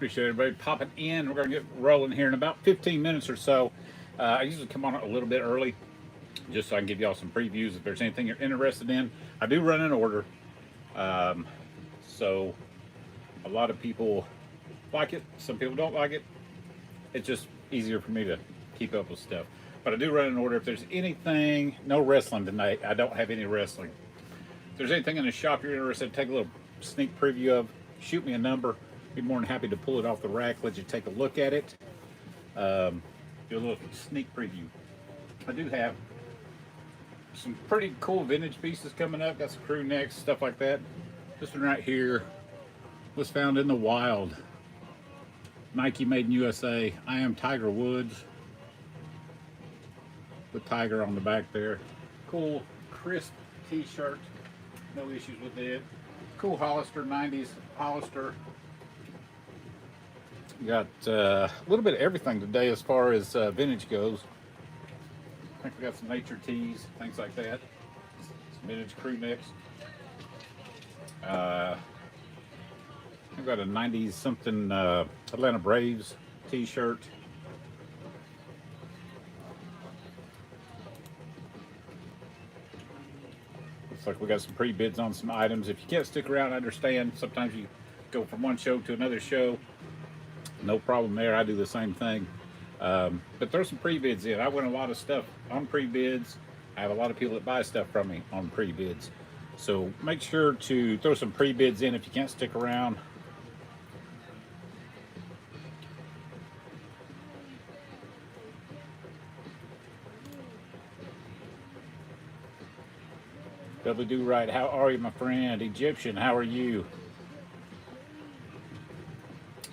Appreciate everybody popping in. We're going to get rolling here in about 15 minutes or so. I usually come on a little bit early just so I can give y'all some previews if there's anything you're interested in. I do run an order. So a lot of people like it. Some people don't like it. It's just easier for me to keep up with stuff. But I do run an order. If there's anything, no wrestling tonight. I don't have any wrestling. If there's anything in the shop you're interested in, take a little sneak preview of, shoot me a number. Be more than happy to pull it off the rack, let you take a look at it. Do a little sneak preview. I do have some pretty cool vintage pieces coming up. Got some crew necks, stuff like that. This one right here was found in the wild. Nike made in USA. I am Tiger Woods. The tiger on the back there. Cool, crisp t-shirt. No issues with it. Cool Hollister, 90s Hollister. Got a little bit of everything today as far as vintage goes. I think we got some nature tees, things like that. Some vintage crew necks. I've got a 90s something Atlanta Braves t-shirt. Looks like we got some pre-bids on some items. If you can't stick around, I understand. Sometimes you go from one show to another show. No problem there. I do the same thing. But throw some pre-bids in. I win a lot of stuff on pre-bids. I have a lot of people that buy stuff from me on pre-bids. So make sure to throw some pre-bids in if you can't stick around. Double do right. How are you, my friend? Egyptian, how are you?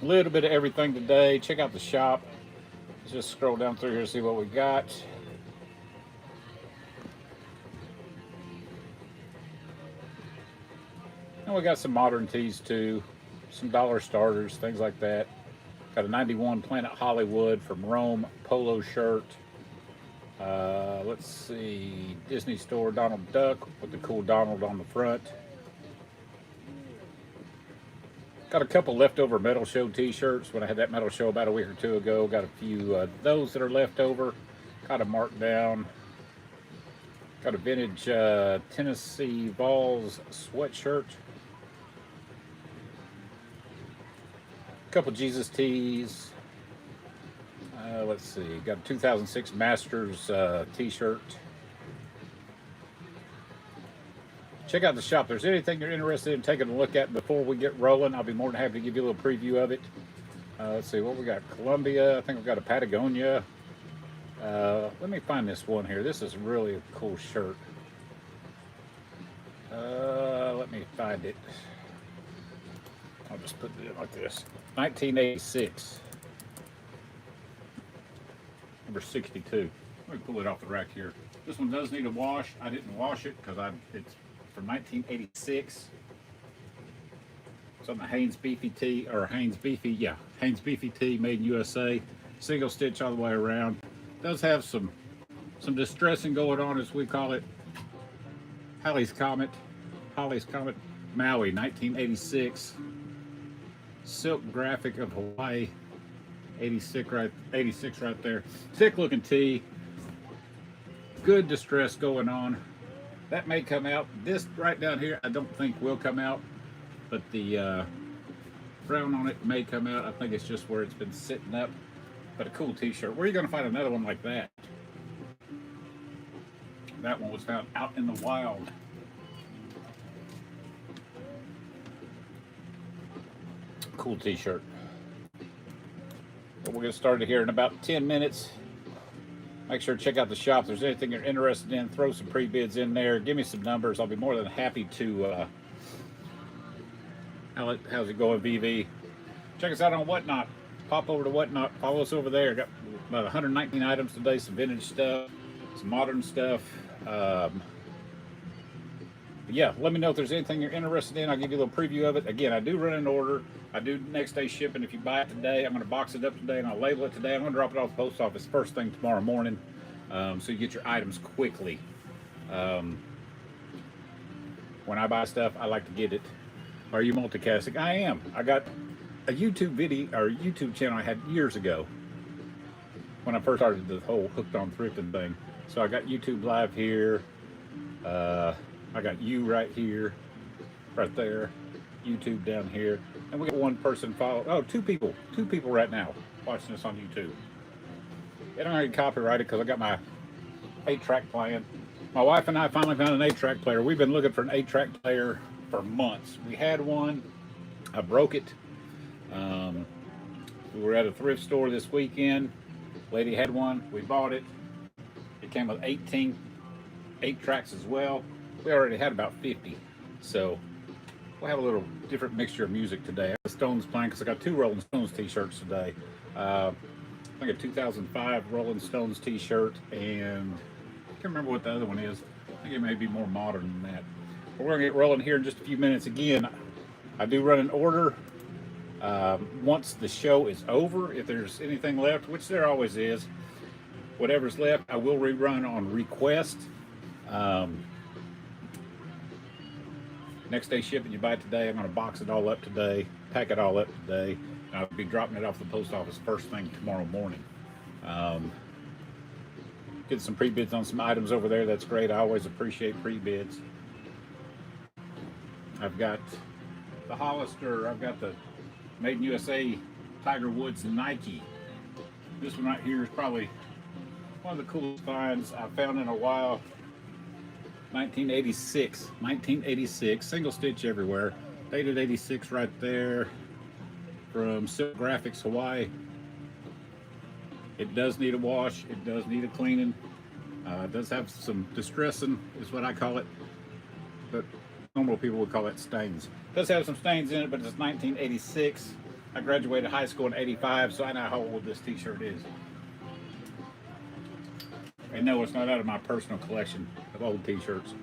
A little bit of everything today. Check out the shop. Let's just scroll down through here and see what we got. And we got some modern tees too. Some dollar starters, things like that. Got a 91 Planet Hollywood from Rome polo shirt. Let's see. Disney Store Donald Duck with the cool Donald on the front. Got a couple leftover metal show t-shirts when I had that metal show about a week or two ago. Got a few those that are left over. Got a marked down. Got a vintage Tennessee Vols sweatshirt. Couple Jesus tees. Let's see. Got a 2006 Masters t-shirt. Check out the shop. If there's anything you're interested in taking a look at before we get rolling, I'll be more than happy to give you a little preview of it. Let's see what we got. Columbia. I think we've got a Patagonia. Let me find this one here. This is really a cool shirt. Let me find it. I'll just put it in like this. 1986. Number 62. Let me pull it off the rack here. This one does need a wash. I didn't wash it because it's from 1986. It's on the Hanes Beefy tee, or Hanes Beefy tee, made in USA. Single stitch all the way around. Does have some distressing going on, as we call it. Halley's Comet, Maui, 1986. Silk graphic of Hawaii, 86 right there. Sick looking tee. Good distress going on. That may come out. This right down here, I don't think will come out, but the brown on it may come out. I think it's just where it's been sitting up. But a cool t-shirt. Where are you going to find another one like that? That one was found out in the wild. Cool t-shirt. But we'll get started here in about 10 minutes. Make sure to check out the shop. If there's anything you're interested in, throw some pre-bids in there. Give me some numbers. I'll be more than happy to. How's it going, VV? Check us out on Whatnot. Pop over to Whatnot. Follow us over there. Got about 119 items today. Some vintage stuff, some modern stuff. Yeah, let me know if there's anything you're interested in. I'll give you a little preview of it. Again, I do run an order. I do next day shipping. If you buy it today, I'm going to box it up today and I'll label it today. I'm going to drop it off the post office first thing tomorrow morning, so you get your items quickly. When I buy stuff, I like to get it. Are you multicasting? I am. I got a YouTube video or YouTube channel I had years ago when I first started the whole hooked on thrifting thing. So I got YouTube live here. I got you right here, right there. YouTube down here, and we got one person follow. Oh, two people right now watching this on YouTube. They don't have copyrighted because I got my 8-track playing. My wife and I finally found an 8-track player. We've been looking for an 8-track player for months. We had one. I broke it. We were at a thrift store this weekend. Lady had one. We bought it. It came with 18 8-tracks as well. We already had about 50. So we'll have a little different mixture of music today. I have the Stones playing because I got 2 Rolling Stones t-shirts today. I think a 2005 Rolling Stones t-shirt, and I can't remember what the other one is. I think it may be more modern than that. But we're gonna get rolling here in just a few minutes. Again, I do run an order once the show is over. If there's anything left, which there always is, whatever's left, I will rerun on request. Next day shipping, you buy it today. I'm going to box it all up today, pack it all up today, and I'll be dropping it off the post office first thing tomorrow morning. Get some pre-bids on some items over there. That's great. I always appreciate pre-bids. I've got the Hollister. I've got the Made in USA Tiger Woods Nike. This one right here is probably one of the coolest finds I've found in a while. 1986, single stitch everywhere. Dated 86 right there from Silk Graphics, Hawaii. It does need a wash. It does need a cleaning. It does have some distressing, is what I call it. But normal people would call it stains. It does have some stains in it, but it's 1986. I graduated high school in 85, so I know how old this t-shirt is. And no, it's not out of my personal collection of old t-shirts.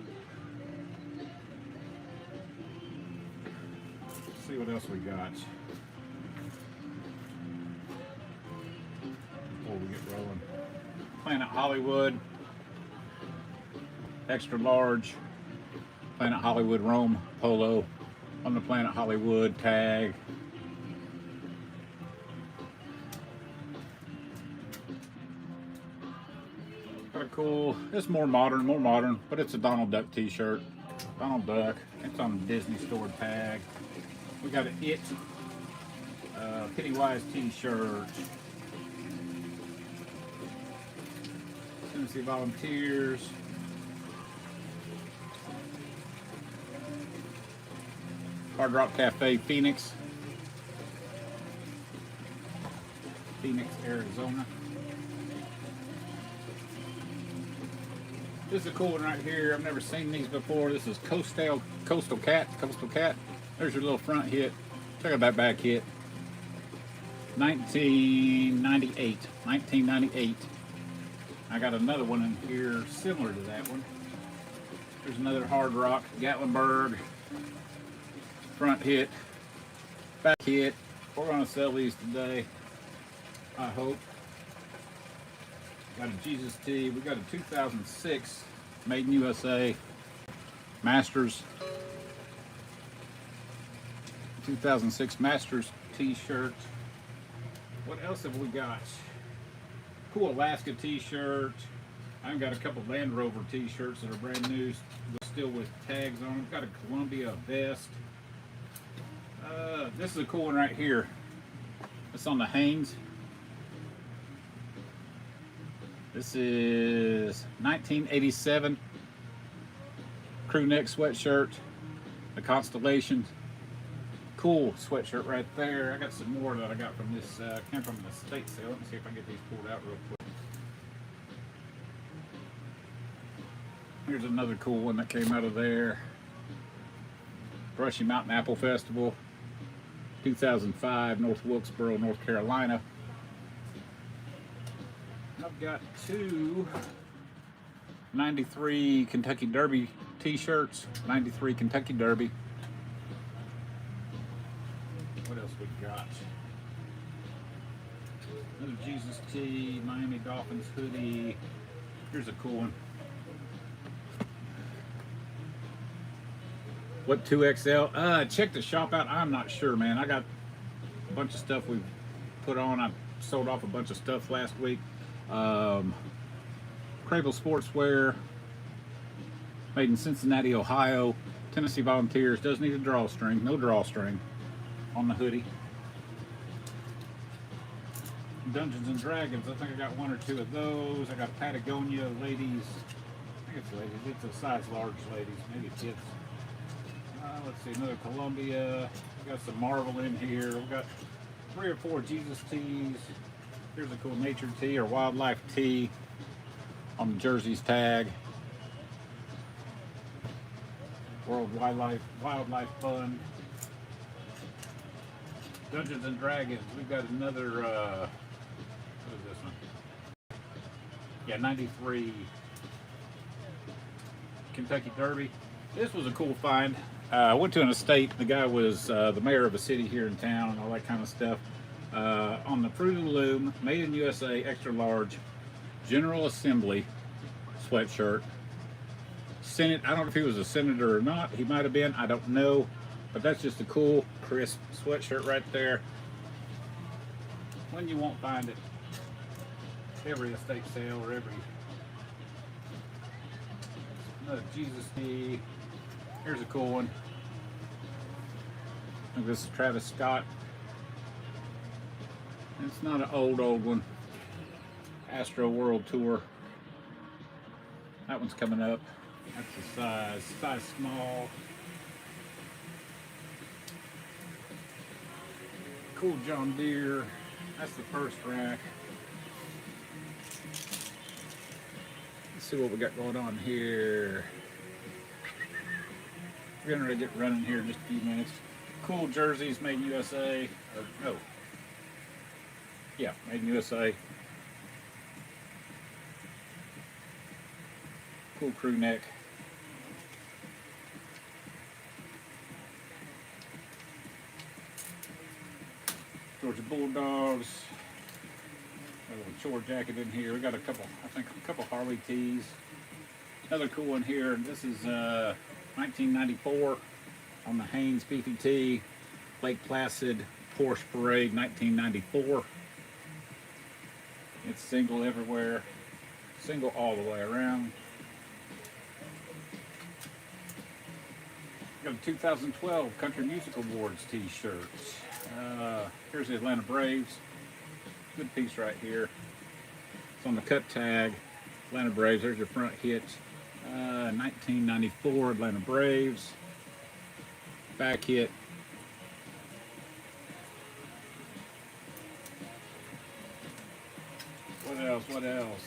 Let's see what else we got before we get rolling. Planet Hollywood, extra large. Planet Hollywood Rome polo on the Planet Hollywood tag. Cool. It's more modern, but it's a Donald Duck t-shirt. Donald Duck. It's on the Disney Store tag. We got an It Pennywise t-shirt. Tennessee Volunteers. Hard Rock Cafe Phoenix, Arizona. This is a cool one right here. I've never seen these before. This is Coastal Cat. There's your little front hit. Check out that back hit. 1998. I got another one in here similar to that one. There's another Hard Rock Gatlinburg. Front hit. Back hit. We're going to sell these today, I hope. Got a Jesus tee. We got a 2006 Made in USA Masters. 2006 Masters t-shirt. What else have we got? Cool Alaska t-shirt. I've got a couple Land Rover t-shirts that are brand new, still with tags on them. Got a Columbia vest. This is a cool one right here. It's on the Hanes. This is 1987 crew neck sweatshirt, the Constellation. Cool sweatshirt right there. I got some more that I got from this, came from the estate sale. Let me see if I can get these pulled out real quick. Here's another cool one that came out of there. Brushy Mountain Apple Festival, 2005, North Wilkesboro, North Carolina. I've got two 93 Kentucky Derby t-shirts. 93 Kentucky Derby. What else we got? Another Jesus tee, Miami Dolphins hoodie. Here's a cool one. What 2XL? Check the shop out. I'm not sure, man. I got bunch of stuff we've put on. I sold off a bunch of stuff last week. Crable Sportswear, made in Cincinnati, Ohio. Tennessee Volunteers, does need a drawstring, no drawstring on the hoodie. Dungeons and Dragons, I think I got 1 or 2 of those. I got Patagonia ladies. I think it's ladies. It's a size large ladies, maybe kids. Let's see, another Columbia. We got some Marvel in here. We got 3 or 4 Jesus tees. Here's a cool nature tee or wildlife tee on the Jersey's tag. World Wildlife Fund. Dungeons and Dragons. We've got another. What is this one? Yeah, 93 Kentucky Derby. This was a cool find. I went to an estate. The guy was the mayor of a city here in town, all that kind of stuff. On the Fruit of the Loom, made in USA, extra large, General Assembly sweatshirt. Senate, I don't know if he was a senator or not. He might have been. I don't know. But that's just a cool, crisp sweatshirt right there. When you won't find it, every estate sale or every another Jesus tee. Here's a cool one. I think this is Travis Scott. It's not an old one. Astro World Tour. That one's coming up. That's a size small. Cool John Deere. That's the first rack. Let's see what we got going on here. We're gonna get running here in just a few minutes. Cool jerseys, made in USA. No. Yeah, made in USA. Cool crew neck. Georgia Bulldogs. A little chore jacket in here. We got a couple Harley tees. Another cool one here. This is 1994 on the Hanes Beefy tee. Lake Placid Porsche Parade 1994. It's single everywhere. Single all the way around. Got a 2012 Country Music Awards t-shirts. Here's the Atlanta Braves. Good piece right here. It's on the cut tag. Atlanta Braves, there's your front hitch. 1994 Atlanta Braves. Back hit. What else?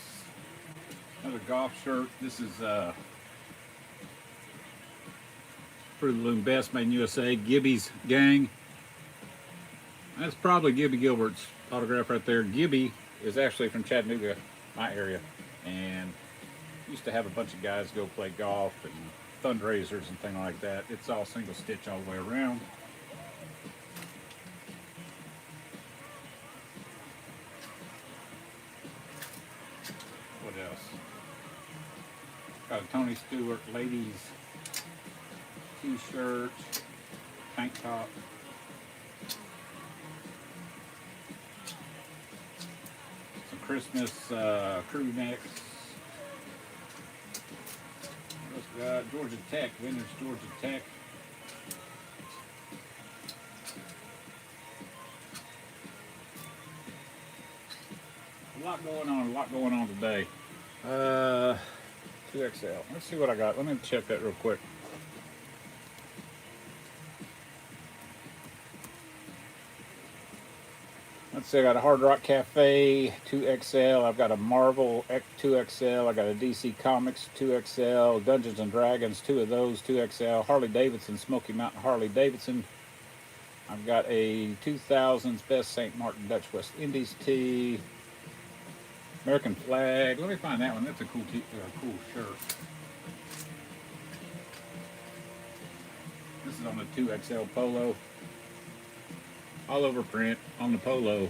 Another golf shirt. This is Fruit of the Loom Best, made in USA. Gibby's Gang. That's probably Gibby Gilbert's autograph right there. Gibby is actually from Chattanooga, my area, and used to have a bunch of guys go play golf and fundraisers and things like that. It's all single stitch all the way around. What else? Got a Tony Stewart ladies t-shirt, tank top. Some Christmas crew necks. What else we got? Georgia Tech, Winners Georgia Tech. A lot going on today. 2XL. Let's see what I got. Let me check that real quick. Let's see, I got a Hard Rock Cafe 2XL. I've got a Marvel 2XL. I got a DC Comics 2XL. Dungeons and Dragons, 2 of those 2XL. Harley Davidson, Smoky Mountain Harley Davidson. I've got a 2000s Best St. Martin Dutch West Indies tee. American flag. Let me find that one. That's a cool cool shirt. This is on the 2XL polo. All over print on the polo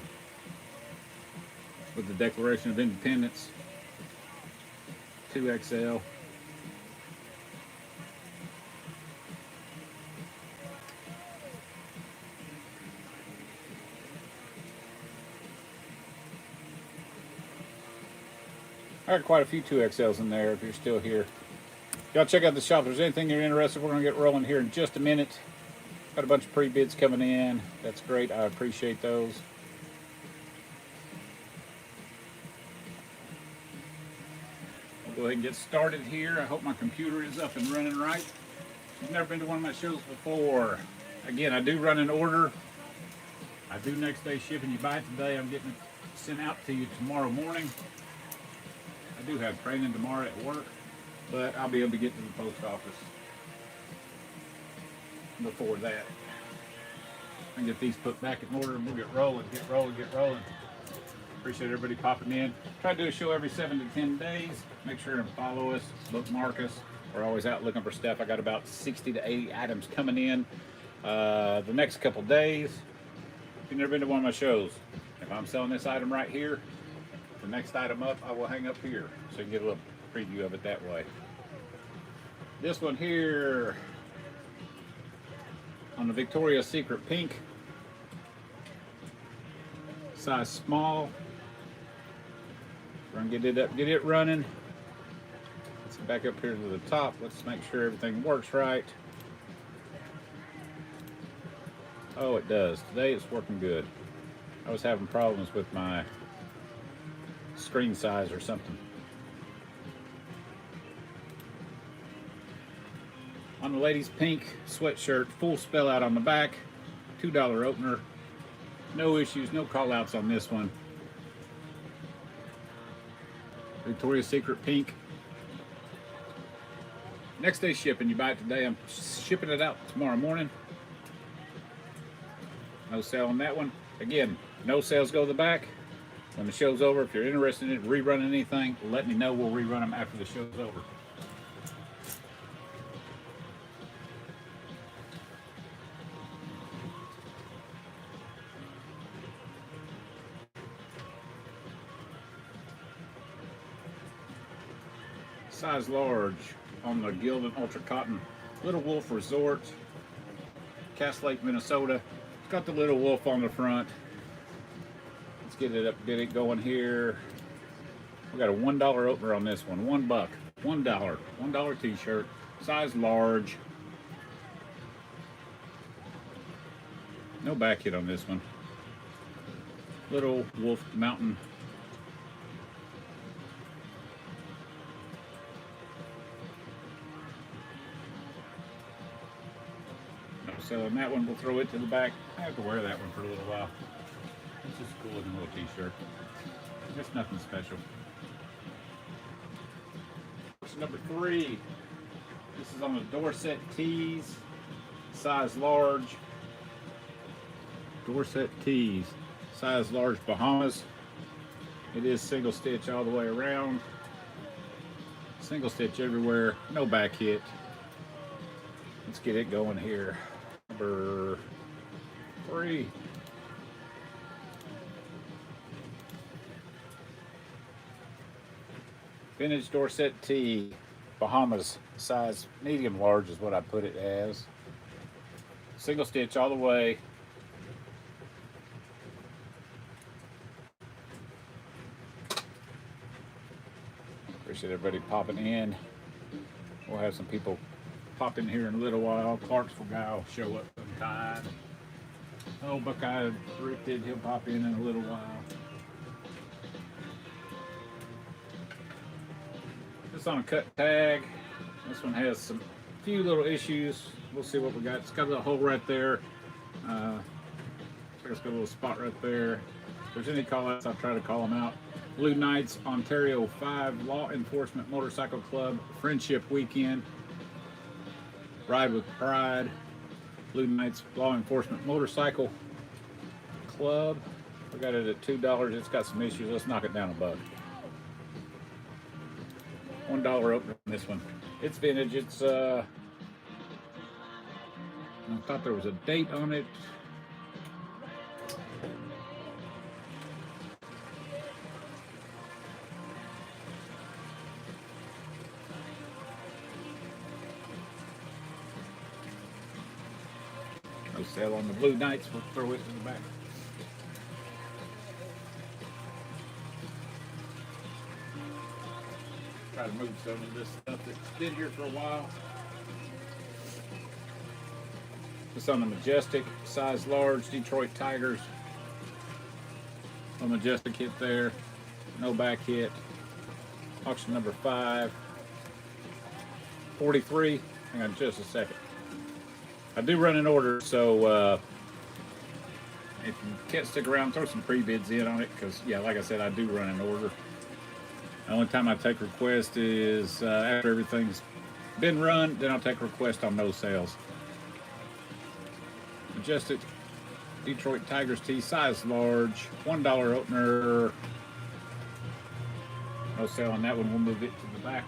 with the Declaration of Independence. 2XL. I got quite a few 2XLs in there if you're still here. Y'all check out the shop. If there's anything you're interested, we're going to get rolling here in just a minute. Got a bunch of pre-bids coming in. That's great. I appreciate those. We'll go ahead and get started here. I hope my computer is up and running right. If you've never been to one of my shows before, again, I do run an order. I do next day shipping. You buy it today, I'm getting it sent out to you tomorrow morning. I do have training tomorrow at work, but I'll be able to get to the post office before that. And get these put back in order and we'll get rolling. Appreciate everybody popping in. Try to do a show every 7 to 10 days. Make sure and follow us, bookmark us. We're always out looking for stuff. I got about 60 to 80 items coming in the next couple days. If you've never been to one of my shows, if I'm selling this item right here, the next item up I will hang up here so you can get a little preview of it that way. This one here on the Victoria's Secret pink, size small. We're gonna get it running. Let's get back up here to the top. Let's make sure everything works right. Oh, it does. Today it's working good. I was having problems with my screen size or something. On the ladies' pink sweatshirt, full spell out on the back, $2 opener. No issues, no call outs on this one. Victoria's Secret pink. Next day shipping, you buy it today, I'm shipping it out tomorrow morning. No sale on that one. Again, no sales go to the back. When the show's over, if you're interested in rerunning anything, let me know. We'll rerun them after the show's over. Size large on the Gildan Ultra Cotton Little Wolf Resort, Cass Lake, Minnesota. It's got the Little Wolf on the front. Let's get it up, get it going here. We got a $1 opener on this one. $1, $1 t-shirt, size large. No back hit on this one. Little Wolf Mountain. So on that one, we'll throw it to the back. I have to wear that one for a little while. It's just cool looking little t-shirt. Just nothing special. Number 3. This is on the Dorset tees, size large. Dorset tees, size large Bahamas. It is single stitch all the way around. Single stitch everywhere, no back hit. Let's get it going here. Number 3. Vintage Dorset tee, Bahamas, size medium large is what I put it as. Single stitch all the way. Appreciate everybody popping in. We'll have some people pop in here in a little while. Clarksville guy will show up sometime. Oh, Buckeye Thrifted, he'll pop in a little while. This on a cut tag. This one has some few little issues. We'll see what we got. It's got a little hole right there. It's got a little spot right there. If there's any call outs, I'll try to call them out. Blue Knights Ontario 5 Law Enforcement Motorcycle Club Friendship Weekend. Ride with Pride. Blue Knights Law Enforcement Motorcycle Club. We got it at $2. It's got some issues. Let's knock it down $1. $1 opener on this one. It's vintage. It's I thought there was a date on it. No sale on the Blue Knights. We'll throw it in the back. try to move some of this stuff that's been here for a while. It's on the Majestic, size large, Detroit Tigers. A Majestic hit there, no back hit. Auction number 543. Hang on just a second. I do run an order, so if you can't stick around, throw some pre-bids in on it, because yeah, like I said, I do run an order. The only time I take request is after everything's been run, then I'll take a request on no sales. Majestic Detroit Tigers tee, size large, $1 opener. No sale on that one. We'll move it to the back.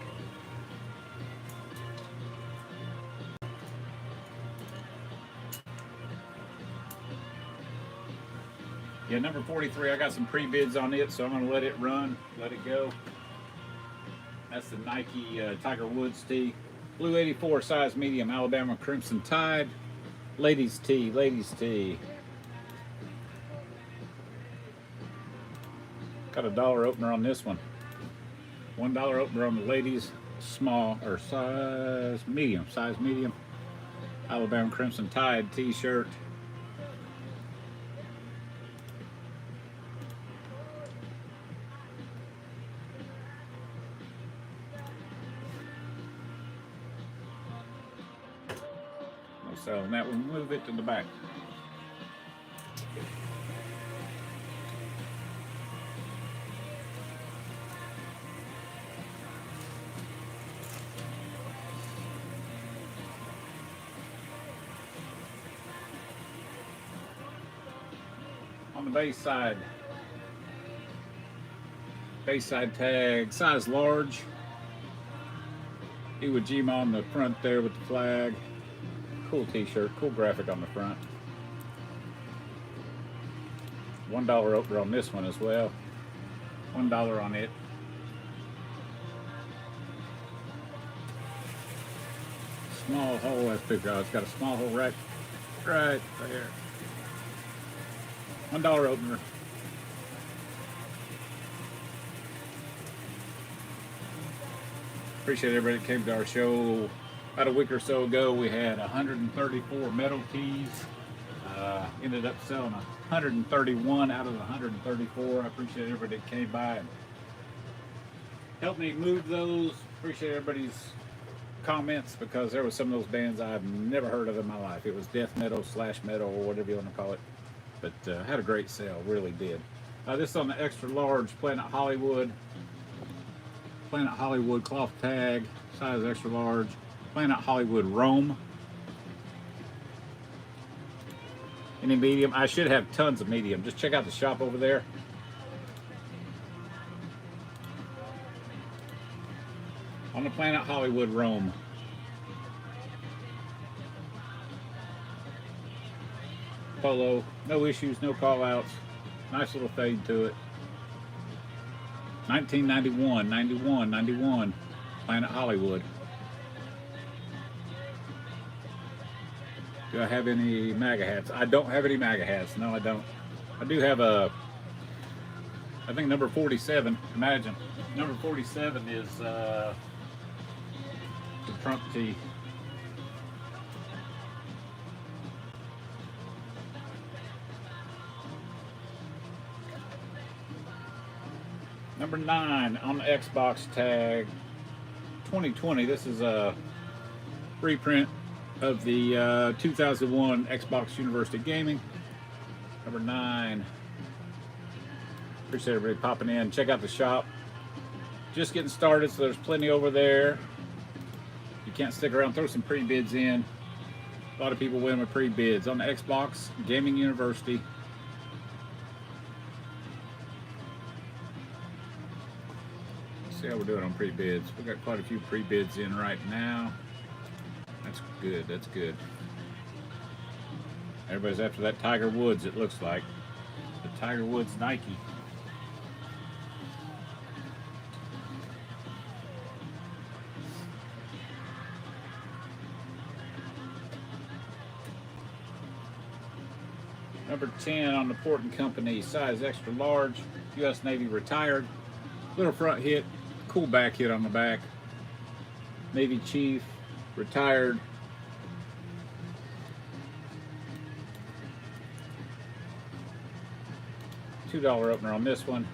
Yeah, number 43, I got some pre-bids on it, so I'm going to let it run, let it go. That's the Nike Tiger Woods tee. Blue 84, size medium, Alabama Crimson Tide. Ladies tee, ladies tee. Got a $1 opener on this one. $1 opener on the ladies, small, or size medium, Alabama Crimson Tide t-shirt. No sale on that one. Move it to the back. On the base side tag, size large. Iwo Jima on the front there with the flag. Cool t-shirt, cool graphic on the front. $1 opener on this one as well. $1 on it. Small hole, that's picture. It's got a small hole right there. $1 opener. Appreciate everybody that came to our show. About a week or so ago, we had 134 metal tees. Ended up selling 131 out of the 134. I appreciate everybody that came by and helped me move those. Appreciate everybody's comments, because there was some of those bands I've never heard of in my life. It was death metal, slash metal, or whatever you want to call it. But had a great sale, really did. This is on the extra large Planet Hollywood cloth tag, size extra large. Planet Hollywood Rome. Any medium? I should have tons of medium. Just check out the shop over there. On the Planet Hollywood Rome. Polo, no issues, no call outs. Nice little fade to it. 1991, 91, Planet Hollywood. Do I have any MAGA hats? I don't have any MAGA hats. No, I don't. I do have I think number 47. Imagine. Number 47 is the Trump tee. Number 9 on the Xbox tag. 2020. This is a reprint of the 2001 Xbox University Gaming. Number 9. Appreciate everybody popping in. Check out the shop. Just getting started, so there's plenty over there. You can't stick around, throw some pre-bids in. A lot of people win with pre-bids on the Xbox Gaming University. Let's see how we're doing on pre-bids. We've got quite a few pre-bids in right now. That's good, that's good. Everybody's after that Tiger Woods, it looks like. The Tiger Woods Nike. Number 10 on the Port & Company, size extra large, U.S. Navy retired. Little front hit, cool back hit on the back. Navy Chief, retired. $2 opener on this one.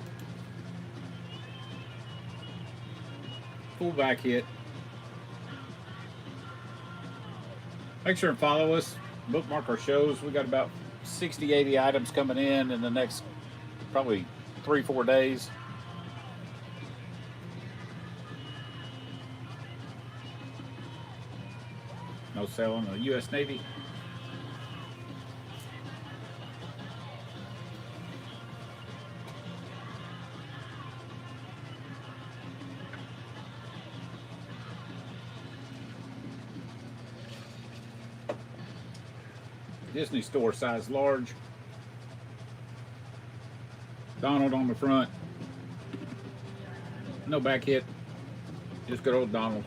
Full back hit. Make sure and follow us. Bookmark our shows. We got about 60, 80 items coming in the next probably 3-4 days. No sale on the U.S. Navy. Disney store size large. Donald on the front. No back hit. Just good old Donald.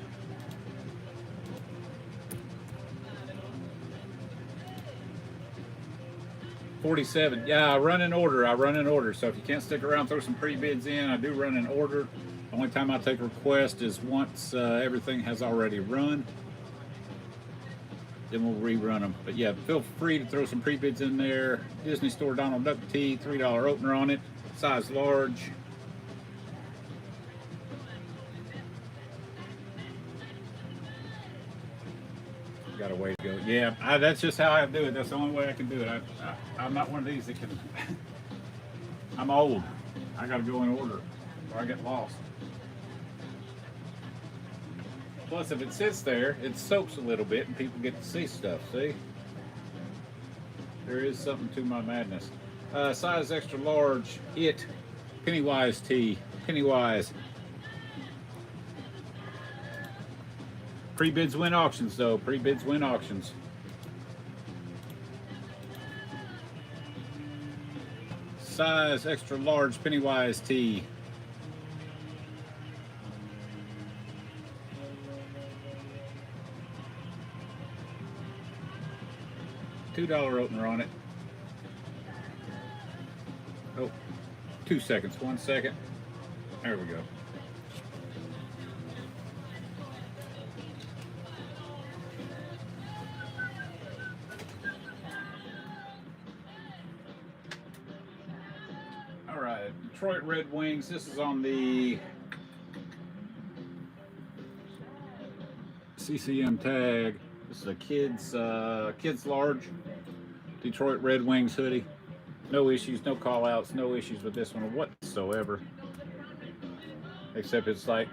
$47. Yeah, I run in order. So if you can't stick around, throw some pre-bids in. I do run in order. The only time I take a request is once everything has already run. Then we'll rerun them. But yeah, feel free to throw some pre-bids in there. Disney Store Donald Duck Tee, $3 opener on it, size large. Got a way to go. Yeah, that's just how I do it. That's the only way I can do it. I'm not one of these that can. I'm old. I got to go in order, or I get lost. Plus, if it sits there, it soaks a little bit and people get to see stuff, see? There is something to my madness. Size extra large, Pennywise tee, Pennywise. Pre-bids win auctions though, pre-bids win auctions. Size extra large, Pennywise tee. $2 opener on it. Oh, 2 seconds, 1 second. There we go. All right, Detroit Red Wings. This is on the CCM tag. This is a kids large Detroit Red Wings hoodie. No issues, no call outs, no issues with this one whatsoever. Except it's like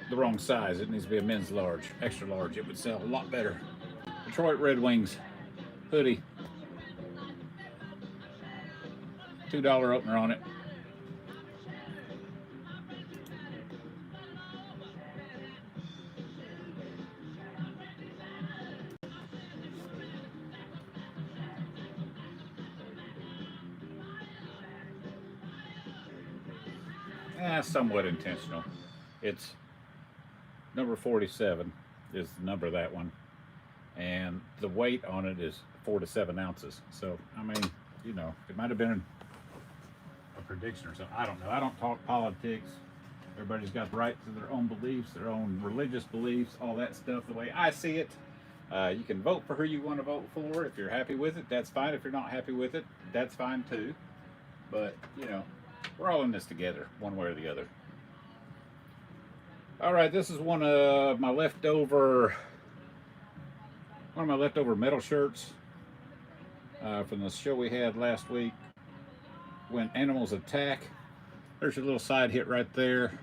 the wrong size. It needs to be a men's large, extra large. It would sell a lot better. Detroit Red Wings hoodie. $2 opener on it. Somewhat intentional. It's number 47 is the number of that one, and the weight on it is 4 to 7 ounces. So I mean, you know, it might have been a prediction or something. I don't know. I don't talk politics. Everybody's got the right to their own beliefs, their own religious beliefs, all that stuff. The way I see it, you can vote for who you want to vote for. If you're happy with it, that's fine. If you're not happy with it, that's fine too. But you know, we're all in this together, one way or the other. All right, this is one of my leftover metal shirts from the show we had last week. When animals attack. There's your little side hit right there.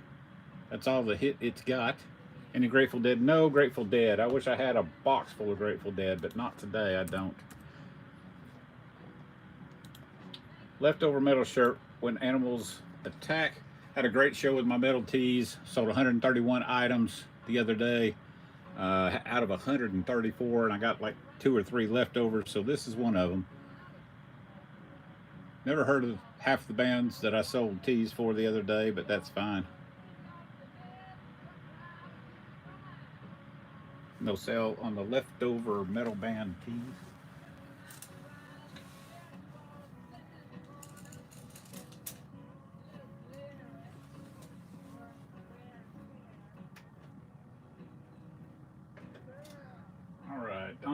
That's all the hit it's got. Any Grateful Dead? No Grateful Dead. I wish I had a box full of Grateful Dead, but not today. I don't. Leftover metal shirt. When animals attack. Had a great show with my metal tees. Sold 131 items the other day out of 134, and I got like 2 or 3 leftovers, so this is one of them. Never heard of half the bands that I sold tees for the other day, but that's fine. No sale on the leftover metal band tees.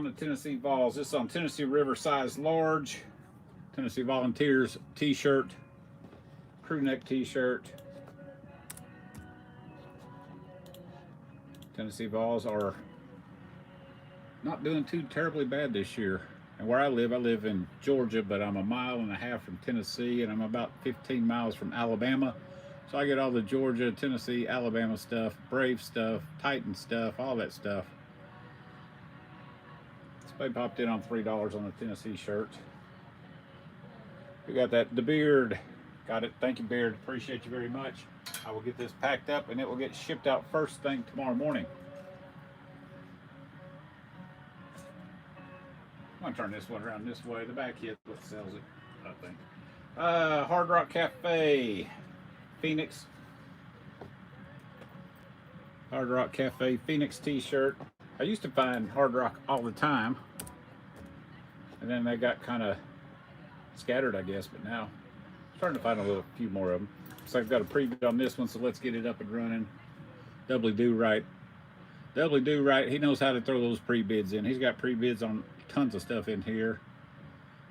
on the Tennessee Vols. This is on Tennessee River, size large. Tennessee Volunteers t-shirt, crew neck t-shirt. Tennessee Vols are not doing too terribly bad this year. And where I live in Georgia, but I'm 1.5 miles from Tennessee, and I'm about 15 miles from Alabama. So I get all the Georgia, Tennessee, Alabama stuff, Brave stuff, Titan stuff, all that stuff. They popped in on $3 on the Tennessee shirt. We got that, the Beard. Got it. Thank you, Beard. Appreciate you very much. I will get this packed up and it will get shipped out first thing tomorrow morning. I'm gonna turn this one around this way. The back hit what sells it, I think. Hard Rock Cafe, Phoenix. Hard Rock Cafe Phoenix t-shirt. I used to find Hard Rock all the time, and then they got kind of scattered, I guess, but now I'm starting to find a few more of them. So I've got a preview on this one, so let's get it up and running. Doubly Do Right. Doubly Do Right, he knows how to throw those pre-bids in. He's got pre-bids on tons of stuff in here.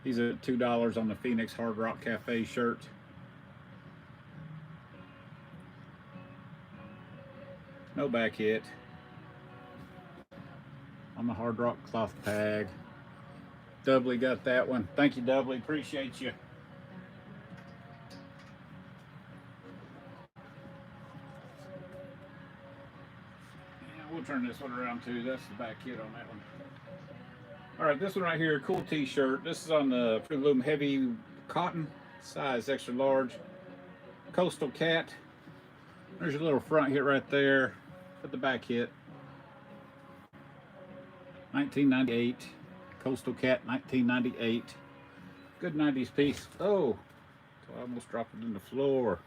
He's at $2 on the Phoenix Hard Rock Cafe shirt. No back hit. On the Hard Rock cloth tag. Doubly got that one. Thank you, Doubly. Appreciate you. Yeah, we'll turn this one around too. That's the back hit on that one. All right, this one right here, cool t-shirt. This is on the preloved heavy cotton, size extra large. Coastal Cat. There's your little front hit right there. Put the back hit. 1998. Coastal Cat, 1998. Good 90s piece. Oh, I almost dropped it in the floor.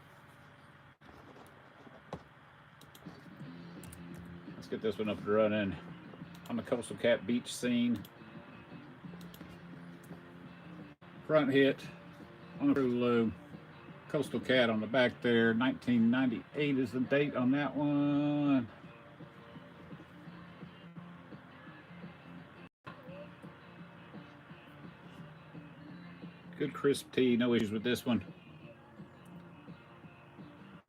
Let's get this one up and running. On the Coastal Cat beach scene. Front hit on the preloved. Coastal Cat on the back there. 1998 is the date on that one. Good crisp tee, no issues with this one.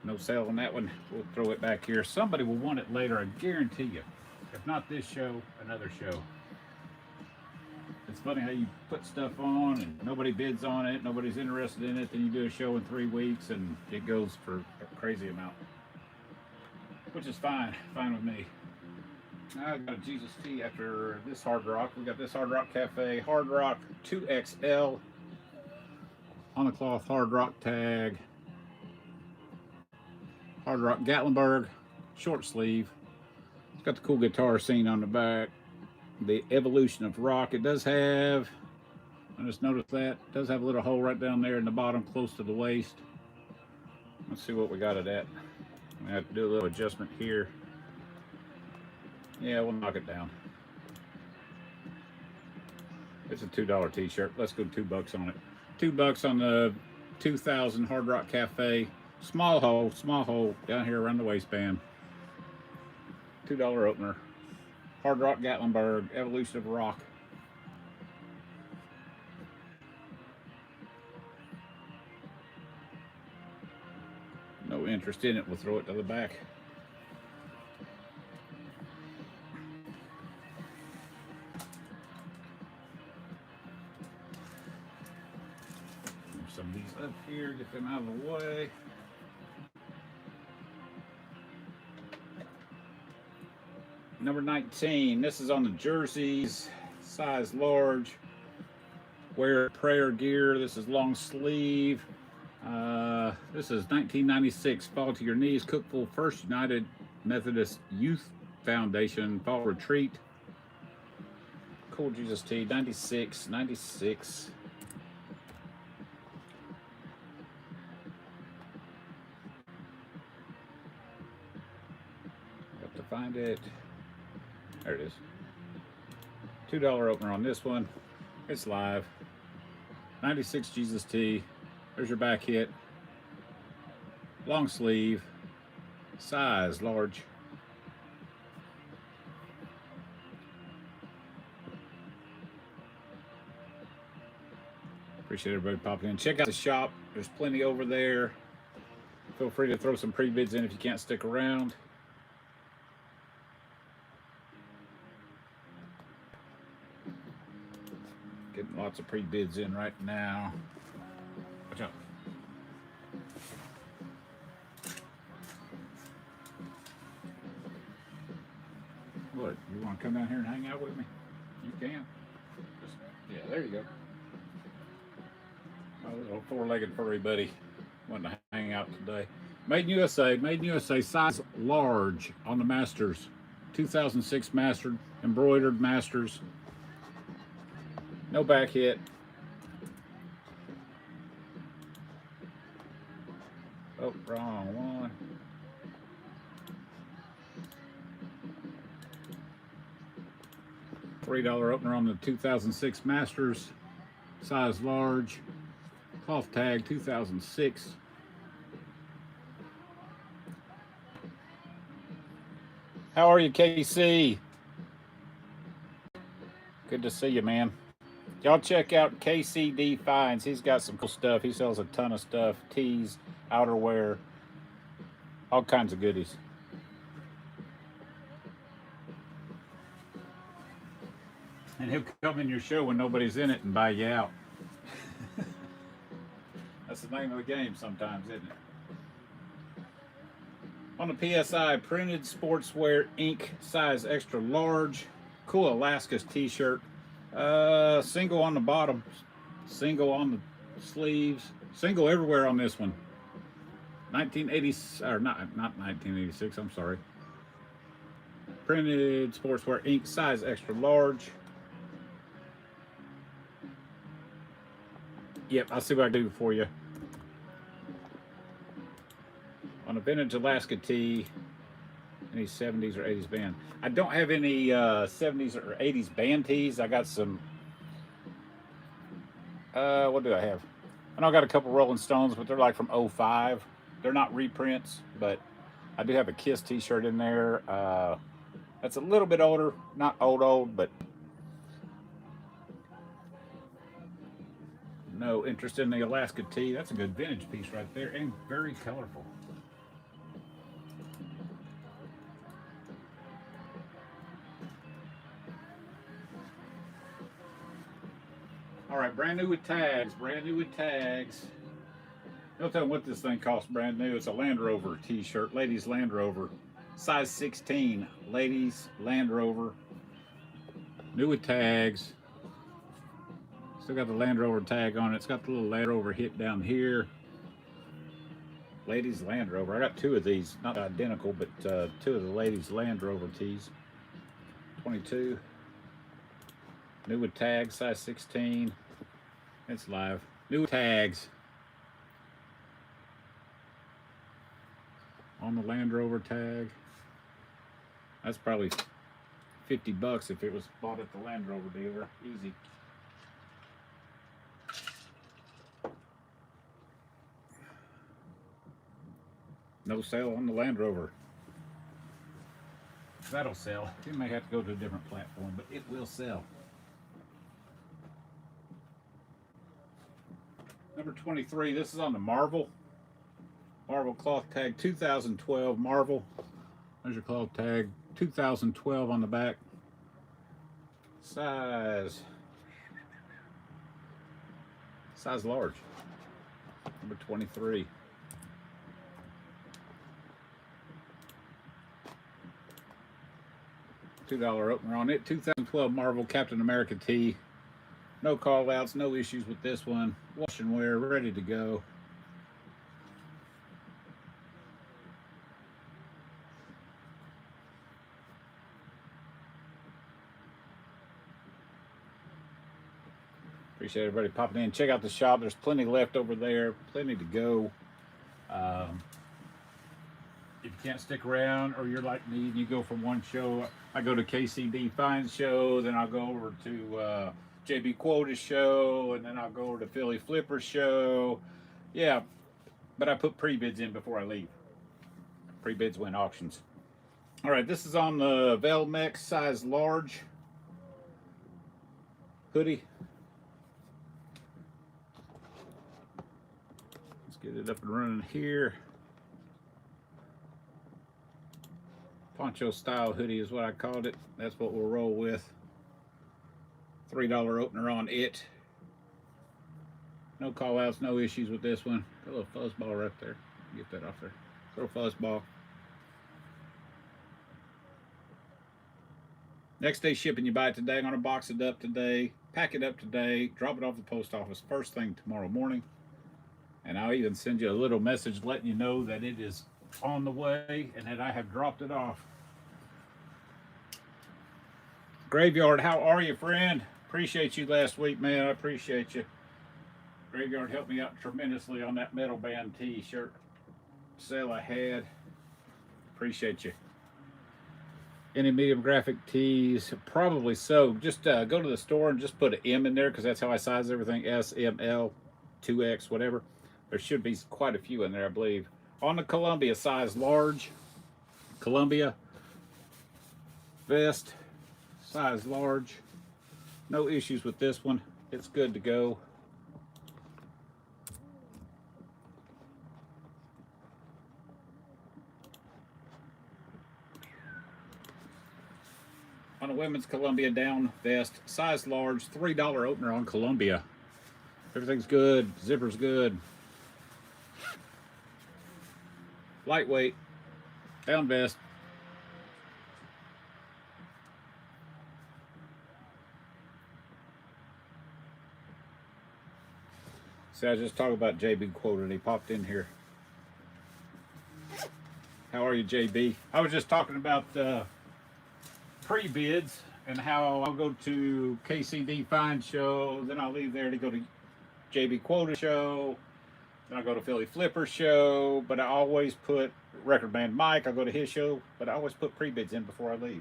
No sale on that one. We'll throw it back here. Somebody will want it later, I guarantee you. If not this show, another show. It's funny how you put stuff on and nobody bids on it, nobody's interested in it, then you do a show in 3 weeks and it goes for a crazy amount. Which is fine with me. I got a Jesus T after this Hard Rock. We got this Hard Rock Cafe, Hard Rock 2XL. On the cloth Hard Rock tag. Hard Rock Gatlinburg, short sleeve. It's got the cool guitar scene on the back. The evolution of rock. It does have, I just noticed that, it does have a little hole right down there in the bottom close to the waist. Let's see what we got it at. I have to do a little adjustment here. Yeah, we'll knock it down. It's a $2 t-shirt. Let's go $2 on it. $2 on the 2000 Hard Rock Cafe. Small hole down here around the waistband. $2 opener. Hard Rock Gatlinburg, evolution of rock. No interest in it, we'll throw it to the back. There's some of these up here, get them out of the way. Number 19, this is on the jerseys, size large. Wear prayer gear, this is long sleeve. This is 1996, Fall to Your Knees, Cookville First United Methodist Youth Foundation Fall Retreat. Cool Jesus T, 96. Got to find it. There it is. $2 opener on this one. It's live. 96 Jesus T. There's your back hit. Long sleeve. Size large. Appreciate everybody popping in. Check out the shop. There's plenty over there. Feel free to throw some pre-bids in if you can't stick around. Getting lots of pre-bids in right now. Watch out. What, you want to come down here and hang out with me? You can. Yeah, there you go. My little four-legged furry buddy wanting to hang out today. Made in USA. Made in USA. Size large on the Masters. 2006 Master. Embroidered Masters. No back hit. Oh, wrong one. $3 opener on the 2006 Masters. Size large. Cloth tag 2006. How are you, KC? Good to see you, man. Y'all check out KCD Finds. He's got some cool stuff. He sells a ton of stuff. Tees, outerwear, all kinds of goodies. And he'll come in your show when nobody's in it and buy you out. That's the name of the game sometimes, isn't it? On the PSI, printed sportswear ink, size extra large. Cool Alaska's t-shirt. Single on the bottom, single on the sleeves, single everywhere on this one. 1980, or not 1986, I'm sorry. Printed sportswear ink, size extra large. Yep, I'll see what I can do for you. On a vintage Alaska tee, any 70s or 80s band. I don't have any 70s or 80s band tees. I got some, what do I have? I know I got a couple Rolling Stones, but they're like from 05. They're not reprints, but I do have a Kiss t-shirt in there. That's a little bit older, not old, but no interest in the Alaska tee. That's a good vintage piece right there and very colorful. All right, brand new with tags, brand new with tags. Don't tell them what this thing costs brand new. It's a Land Rover t-shirt, ladies Land Rover. Size 16, ladies Land Rover. New with tags. Still got the Land Rover tag on it. It's got the little Land Rover hit down here. Ladies Land Rover. I got two of these, not identical, but two of the ladies Land Rover tees. 22. New with tags, size 16. It's live. New tags. On the Land Rover tag. That's probably 50 bucks if it was bought at the Land Rover dealer. Easy. No sale on the Land Rover. That'll sell. You may have to go to a different platform, but it will sell. Number 23, this is on the Marvel. Marvel cloth tag, 2012 Marvel. There's your cloth tag, 2012 on the back. Size large. Number 23. $2 opener on it. 2012 Marvel Captain America tee. No call outs, no issues with this one. Wash and wear, ready to go. Appreciate everybody popping in. Check out the shop. There's plenty left over there. Plenty to go. If you can't stick around or you're like me and you go from one show, I go to KCD Finds show, then I'll go over to JB Quota's show, and then I'll go over to Philly Flipper's show. Yeah, but I put pre-bids in before I leave. Pre-bids win auctions. All right, this is on the Velmex size large hoodie. get it up and running here. Poncho style hoodie is what I called it. That's what we'll roll with. $3 opener on it. No call outs, no issues with this one. Got a little fuzzball right there. Get that off there. Little fuzzball. Next day shipping, you buy it today. I'm gonna box it up today, pack it up today, drop it off the post office first thing tomorrow morning. And I'll even send you a little message letting you know that it is on the way and that I have dropped it off. Graveyard, how are you, friend? Appreciate you last week, man. I appreciate you. Graveyard helped me out tremendously on that metal band t-shirt sale I had. Appreciate you. Any medium graphic tees? Probably so. Just go to the store and just put an M in there because that's how I size everything. S, M, L, 2X, whatever. There should be quite a few in there, I believe. On the Columbia, size large. Columbia vest, size large. No issues with this one. It's good to go. On a women's Columbia down vest, size large, $3 opener on Columbia. Everything's good, zipper's good. Lightweight, down vest. See, I was just talking about JB quote and he popped in here. How are you, JB? I was just talking about pre-bids and how I'll go to KCD Fine Show, then I'll leave there to go to JB Quota Show, then I'll go to Philly Flipper Show, but I always put Record Band Mike, I'll go to his show, but I always put pre-bids in before I leave.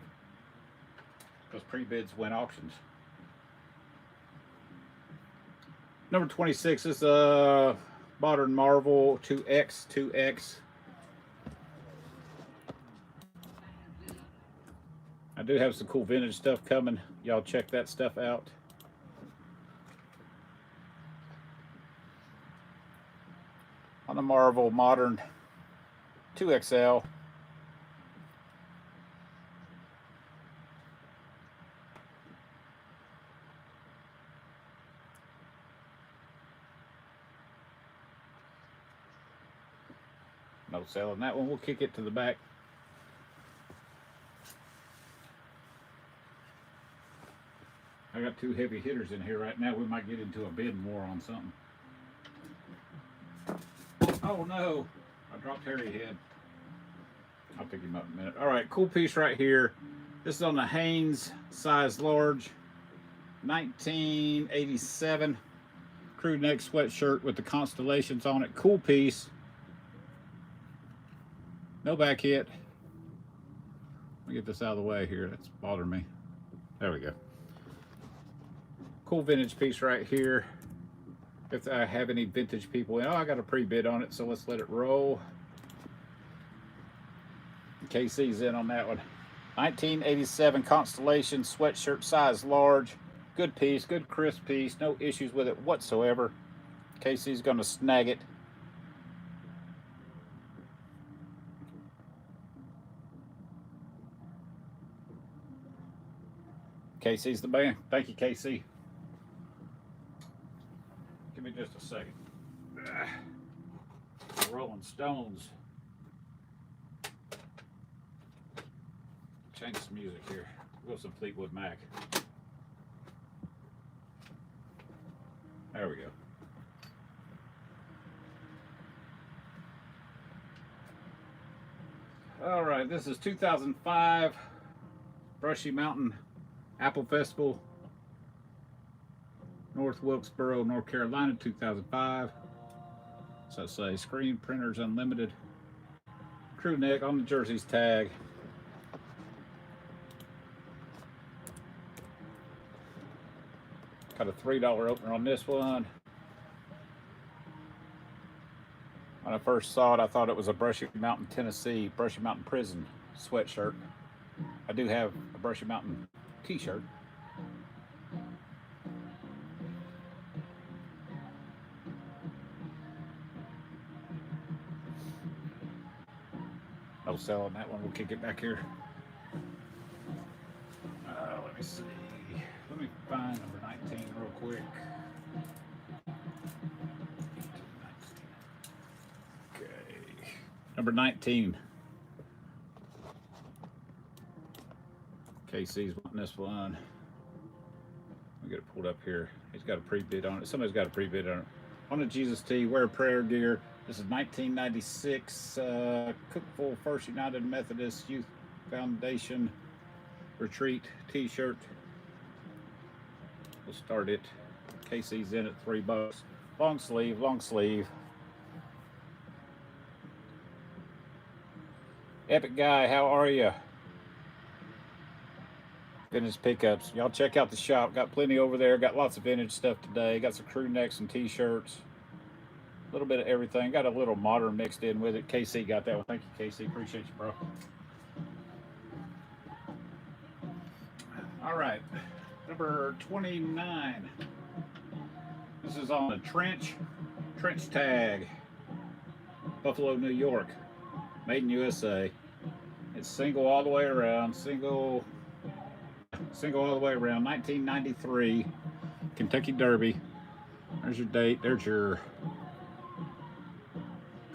Because pre-bids win auctions. Number 26 is Modern Marvel 2X. I do have some cool vintage stuff coming. Y'all check that stuff out. On the Marvel Modern 2XL. No sale on that one. We'll kick it to the back. I got two heavy hitters in here right now. We might get into a bidding war on something. Oh no, I dropped Harry head. I'll pick him up in a minute. All right, cool piece right here. This is on the Hanes size large, 1987 crew neck sweatshirt with the constellations on it. Cool piece. No back hit. Let me get this out of the way here. That's bothering me. There we go. Cool vintage piece right here. If I have any vintage people in, oh, I got a pre-bid on it, so let's let it roll. KC's in on that one. 1987 Constellation sweatshirt, size large. Good piece, good crisp piece. No issues with it whatsoever. KC's gonna snag it. KC's the man. Thank you, KC. Give me just a second. Rolling Stones. Change some music here. We'll go some Fleetwood Mac. There we go. All right, this is 2005 Brushy Mountain Apple Festival, North Wilkesboro, North Carolina, 2005. So say Screen Printers Unlimited. Crew neck on the jersey's tag. Got a $3 opener on this one. When I first saw it, I thought it was a Brushy Mountain, Tennessee, Brushy Mountain Prison sweatshirt. I do have a Brushy Mountain t-shirt. No sell on that one. We'll kick it back here. Let me see. Let me find number 19 real quick. Okay. Number 19. KC's wanting this one. We get it pulled up here. He's got a pre-bid on it. Somebody's got a pre-bid on it. On the Jesus T, wear prayer gear. This is 1996 Cookville First United Methodist Youth Foundation Retreat t-shirt. We'll start it. KC's in at $3. Long sleeve, long sleeve. Epic guy, how are you? Vintage pickups. Y'all check out the shop. Got plenty over there. Got lots of vintage stuff today. Got some crew necks and t-shirts. A little bit of everything. Got a little modern mixed in with it. KC got that one. Thank you, KC. Appreciate you, bro. All right. Number 29. This is on a trench tag. Buffalo, New York. Made in USA. It's single all the way around. Single all the way around. 1993 Kentucky Derby. There's your date. There's your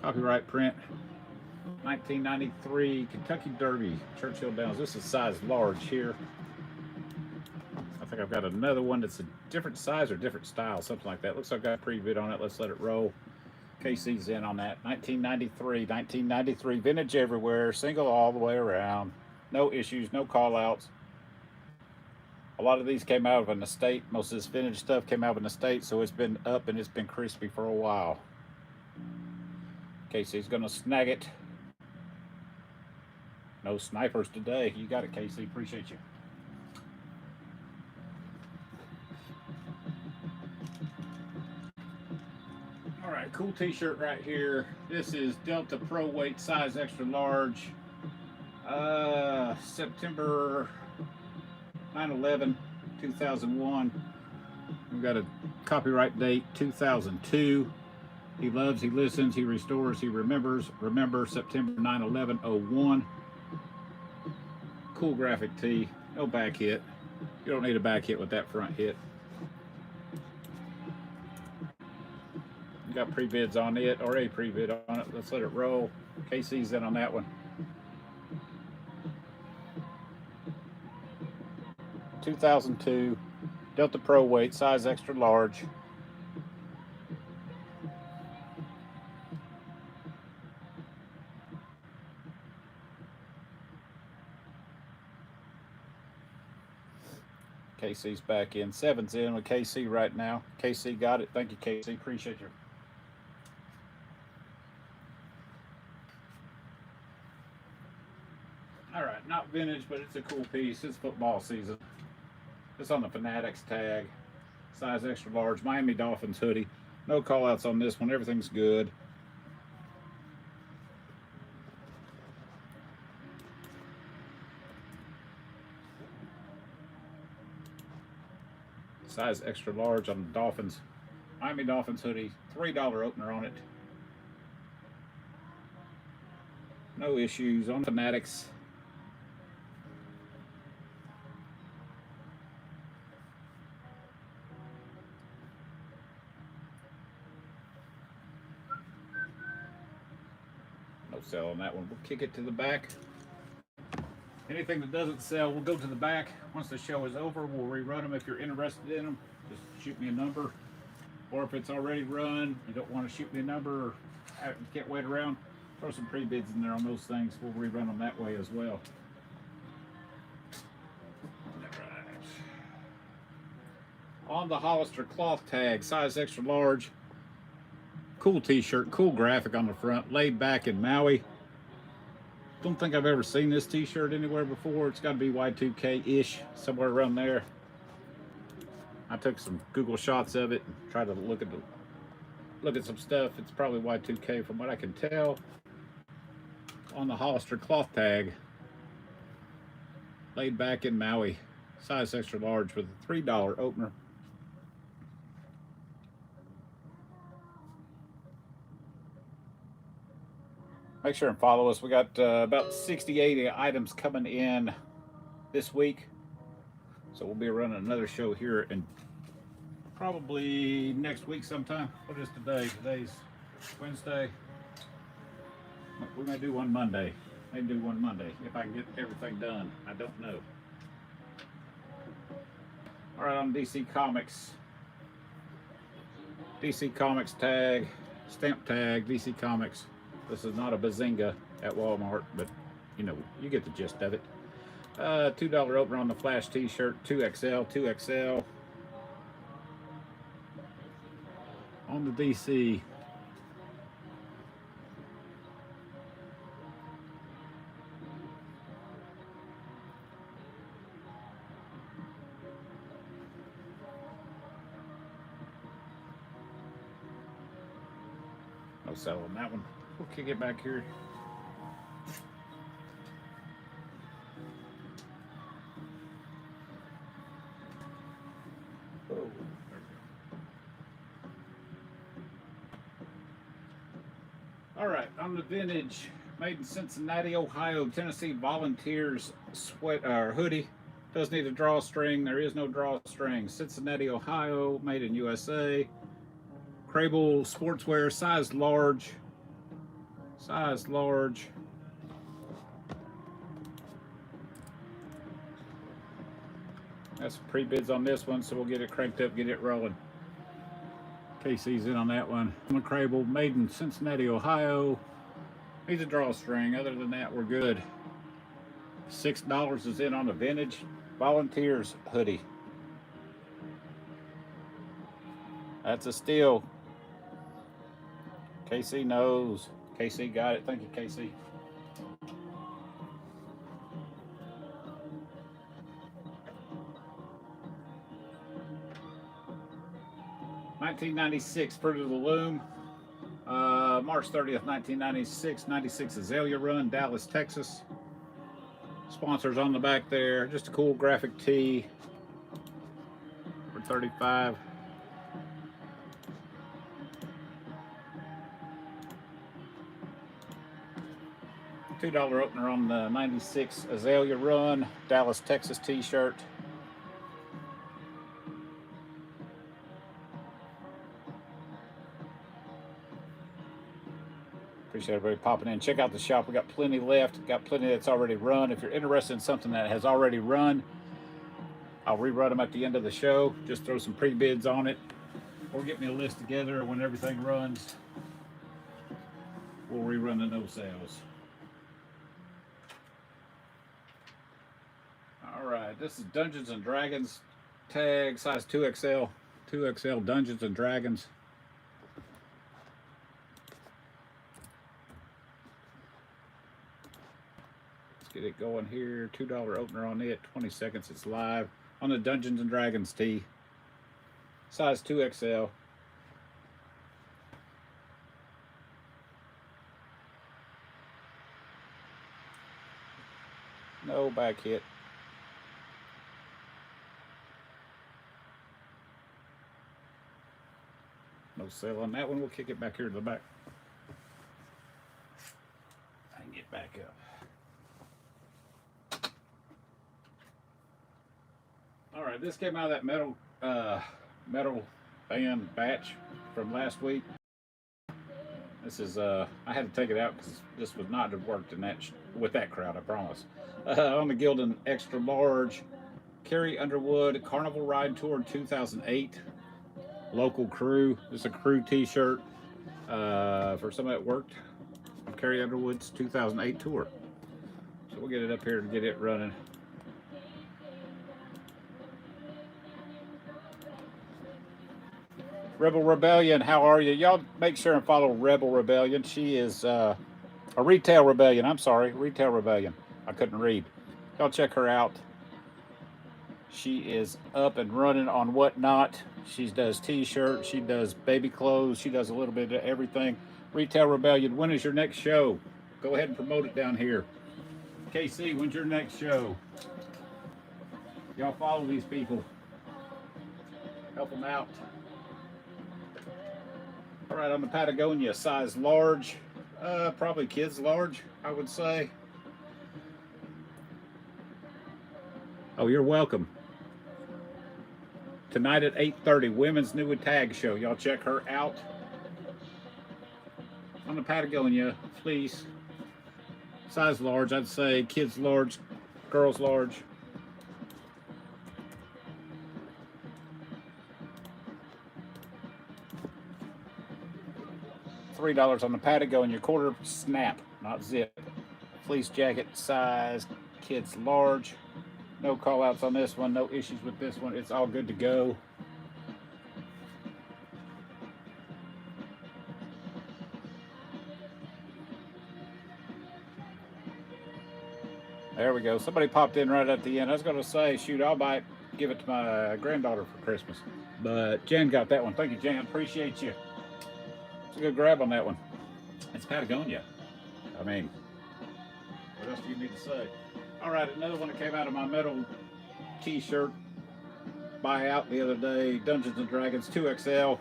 copyright print. 1993 Kentucky Derby, Churchill Downs. This is size large here. I think I've got another one that's a different size or different style, something like that. Looks like I've got a pre-bid on it. Let's let it roll. KC's in on that. 1993 vintage everywhere, single all the way around. No issues, no call outs. A lot of these came out of an estate. Most of this vintage stuff came out of an estate, so it's been up and it's been crispy for a while. KC's gonna snag it. No snipers today. You got it, KC. Appreciate you. All right, cool t-shirt right here. This is Delta Pro Weight, size extra large. September 9/11, 2001. We've got a copyright date 2002. He loves, he listens, he restores, he remembers. Remember September 9/11/01. Cool graphic tee. No back hit. You don't need a back hit with that front hit. You got pre-bids on it or a pre-bid on it. Let's let it roll. KC's in on that one. 2002 Delta Pro Weight, size extra large. KC's back in. 7's in with KC right now. KC got it. Thank you, KC. Appreciate you. All right, not vintage, but it's a cool piece. It's football season. It's on the Fanatics tag. Size extra large. Miami Dolphins hoodie. No call outs on this one. Everything's good. Size extra large on the Dolphins. Miami Dolphins hoodie. $3 opener on it. No issues on Fanatics. No sell on that one. We'll kick it to the back. Anything that doesn't sell, we'll go to the back. Once the show is over, we'll rerun them. If you're interested in them, just shoot me a number. Or if it's already run, you don't want to shoot me a number, or you can't wait around, throw some pre-bids in there on those things. We'll rerun them that way as well. All right. On the Hollister cloth tag, size extra large. Cool t-shirt, cool graphic on the front, laid back in Maui. Don't think I've ever seen this t-shirt anywhere before. It's got to be Y2K-ish, somewhere around there. I took some Google shots of it and tried to look at some stuff. It's probably Y2K from what I can tell. On the Hollister cloth tag, laid back in Maui, size extra large with a $3 opener. Make sure and follow us. We got about 60, 80 items coming in this week. So we'll be running another show here in probably next week sometime. What is today? Today's Wednesday. We may do one Monday. Maybe do one Monday if I can get everything done. I don't know. All right, on DC Comics. DC Comics tag, stamp tag, DC Comics. This is not a bazinga at Walmart, but you know, you get the gist of it. $2 opener on the Flash t-shirt, 2XL, 2XL. On the DC. No sell on that one. We'll kick it back here. Oh. All right, on the vintage, made in Cincinnati, Ohio, Tennessee Volunteers sweat hoodie. Does need a drawstring. There is no drawstring. Cincinnati, Ohio, made in USA. Crable sportswear, size large. Size large. Got some pre-bids on this one, so we'll get it cranked up, get it rolling. KC's in on that one. On the Crable, made in Cincinnati, Ohio. Needs a drawstring. Other than that, we're good. $6 is in on the vintage Volunteers hoodie. That's a steal. KC knows. KC got it. Thank you, KC. $19.96 Fruit of the Loom. March 30th, 1996. 96 Azalea Run, Dallas, Texas. Sponsors on the back there. Just a cool graphic tee for $35. $2 opener on the 96 Azalea Run, Dallas, Texas t-shirt. Appreciate everybody popping in. Check out the shop. We got plenty left. Got plenty that's already run. If you're interested in something that has already run, I'll rerun them at the end of the show. Just throw some pre-bids on it, or get me a list together. When everything runs, we'll rerun the no sales. All right, this is Dungeons and Dragons tag, size 2XL. 2XL Dungeons and Dragons. Get it going here. $2 opener on it. 20 seconds. It's live on the Dungeons and Dragons tee. Size 2XL. No back hit. No sale on that one. We'll kick it back here to the back. I can get back up. All right, this came out of that metal band batch from last week. This is I had to take it out because this was not to work in that with that crowd, I promise. On the Gildan Extra Large, Carrie Underwood Carnival Ride Tour 2008. Local crew. This is a crew T-shirt for somebody that worked on Carrie Underwood's 2008 tour. So we'll get it up here and get it running. Rebel Rebellion, how are you? Y'all make sure and follow Rebel Rebellion. She is a Retail Rebellion. I'm sorry, Retail Rebellion. I couldn't read. Y'all check her out. She is up and running on whatnot. She does t-shirts. She does baby clothes. She does a little bit of everything. Retail Rebellion, when is your next show? Go ahead and promote it down here. KC, when's your next show? Y'all follow these people. Help them out. All right, on the Patagonia, size large. Probably kids large, I would say. Oh, you're welcome. Tonight at 8:30, Women's New Tag Show. Y'all check her out on the Patagonia fleece. Size large, I'd say. Kids large, girls large. $3 on the Patagonia quarter snap, not zip. Fleece jacket size, kids large. No call outs on this one, no issues with this one. It's all good to go. There we go. Somebody popped in right at the end. I was going to say, shoot, I'll buy it, give it to my granddaughter for Christmas. But Jan got that one. Thank you, Jan. Appreciate you. It's a good grab on that one. It's Patagonia. I mean, what else do you need to say? All right, another one that came out of my metal t-shirt buyout the other day. Dungeons and Dragons 2XL.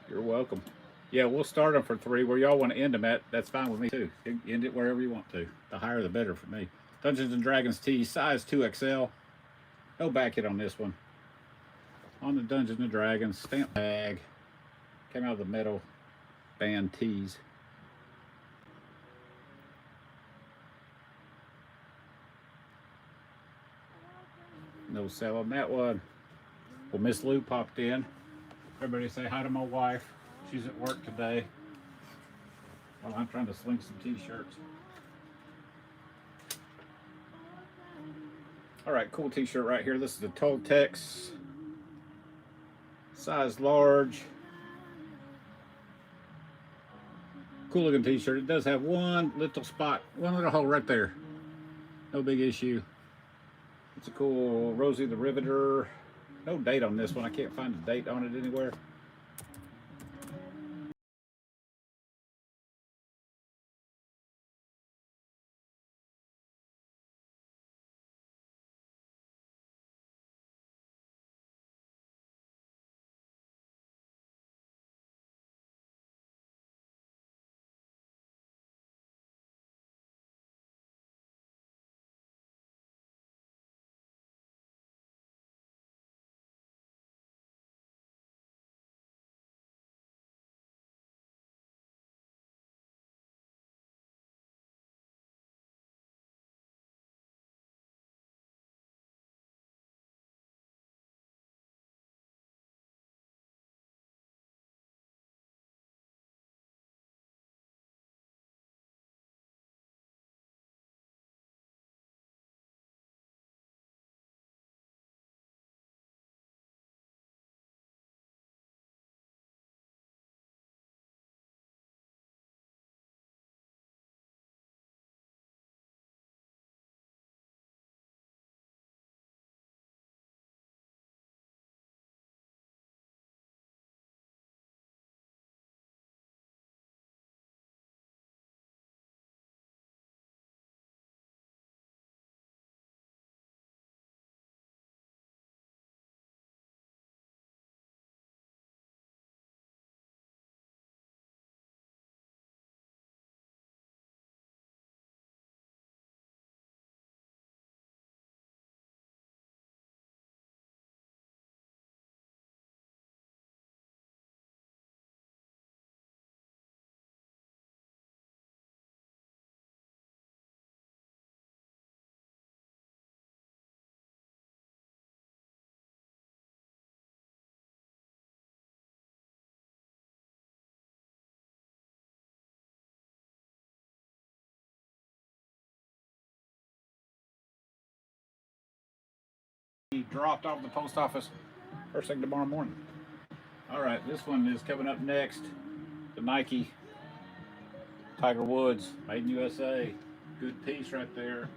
You're welcome. Yeah, we'll start them for $3. Where y'all want to end them at, that's fine with me too. You can end it wherever you want to. The higher the better for me. Dungeons and Dragons tee, size 2XL. No back hit on this one. On the Dungeons and Dragons stamp bag. Came out of the metal band tees. No sell on that one. Well, Miss Lou popped in. Everybody say hi to my wife. She's at work today. While I'm trying to sling some t-shirts. All right, cool t-shirt right here. This is the Toltecs. Size large. Cool looking t-shirt. It does have one little spot, one little hole right there. No big issue. It's a cool Rosie the Riveter. No date on this one. I can't find a date on it anywhere. He dropped off the post office first thing tomorrow morning. All right, this one is coming up next. The Nike Tiger Woods, made in USA. Good piece right there.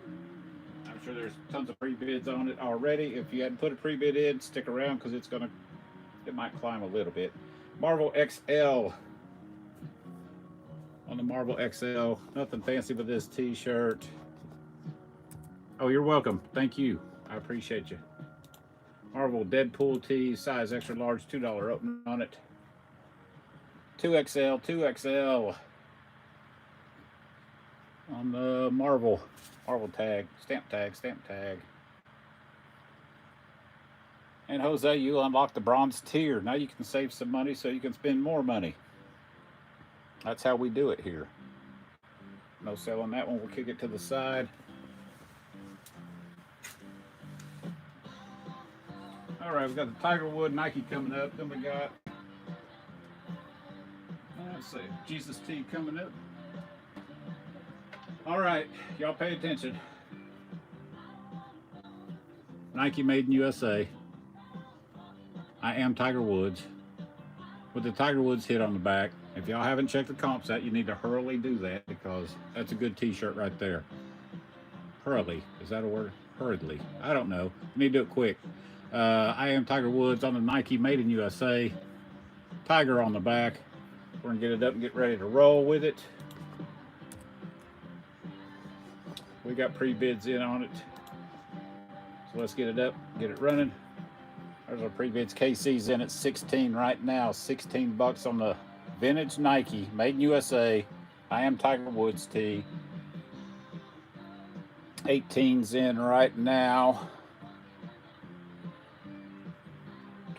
I'm sure there's tons of pre-bids on it already. If you hadn't put a pre-bid in, stick around because it might climb a little bit. Marvel XL. On the Marvel XL, nothing fancy with this t-shirt. Oh, you're welcome. Thank you. I appreciate you. Marvel Deadpool tee, size extra large, $2 opening on it. 2XL, 2XL on the Marvel tag, stamp tag. And Jose, you unlock the bronze tier. Now you can save some money so you can spend more money. That's how we do it here. No sell on that one. We'll kick it to the side. All right, we've got the Tigerwood Nike coming up. Then we got, let's see, Jesus T coming up. All right, y'all pay attention. Nike made in USA. I am Tiger Woods with the Tiger Woods hit on the back. If y'all haven't checked the comps out, you need to hurriedly do that because that's a good t-shirt right there. Hurriedly, is that a word? Hurriedly, I don't know. You need to do it quick. I am Tiger Woods on the Nike made in USA. Tiger on the back. We're gonna get it up and get ready to roll with it. We got pre-bids in on it. So let's get it up, get it running. There's our pre-bids. KC's in at 16 right now. 16 bucks on the vintage Nike, made in USA. I am Tiger Woods tee. 18's in right now.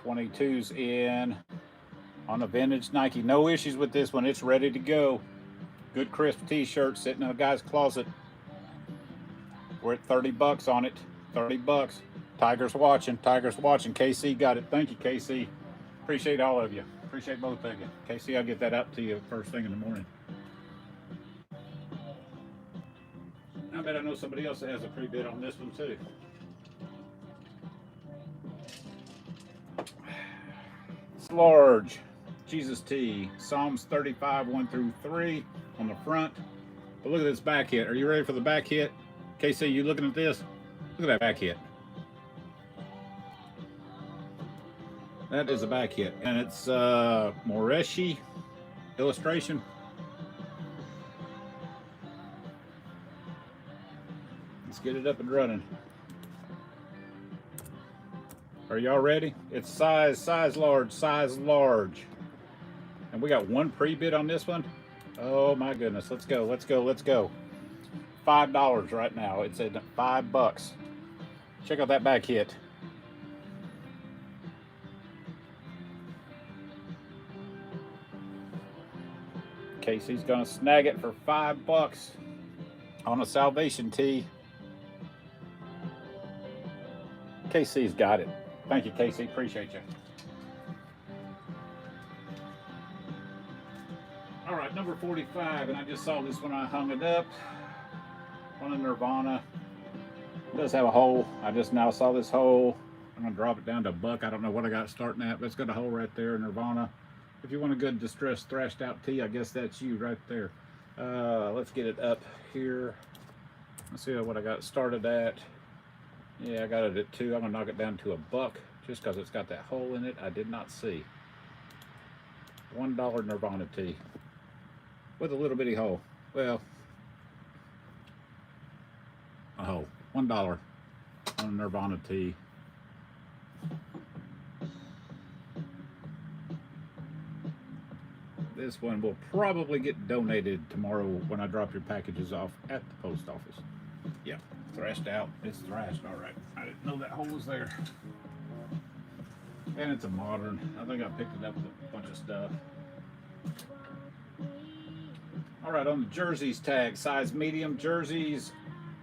22's in on the vintage Nike. No issues with this one. It's ready to go. Good crisp t-shirt sitting in a guy's closet. We're at 30 bucks on it. 30 bucks. Tiger's watching. Tiger's watching. KC got it. Thank you, KC. Appreciate all of you. Appreciate both of you. KC, I'll get that out to you first thing in the morning. I bet I know somebody else that has a pre-bid on this one too. It's large. Jesus T. Psalms 35, 1 through 3 on the front. But look at this back hit. Are you ready for the back hit? KC, you looking at this? Look at that back hit. That is a back hit. And it's Moreshi illustration. Let's get it up and running. Are y'all ready? It's size large. And we got one pre-bid on this one. Oh my goodness, let's go. $5 right now. It's at $5. Check out that back hit. Casey's gonna snag it for $5 on a Salvation tee. KC's got it. Thank you, KC. Appreciate you. All right, number 45, and I just saw this when I hung it up. One of Nirvana. It does have a hole. I just now saw this hole. I'm gonna drop it down to $1. I don't know what I got starting at, but it's got a hole right there, Nirvana. If you want a good distressed thrashed out tee, I guess that's you right there. Let's get it up here. Let's see what I got started at. Yeah, I got it at 2. I'm gonna knock it down to $1 just because it's got that hole in it I did not see. $1 Nirvana tee with a little bitty hole. Well, a hole. $1 on a Nirvana tee. This one will probably get donated tomorrow when I drop your packages off at the post office. Yeah, thrashed out. It's thrashed. All right. I didn't know that hole was there. And it's a modern. I think I picked it up with a bunch of stuff. All right, on the jerseys tag, size medium jerseys,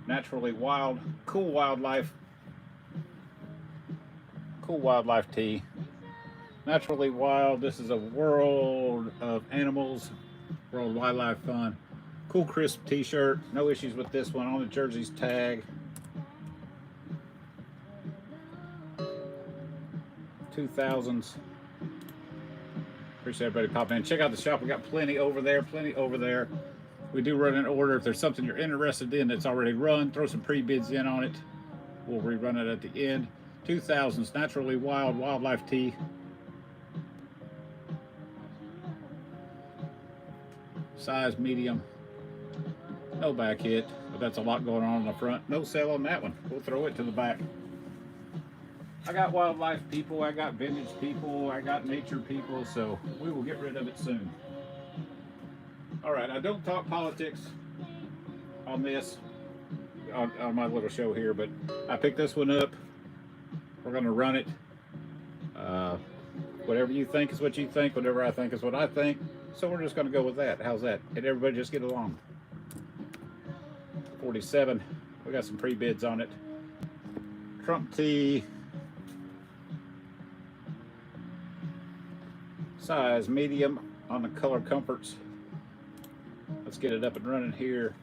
naturally wild, cool wildlife tee. Naturally wild. This is a world of animals, world wildlife fun. Cool crisp t-shirt. No issues with this one. On the jerseys tag. 2000s. Appreciate everybody popping in. Check out the shop. We got plenty over there. We do run an order. If there's something you're interested in that's already run, throw some pre-bids in on it. We'll rerun it at the end. 2000s naturally wild wildlife tee. Size medium. No back hit, but that's a lot going on the front. No sale on that one. We'll throw it to the back. I got wildlife people, I got vintage people, I got nature people, so we will get rid of it soon. All right, I don't talk politics on this, on my little show here, but I picked this one up. We're gonna run it. Whatever you think is what you think, whatever I think is what I think. So we're just gonna go with that. How's that? And everybody just get along. 47, we got some pre-bids on it. Trump tee, size medium on the color comforts. Let's get it up and running here.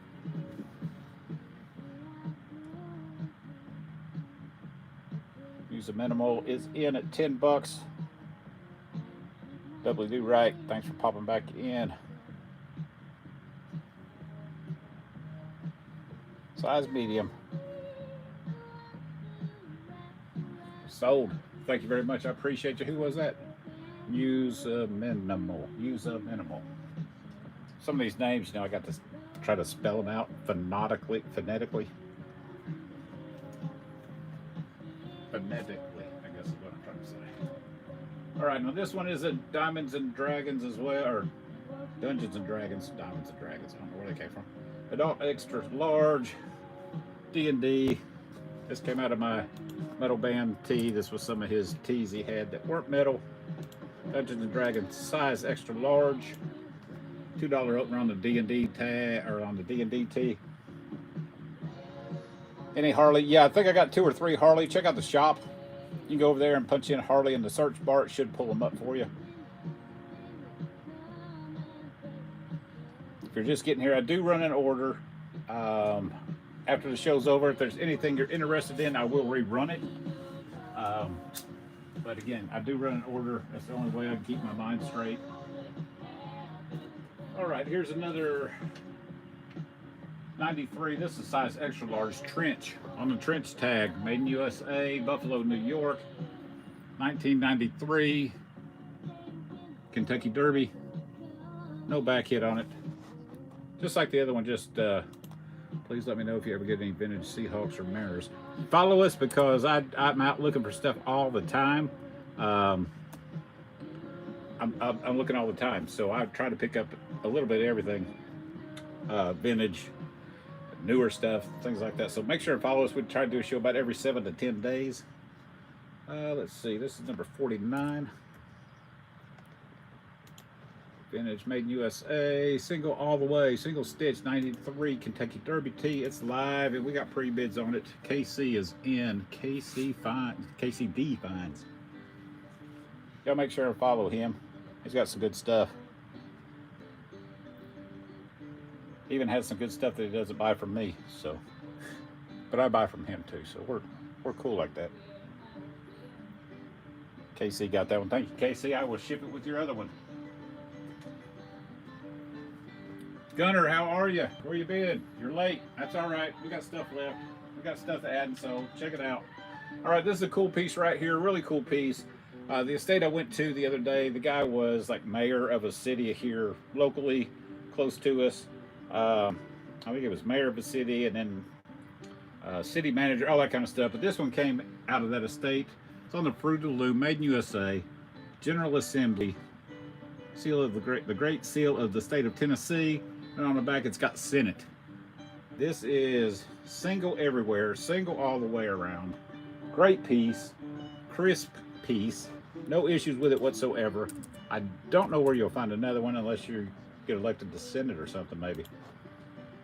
Use a minimal is in at 10 bucks. Doubly do right. Thanks for popping back in. Size medium. Sold. Thank you very much. I appreciate you. Who was that? Use a minimal. Use a minimal. Some of these names, you know, I got to try to spell them out phonetically. Phonetically, I guess is what I'm trying to say. All right, now this one is a Diamonds and Dragons as well, or Dungeons and Dragons, Diamonds and Dragons. I don't know where they came from. Adult extra large, D&D. This came out of my metal band tee. This was some of his tees he had that weren't metal. Dungeons and Dragons size extra large. $2 opener on the D&D tag, or on the D&D tee. Any Harley? Yeah, I think I got 2 or 3 Harley. Check out the shop. You can go over there and punch in Harley in the search bar. It should pull them up for you. If you're just getting here, I do run an order. After the show's over, if there's anything you're interested in, I will rerun it. But again, I do run an order. That's the only way I can keep my mind straight. All right, here's another 93. This is size extra large trench on the trench tag. Made in USA, Buffalo, New York. 1993. Kentucky Derby. No back hit on it. Just like the other one, just please let me know if you ever get any vintage Seahawks or Mariners. Follow us because I'm out looking for stuff all the time. I'm looking all the time, so I try to pick up a little bit of everything. Vintage, newer stuff, things like that. So make sure to follow us. We try to do a show about every 7 to 10 days. Let's see, this is number 49. Vintage, made in USA, single all the way, single stitch, 93 Kentucky Derby tee. It's live, and we got pre-bids on it. KC is in. KCD Finds. Y'all make sure to follow him. He's got some good stuff. He even has some good stuff that he doesn't buy from me. So, but I buy from him too. So we're cool like that. KC got that one. Thank you, KC. I will ship it with your other one. Gunner, how are you? Where you been? You're late. That's all right. We got stuff left. We got stuff to add and so check it out. All right, this is a cool piece right here. Really cool piece. The estate I went to the other day, the guy was like mayor of a city here locally, close to us. I think it was mayor of a city and then city manager, all that kind of stuff. But this one came out of that estate. It's on the Fruit of the Loom, made in USA, General Assembly, seal of the great seal of the state of Tennessee. And on the back, it's got Senate. This is single everywhere, single all the way around. Great piece, crisp piece. No issues with it whatsoever. I don't know where you'll find another one unless you get elected to Senate or something maybe.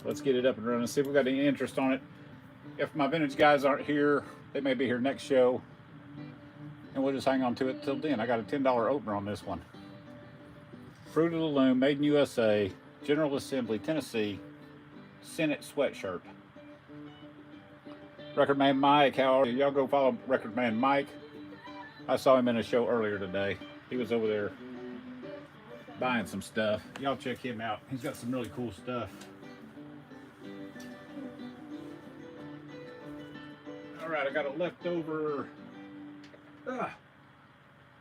Let's get it up and running, see if we got any interest on it. If my vintage guys aren't here, they may be here next show. And we'll just hang on to it till then. I got a $10 opener on this one. Fruit of the Loom, made in USA, General Assembly, Tennessee, Senate sweatshirt. Record Man Mike, how are you? Y'all go follow Record Man Mike. I saw him in a show earlier today. He was over there buying some stuff. Y'all check him out. He's got some really cool stuff. All right, I got a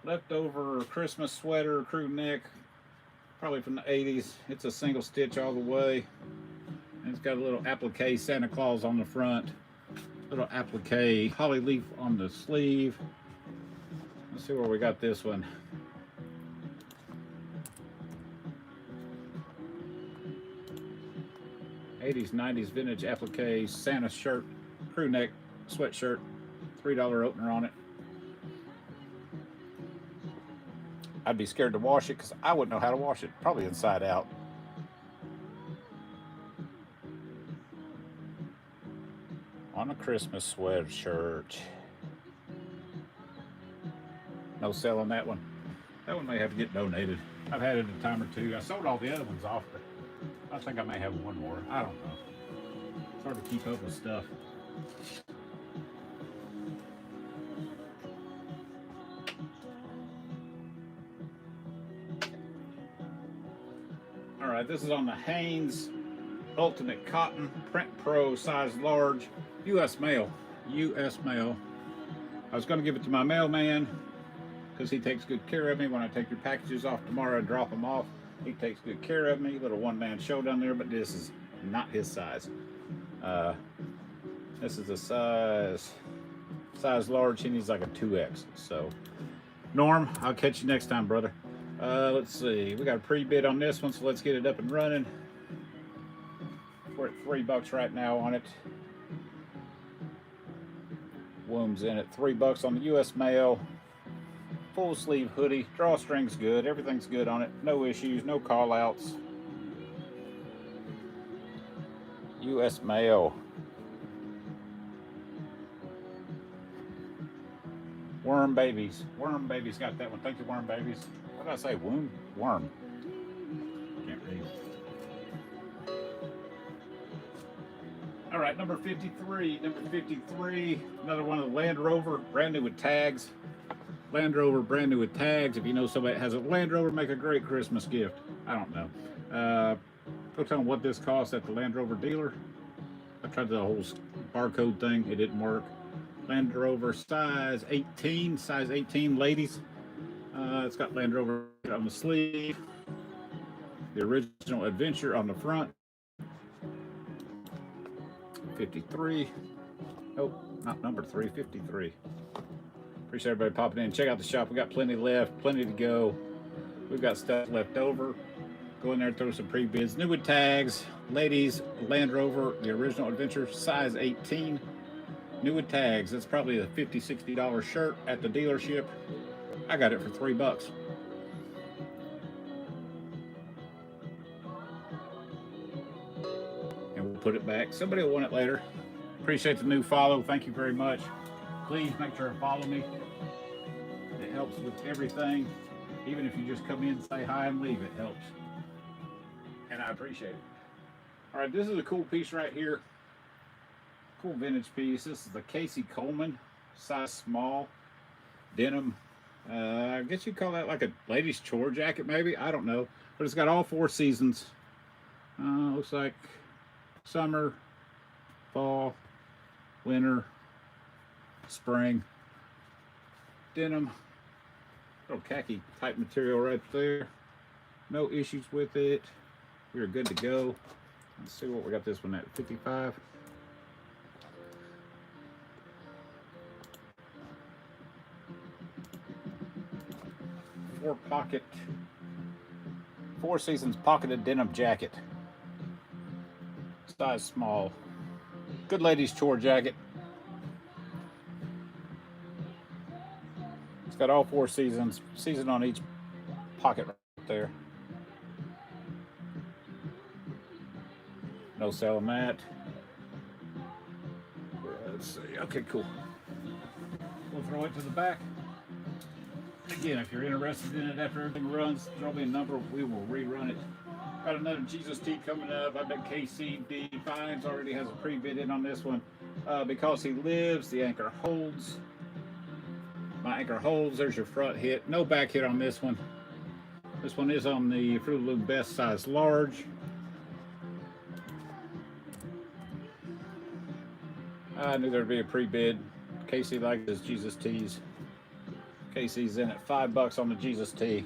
leftover Christmas sweater, crew neck, probably from the 80s. It's a single stitch all the way. And it's got a little applique Santa Claus on the front. Little applique holly leaf on the sleeve. Let's see where we got this one. '80s, '90s vintage applique Santa shirt, crew neck sweatshirt, $3 opener on it. I'd be scared to wash it because I wouldn't know how to wash it. Probably inside out. On a Christmas sweatshirt. No selling that one. That one may have to get donated. I've had it a time or two. I sold all the other ones off, but I think I may have one more. I don't know. It's hard to keep up with stuff. All right, this is on the Hanes Ultimate Cotton Print Pro size large, U.S. mail. U.S. mail. I was going to give it to my mailman because he takes good care of me. When I take your packages off tomorrow and drop them off, he takes good care of me. Little one-man show down there, but this is not his size. This is a size large. He needs like a 2X. So, Norm, I'll catch you next time, brother. Let's see. We got a pre-bid on this one, so let's get it up and running. We're at $3 right now on it. Womb's in at $3 on the U.S. mail. Full sleeve hoodie. Drawstring's good. Everything's good on it. No issues. No call outs. U.S. mail. Worm Babies. Worm Babies got that one. Thank you, Worm Babies. What did I say? Worm? Worm. Can't read. All right, number 53. Number 53. Another one of the Land Rover. Brand new with tags. Land Rover, brand new with tags. If you know somebody that has a Land Rover, make a great Christmas gift. I don't know. Go tell them what this costs at the Land Rover dealer. I tried the whole barcode thing. It didn't work. Land Rover size 18. Size 18, ladies. It's got Land Rover on the sleeve. The original Adventure on the front. 53. Nope, not number 3. 53. Appreciate everybody popping in. Check out the shop. We got plenty left, plenty to go. We've got stuff left over. Go in there and throw some pre-bids. New with tags. Ladies, Land Rover, the original Adventure, size 18. New with tags. That's probably a $50, $60 shirt at the dealership. I got it for $3. And we'll put it back. Somebody will want it later. Appreciate the new follow. Thank you very much. Please make sure to follow me. It helps with everything. Even if you just come in, say hi, and leave, it helps. And I appreciate it. All right, this is a cool piece right here. Cool vintage piece. This is the Casey Coleman, size small, denim. I guess you'd call that like a ladies' chore jacket, maybe. I don't know. But it's got all 4 seasons. Looks like summer, fall, winter, spring. Denim. Little khaki type material right there. No issues with it. We're good to go. Let's see what we got this one at. 55. Pocket, 4 seasons pocketed denim jacket. Size small. Good ladies' chore jacket. It's got all 4 seasons. Season on each pocket right there. No selling that. Let's see. Okay, cool. We'll throw it to the back. Again, if you're interested in it after everything runs, throw me a number. We will rerun it. Got another Jesus T coming up. I bet KCD Fines already has a pre-bid in on this one. Because he lives, the anchor holds. My anchor holds. There's your front hit. No back hit on this one. This one is on the Fruit Loop Best size large. I knew there'd be a pre-bid. Casey likes his Jesus T's. Casey's in at $5 on the Jesus T.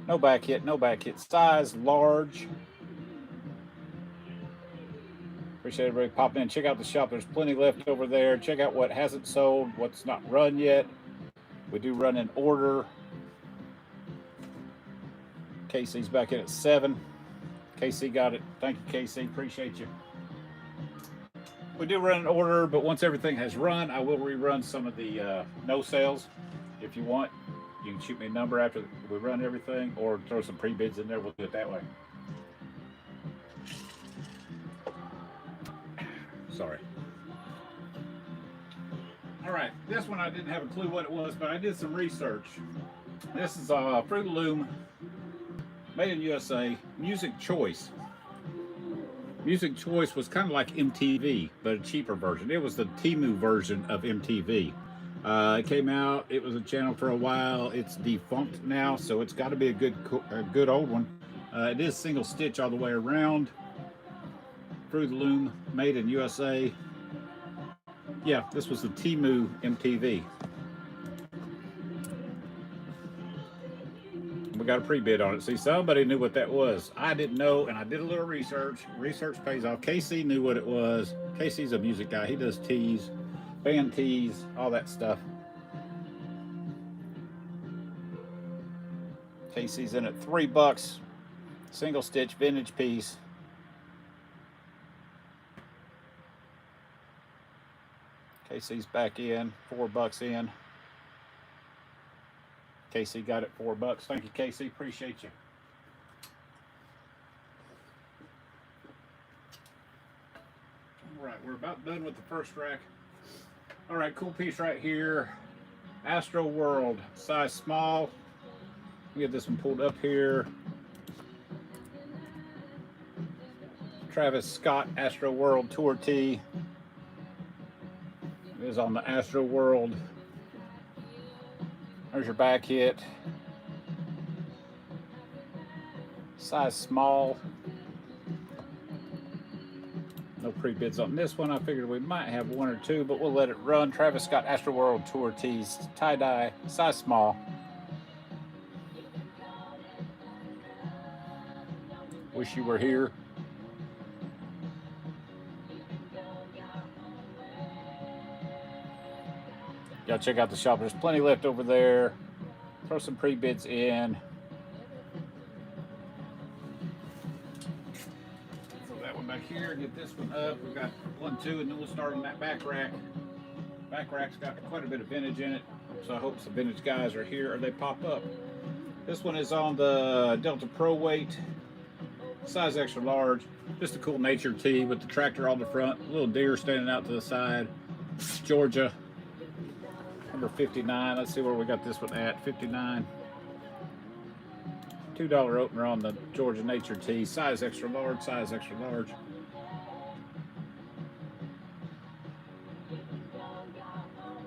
No back hit, no back hit. Size large. Appreciate everybody popping in. Check out the shop. There's plenty left over there. Check out what hasn't sold, what's not run yet. We do run in order. Casey's back in at 7. Casey got it. Thank you, Casey. Appreciate you. We do run in order, but once everything has run, I will rerun some of the no sales. If you want, you can shoot me a number after we run everything, or throw some pre-bids in there. We'll do it that way. Sorry. All right, this one I didn't have a clue what it was, but I did some research. This is Fruit of the Loom, made in USA, Music Choice. Music Choice was kind of like MTV, but a cheaper version. It was the Temu version of MTV. It came out, it was a channel for a while. It's defunct now, so it's got to be a good old one. It is single stitch all the way around. Fruit of the Loom, made in USA. Yeah, this was the Temu MTV. We got a pre-bid on it. See, somebody knew what that was. I didn't know, and I did a little research. Research pays off. Casey knew what it was. Casey's a music guy. He does tees, band tees, all that stuff. Casey's in at $3. Single stitch vintage piece. Casey's back in, $4 in. Casey got it $4. Thank you, Casey. Appreciate you. All right, we're about done with the first rack. All right, cool piece right here. Astro World, size small. Let me get this one pulled up here. Travis Scott Astro World Tour Tee. It is on the Astro World. There's your back hit. Size small. No pre-bids on this one. I figured we might have one or two, but we'll let it run. Travis Scott Astro World Tour Tees, tie-dye, size small. Wish you were here. Y'all check out the shop. There's plenty left over there. Throw some pre-bids in. Throw that one back here. Get this one up. We've got 1, 2, and then we'll start on that back rack. Back rack's got quite a bit of vintage in it, so I hope some vintage guys are here or they pop up. This one is on the Delta Pro weight, size extra large. Just a cool nature tee with the tractor on the front, a little deer standing out to the side. Georgia. Number 59. Let's see where we got this one at. 59. $2 opener on the Georgia Nature Tee. Size extra large. Size extra large.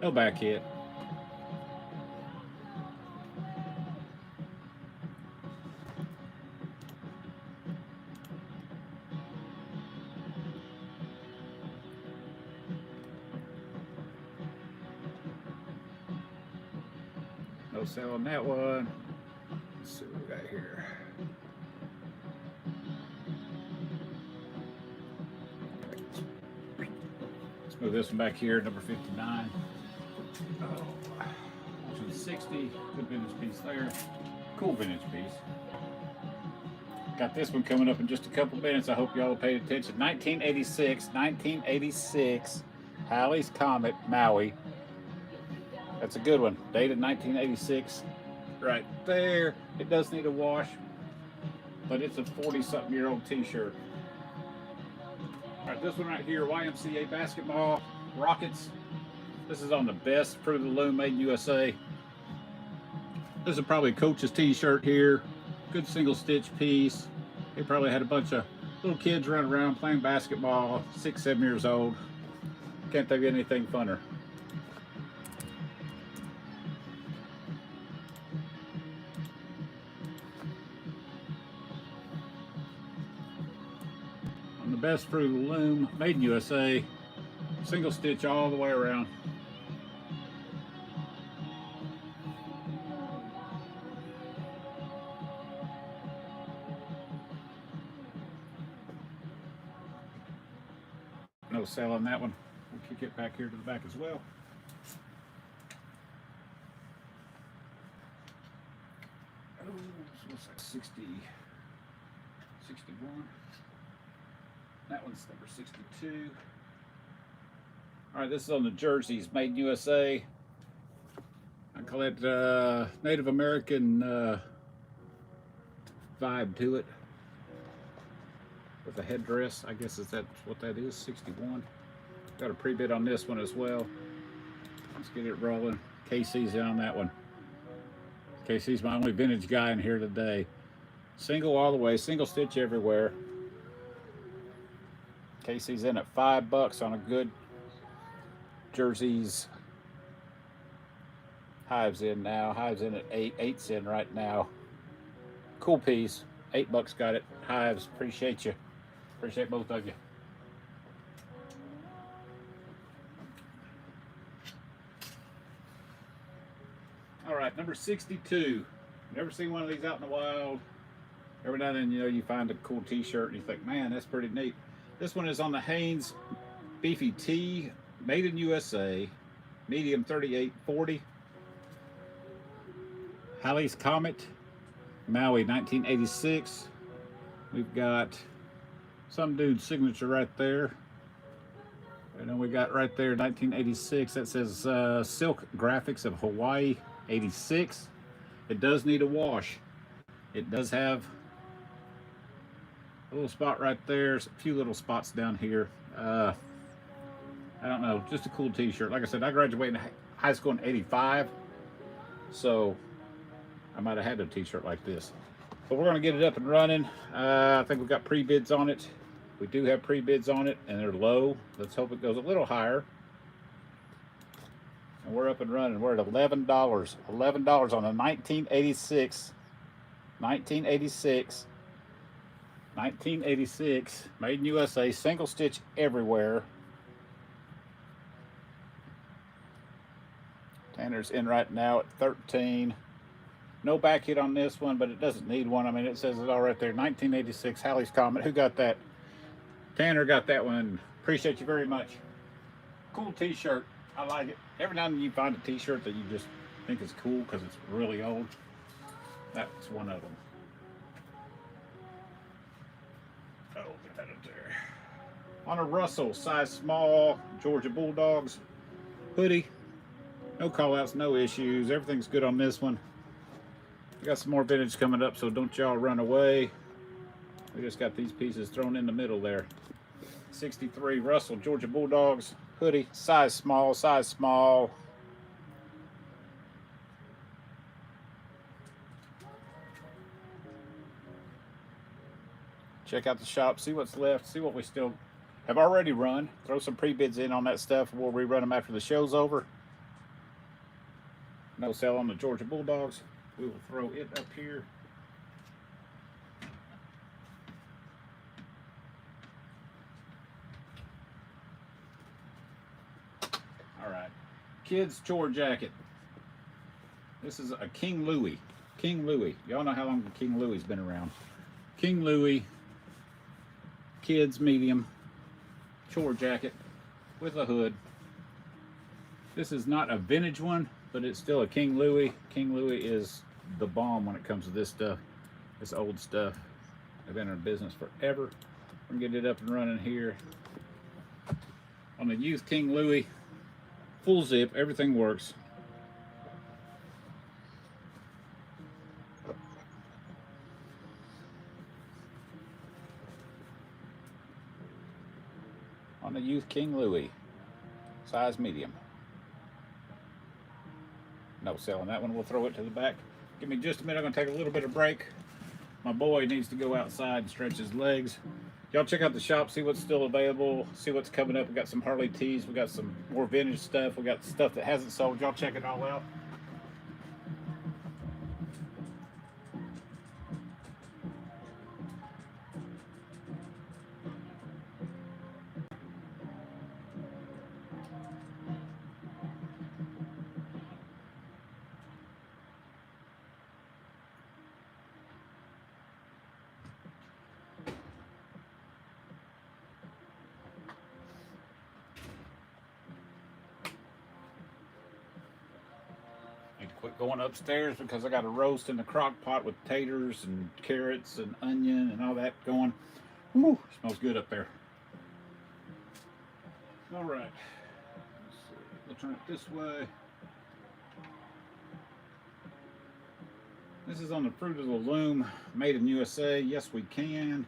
No back hit. No sale on that one. Let's see what we got here. Let's move this one back here, number 59. Oh, 60. Good vintage piece there. Cool vintage piece. Got this one coming up in just a couple minutes. I hope y'all paid attention. 1986. Halley's Comet, Maui. That's a good one. Dated 1986. Right there. It does need a wash, but it's a 40-something-year-old t-shirt. All right, this one right here, YMCA basketball, Rockets. This is on the best Fruit of the Loom, made in USA. This is probably a coach's t-shirt here. Good single stitch piece. They probably had a bunch of little kids running around playing basketball, 6, 7 years old. Can't think of anything funner. On the best Fruit of the Loom, made in USA. Single stitch all the way around. No sale on that one. We'll kick it back here to the back as well. Oh, this looks like 61. That one's number 62. All right, this is on the jerseys, made in USA. I call it Native American vibe to it. With a headdress, I guess is that what that is, 61. Got a pre-bid on this one as well. Let's get it rolling. KC's in on that one. KC's my only vintage guy in here today. Single all the way, single stitch everywhere. KC's in at $5 on a good jerseys. Hive's in now. Hive's in at 8. 8's in right now. Cool piece. $8 got it. Hives, appreciate you. Appreciate both of you. All right, number 62. Never seen one of these out in the wild. Every now and then, you know, you find a cool t-shirt and you think, man, that's pretty neat. This one is on the Hanes Beefy Tee, made in USA, medium 38-40. Halley's Comet, Maui 1986. We've got some dude's signature right there. And then we got right there 1986. That says Silk Graphics of Hawaii 86. It does need a wash. It does have a little spot right there, a few little spots down here. I don't know, just a cool t-shirt. Like I said, I graduated high school in 85, so I might have had a t-shirt like this. But we're gonna get it up and running. I think we've got pre-bids on it. We do have pre-bids on it, and they're low. Let's hope it goes a little higher. And we're up and running. We're at $11. $11 on a 1986. 1986, made in USA, single stitch everywhere. Tanner's in right now at 13. No back hit on this one, but it doesn't need one. I mean, it says it all right there. 1986, Halley's Comet. Who got that? Tanner got that one. Appreciate you very much. Cool t-shirt. I like it. Every now and then you find a t-shirt that you just think is cool because it's really old. That's one of them. Oh, get that up there. On a Russell, size small, Georgia Bulldogs hoodie. No call outs, no issues. Everything's good on this one. We got some more vintage coming up, so don't y'all run away. We just got these pieces thrown in the middle there. 63 Russell, Georgia Bulldogs hoodie, size small, size small. Check out the shop, see what's left, see what we still have already run. Throw some pre-bids in on that stuff. We'll rerun them after the show's over. No sale on the Georgia Bulldogs. We will throw it up here. All right, kids chore jacket. This is a King Louis. King Louis. Y'all know how long King Louis has been around. King Louis. Kids medium chore jacket with a hood. This is not a vintage one, but it's still a King Louis. King Louis is the bomb when it comes to this stuff. This old stuff. I've been in business forever. I'm gonna get it up and running here. On the youth King Louis, full zip, everything works. On the youth King Louis, size medium. No selling that one. We'll throw it to the back. Give me just a minute. I'm gonna take a little bit of break. My boy needs to go outside and stretch his legs. Y'all check out the shop, see what's still available, see what's coming up. We got some Harley tees, we got some more vintage stuff, we got stuff that hasn't sold. Y'all check it all out. going upstairs because I got a roast in the crock pot with taters and carrots and onion and all that going. Woo, smells good up there. All right, we'll turn it this way. This is on the Fruit of the Loom, made in USA. Yes, we can.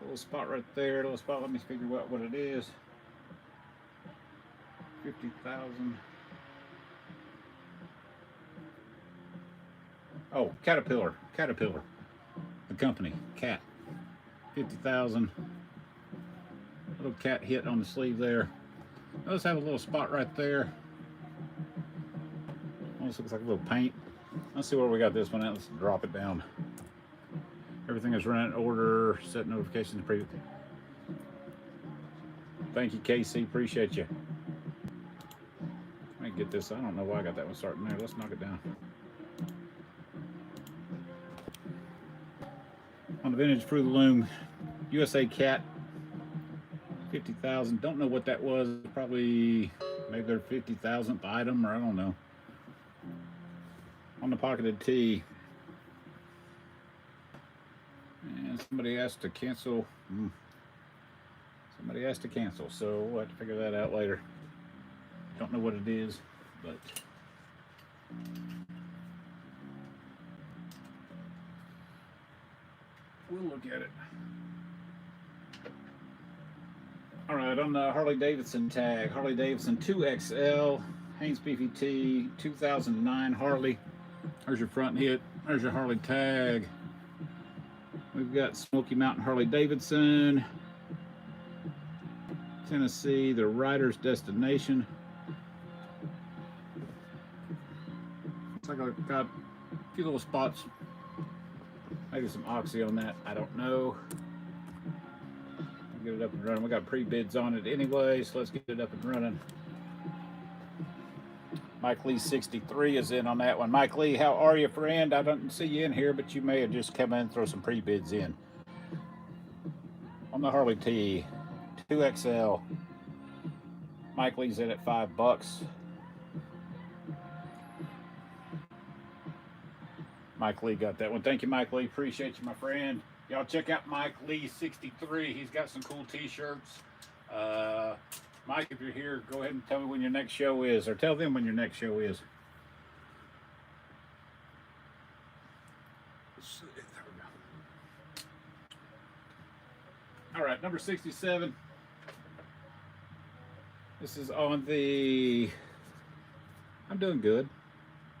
A little spot right there, a little spot. Let me figure out what it is. 50,000. Oh, Caterpillar. The company, Cat. 50,000. Little cat hit on the sleeve there. Let's have a little spot right there. Almost looks like a little paint. Let's see where we got this one at. Let's drop it down. Everything is running in order. Set notifications. Thank you, KC. Appreciate you. Let me get this. I don't know why I got that one starting there. Let's knock it down. On the vintage Fruit of the Loom, USA Cat. 50,000. Don't know what that was. Probably maybe their 50,000th item, or I don't know. On the pocketed tee. And somebody asked to cancel. Somebody asked to cancel, so we'll have to figure that out later. Don't know what it is, but we'll look at it. All right, on the Harley Davidson tag, Harley Davidson 2XL, Haynes Beefy T, 2009 Harley. There's your front hit. There's your Harley tag. We've got Smoky Mountain Harley Davidson, Tennessee, the rider's destination. Looks like I've got a few little spots. Maybe some oxy on that. I don't know. Get it up and running. We got pre-bids on it anyway, so let's get it up and running. Mike Lee 63 is in on that one. Mike Lee, how are you, friend? I don't see you in here, but you may have just come in and throw some pre-bids in. On the Harley T, 2XL. Mike Lee's in at $5. Mike Lee got that one. Thank you, Mike Lee. Appreciate you, my friend. Y'all check out Mike Lee 63. He's got some cool t-shirts. Mike, if you're here, go ahead and tell me when your next show is, or tell them when your next show is. There we go. All right, number 67. This is on the... I'm doing good.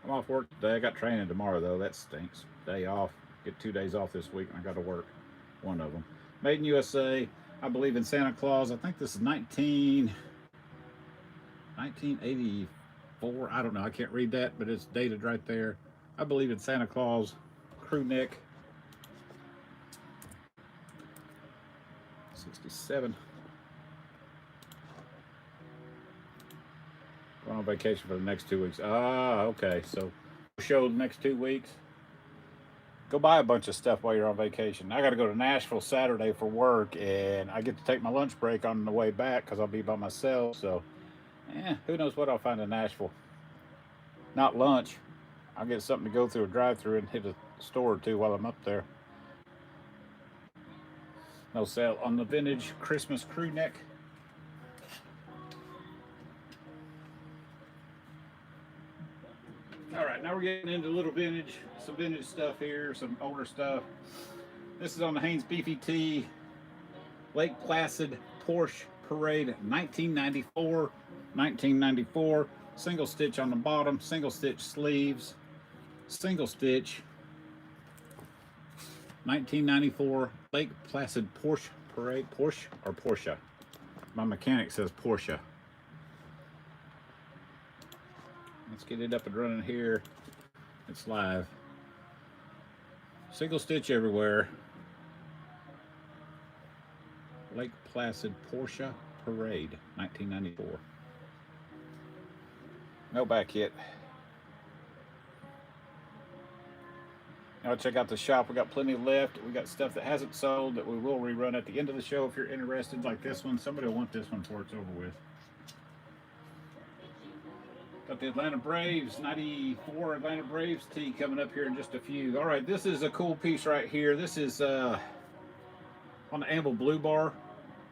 I'm off work today. I got training tomorrow, though. That stinks. Day off. Get 2 days off this week, and I got to work one of them. Made in USA. I believe in Santa Claus. I think this is 1984. I don't know. I can't read that, but it's dated right there. I believe in Santa Claus. Crew neck. 67. Going on vacation for the next 2 weeks. Ah, okay. So, show the next 2 weeks. Go buy a bunch of stuff while you're on vacation. I got to go to Nashville Saturday for work, and I get to take my lunch break on the way back because I'll be by myself. So, who knows what I'll find in Nashville. Not lunch. I'll get something to go through a drive-through and hit a store or two while I'm up there. No sale on the vintage Christmas crew neck. All right, now we're getting into a little vintage, some vintage stuff here, some older stuff. This is on the Haynes Beefy T, Lake Placid Porsche Parade, 1994, single stitch on the bottom, single stitch sleeves, single stitch, 1994 Lake Placid Porsche Parade, Porsche or Porsche? My mechanic says Porsche. Let's get it up and running here. It's live. Single stitch everywhere. Lake Placid Porsche Parade, 1994. No back hit. Now check out the shop. We got plenty left. We got stuff that hasn't sold that we will rerun at the end of the show if you're interested, like this one. Somebody will want this one before it's over with. Got the Atlanta Braves, 94 Atlanta Braves tee coming up here in just a few. All right, this is a cool piece right here. This is on the Amble Blue Bar,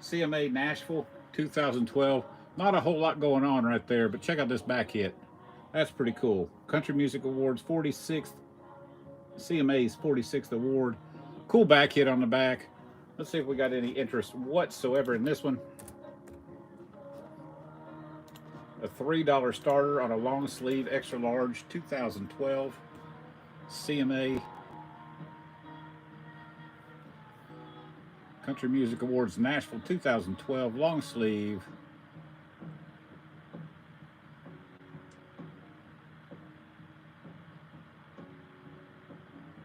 CMA Nashville, 2012. Not a whole lot going on right there, but check out this back hit. That's pretty cool. Country Music Awards, 46th, CMA's 46th award. Cool back hit on the back. Let's see if we got any interest whatsoever in this one. A $3 starter on a long sleeve, extra large, 2012 CMA Country Music Awards Nashville 2012 long sleeve.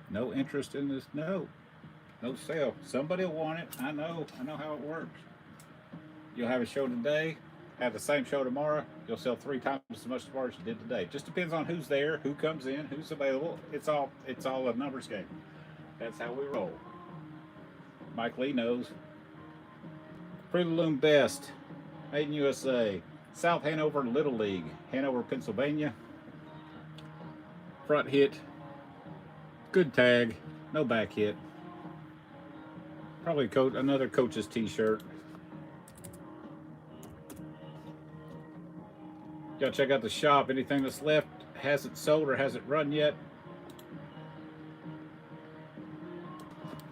No interest in this? No sale. Somebody will want it. I know how it works. You'll have a show today, have the same show tomorrow. You'll sell 3 times as much tomorrow as you did today. Just depends on who's there, who comes in, who's available. It's all a numbers game. That's how we roll. Mike Lee knows. Preloved Best, made in USA. South Hanover Little League, Hanover, Pennsylvania. Front hit, good tag, no back hit. Probably another coach's t-shirt. Gotta check out the shop. Anything that's left hasn't sold or hasn't run yet.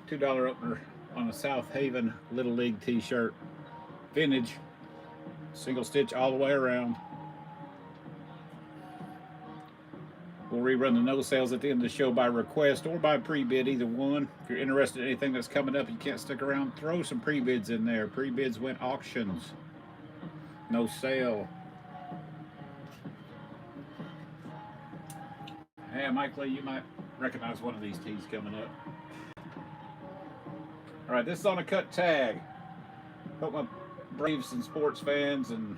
$2 opener on a South Haven Little League t-shirt. Vintage. Single stitch all the way around. We'll rerun the no sales at the end of the show by request or by pre-bid, either one. If you're interested in anything that's coming up, you can't stick around, throw some pre-bids in there. Pre-bids win auctions. No sale. Hey, Mike Lee, you might recognize one of these tees coming up. All right, this is on a cut tag. Hope my Braves and sports fans and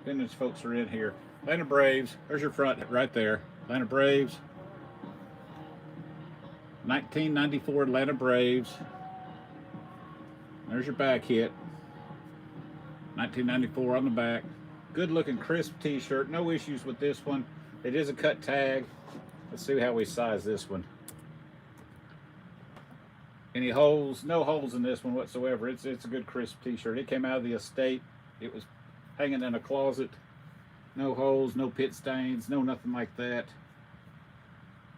vintage folks are in here. Atlanta Braves, there's your front right there. Atlanta Braves, 1994 Atlanta Braves. There's your back hit, 1994 on the back. Good looking crisp t-shirt, no issues with this one. It is a cut tag. Let's see how we size this one. Any holes? No holes in this one whatsoever. It's a good crisp t-shirt. It came out of the estate. It was hanging in a closet. No holes, no pit stains, no nothing like that.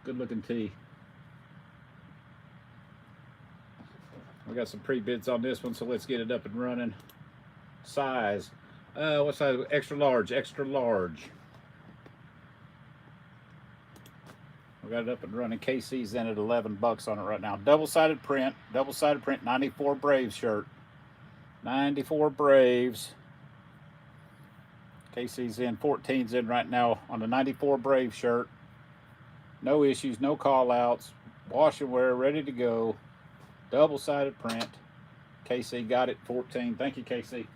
Good looking tee. We got some pre-bids on this one, so let's get it up and running. Size. What size? Extra large, extra large. We got it up and running. KC's in at $11 on it right now. Double-sided print, 94 Braves shirt. 94 Braves. KC's in, 14's in right now on the 94 Brave shirt. No issues, no call outs. Wash and wear, ready to go. Double-sided print. KC got it, 14. Thank you, KC.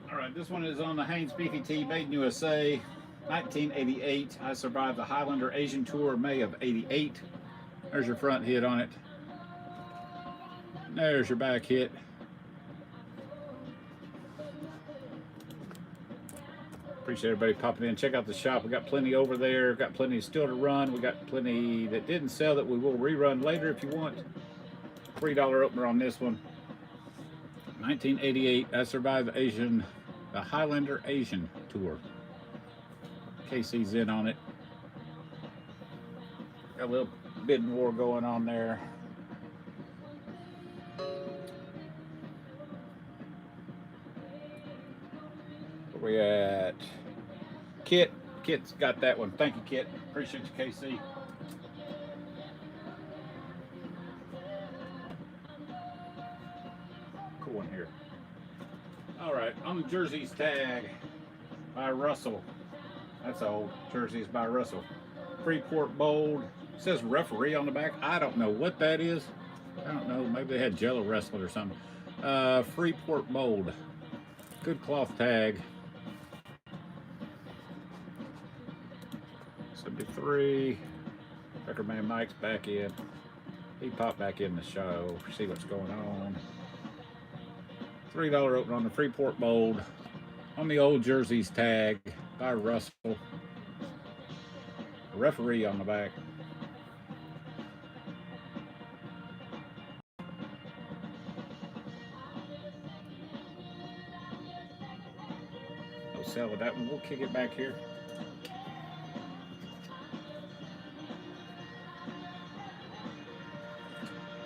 All right, this one is on the Haynes Beefy tee, made in USA, 1988. I survived the Highlander Asian Tour, May of '88. There's your front hit on it. There's your back hit. Appreciate everybody popping in. Check out the shop. We got plenty over there. Got plenty still to run. We got plenty that didn't sell that we will rerun later if you want. $3 opener on this one. 1988. I survived the Highlander Asian Tour. KC's in on it. Got a little bidding war going on there. Where we at? Kit. Kit's got that one. Thank you, Kit. Appreciate you, KC. Cool one here. All right, on the jerseys tag by Russell. That's old. Jerseys by Russell. Freeport Bold. It says referee on the back. I don't know what that is. I don't know. Maybe they had Jello wrestling or something. Freeport Bold. Good cloth tag. 73. Tucker Man Mike's back in. He popped back in the show, see what's going on. $3 opener on the Freeport mold. On the old jerseys tag by Russell. A referee on the back. No sell with that one. We'll kick it back here.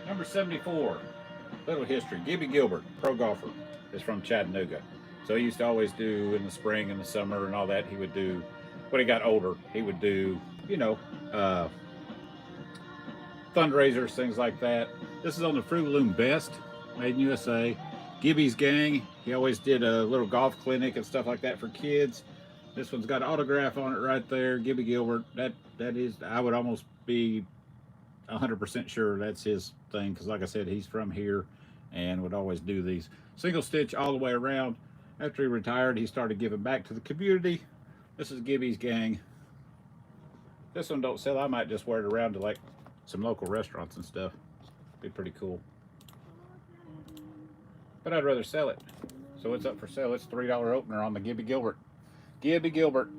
Number 74. Little history. Gibby Gilbert, pro golfer, is from Chattanooga. So he used to always do in the spring and the summer and all that. He would do, when he got older, he would do, you know, fundraisers, things like that. This is on the Fruit Loom Best, made in USA. Gibby's gang, he always did a little golf clinic and stuff like that for kids. This one's got an autograph on it right there. Gibby Gilbert, that is, I would almost be 100% sure that's his thing, because like I said, he's from here and would always do these. Single stitch all the way around. After he retired, he started giving back to the community. This is Gibby's gang. This one don't sell. I might just wear it around to like some local restaurants and stuff. Be pretty cool. But I'd rather sell it. So it's up for sale. It's $3 opener on the Gibby Gilbert. Gibby Gilbert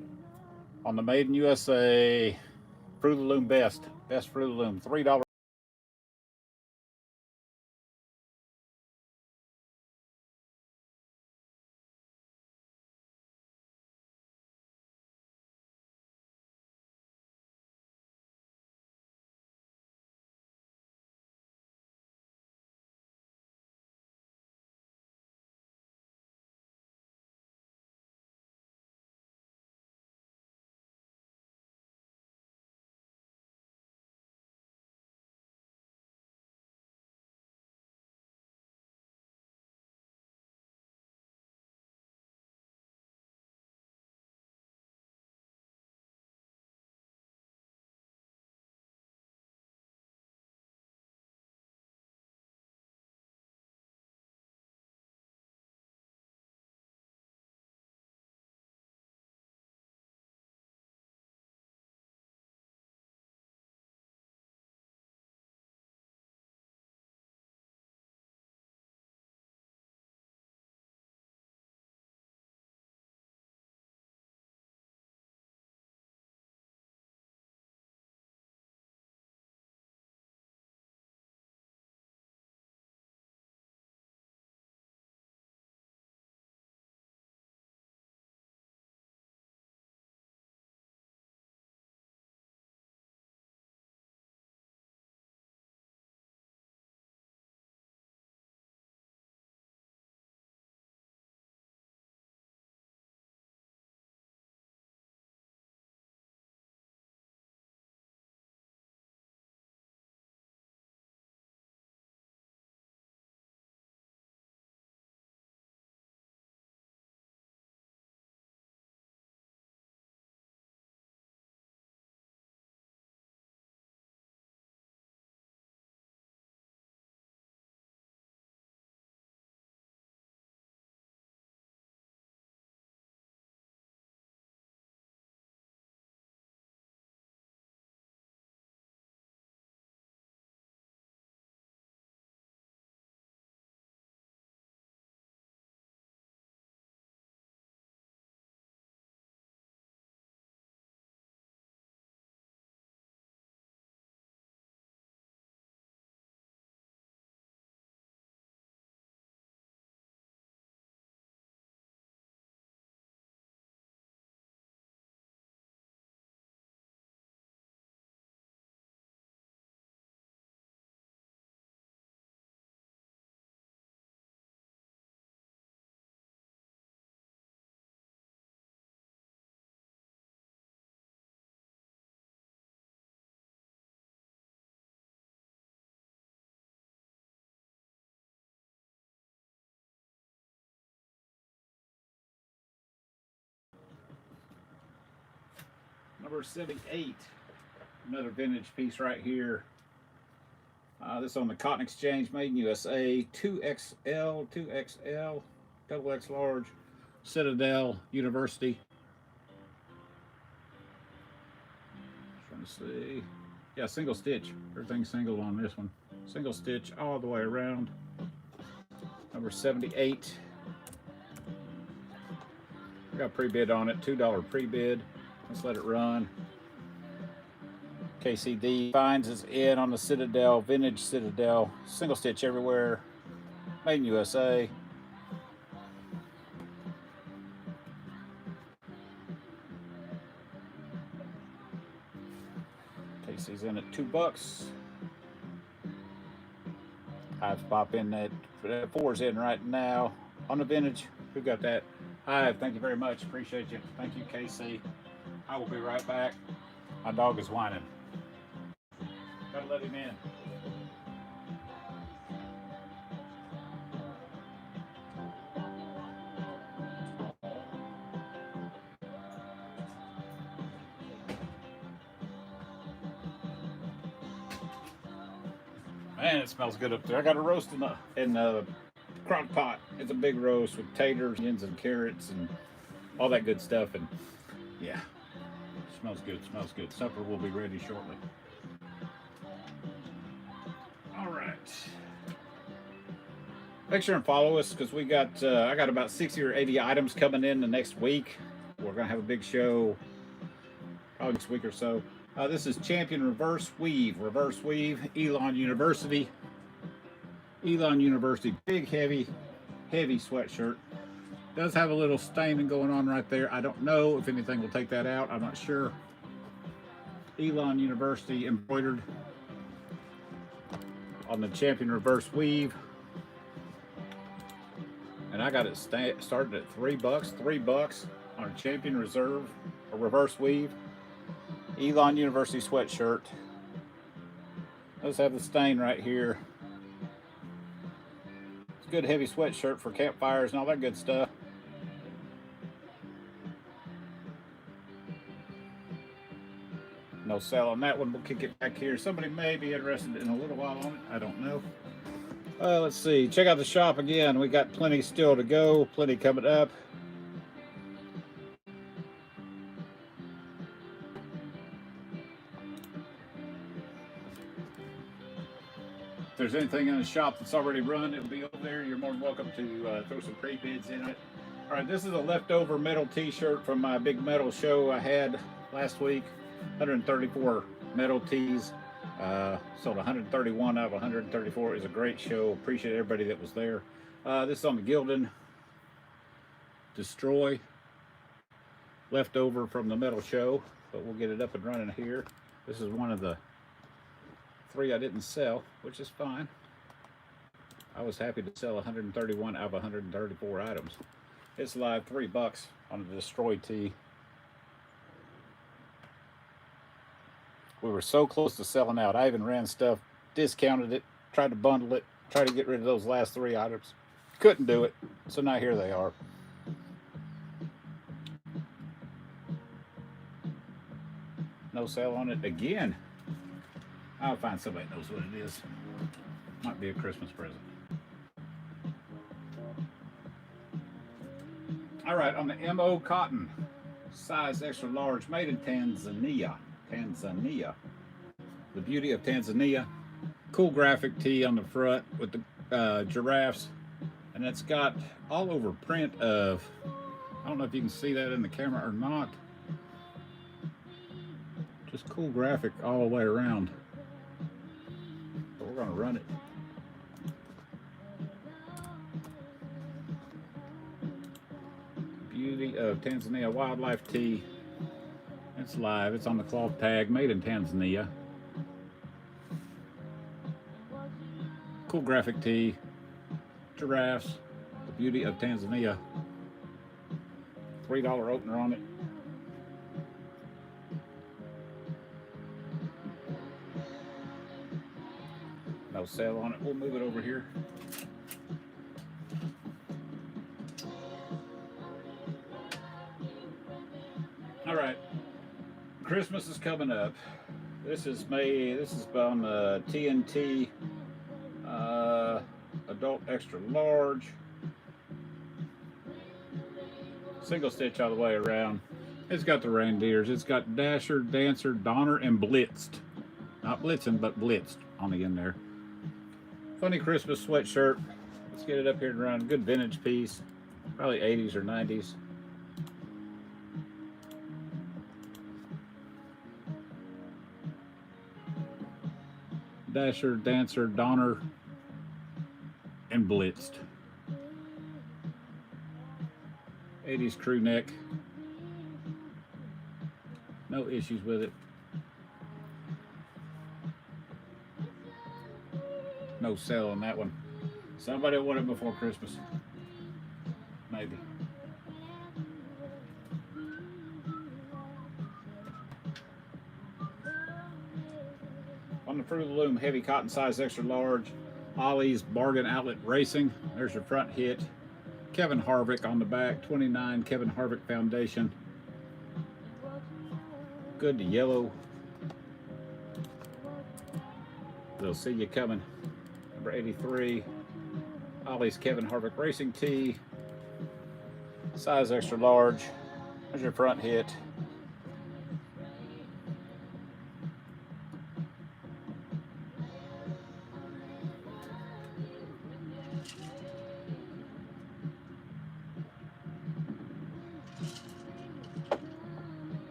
on the Made in USA Fruit of the Loom Best Fruit of the Loom. $3. Number 78. Another vintage piece right here. This on the Cotton Exchange, made in USA. 2XL, 2XL, double X large. Citadel University. Trying to see. Yeah, single stitch. Everything's single on this one. Single stitch all the way around. Number 78. Got pre-bid on it, $2 pre-bid. Let's let it run. KCD finds is in on the Citadel, vintage Citadel, single stitch everywhere, made in USA. Casey's in at $2. Hives pop in that 4's in right now on the vintage. Who got that? Hive, thank you very much. Appreciate you. Thank you, KC. I will be right back. My dog is whining. Gotta let him in. Man, it smells good up there. I got a roast in the crock pot. It's a big roast with taters, onions, and carrots, and all that good stuff. And yeah, smells good. Smells good. Supper will be ready shortly. All right. Make sure and follow us because we got I got about 60 or 80 items coming in the next week. We're gonna have a big show probably next week or so. This is Champion Reverse Weave, Elon University. Elon University, big heavy sweatshirt. Does have a little staining going on right there. I don't know if anything will take that out. I'm not sure. Elon University embroidered on the Champion Reverse Weave. And I got it started at $3, $3 on a Champion Reserve or Reverse Weave. Elon University sweatshirt. Does have the stain right here. It's a good heavy sweatshirt for campfires and all that good stuff. No sale on that one. We'll kick it back here. Somebody may be interested in a little while on it. I don't know. Let's see. Check out the shop again. We got plenty still to go. Plenty coming up. If there's anything in the shop that's already run, it'll be over there. You're more than welcome to throw some pre-bids in it. All right, this is a leftover metal t-shirt from my big metal show I had last week. 134 metal tees. Sold 131 out of 134. It was a great show. Appreciate everybody that was there. This is on the Gildan Destroy. Leftover from the metal show, but we'll get it up and running here. This is one of the 3 I didn't sell, which is fine. I was happy to sell 131 out of 134 items. It's live $3 on the Destroy tee. We were so close to selling out. I even ran stuff, discounted it, tried to bundle it, tried to get rid of those last 3 items. Couldn't do it, so now here they are. No sale on it again. I'll find somebody that knows what it is. Might be a Christmas present. All right, on the MO cotton, size extra large, made in Tanzania. The beauty of Tanzania. Cool graphic tee on the front with the giraffes, and it's got all over print of, I don't know if you can see that in the camera or not, just cool graphic all the way around. But we're gonna run it. Beauty of Tanzania wildlife tee. It's live. It's on the cloth tag, made in Tanzania. Cool graphic tee. Giraffes. The beauty of Tanzania. $3 opener on it. No sale on it. We'll move it over here. All right. Christmas is coming up. This is on TNT adult extra large. Single stitch all the way around. It's got the reindeers. It's got Dasher, Dancer, Donner, and Blitzed. Not blitzing, but blitzed on the end there. Funny Christmas sweatshirt. Let's get it up here and around. Good vintage piece. Probably 80s or 90s. Dasher, Dancer, Donner, and blitzed. 80s crew neck. No issues with it. No sale on that one. Somebody will want it before Christmas. Maybe. On the Fruit of the Loom heavy cotton size extra large. Ollie's Bargain Outlet Racing. There's your front hit. Kevin Harvick on the back. 29 Kevin Harvick Foundation. Good to yellow. They'll see you coming. Number 83. Ollie's Kevin Harvick Racing Tee. Size extra large. There's your front hit.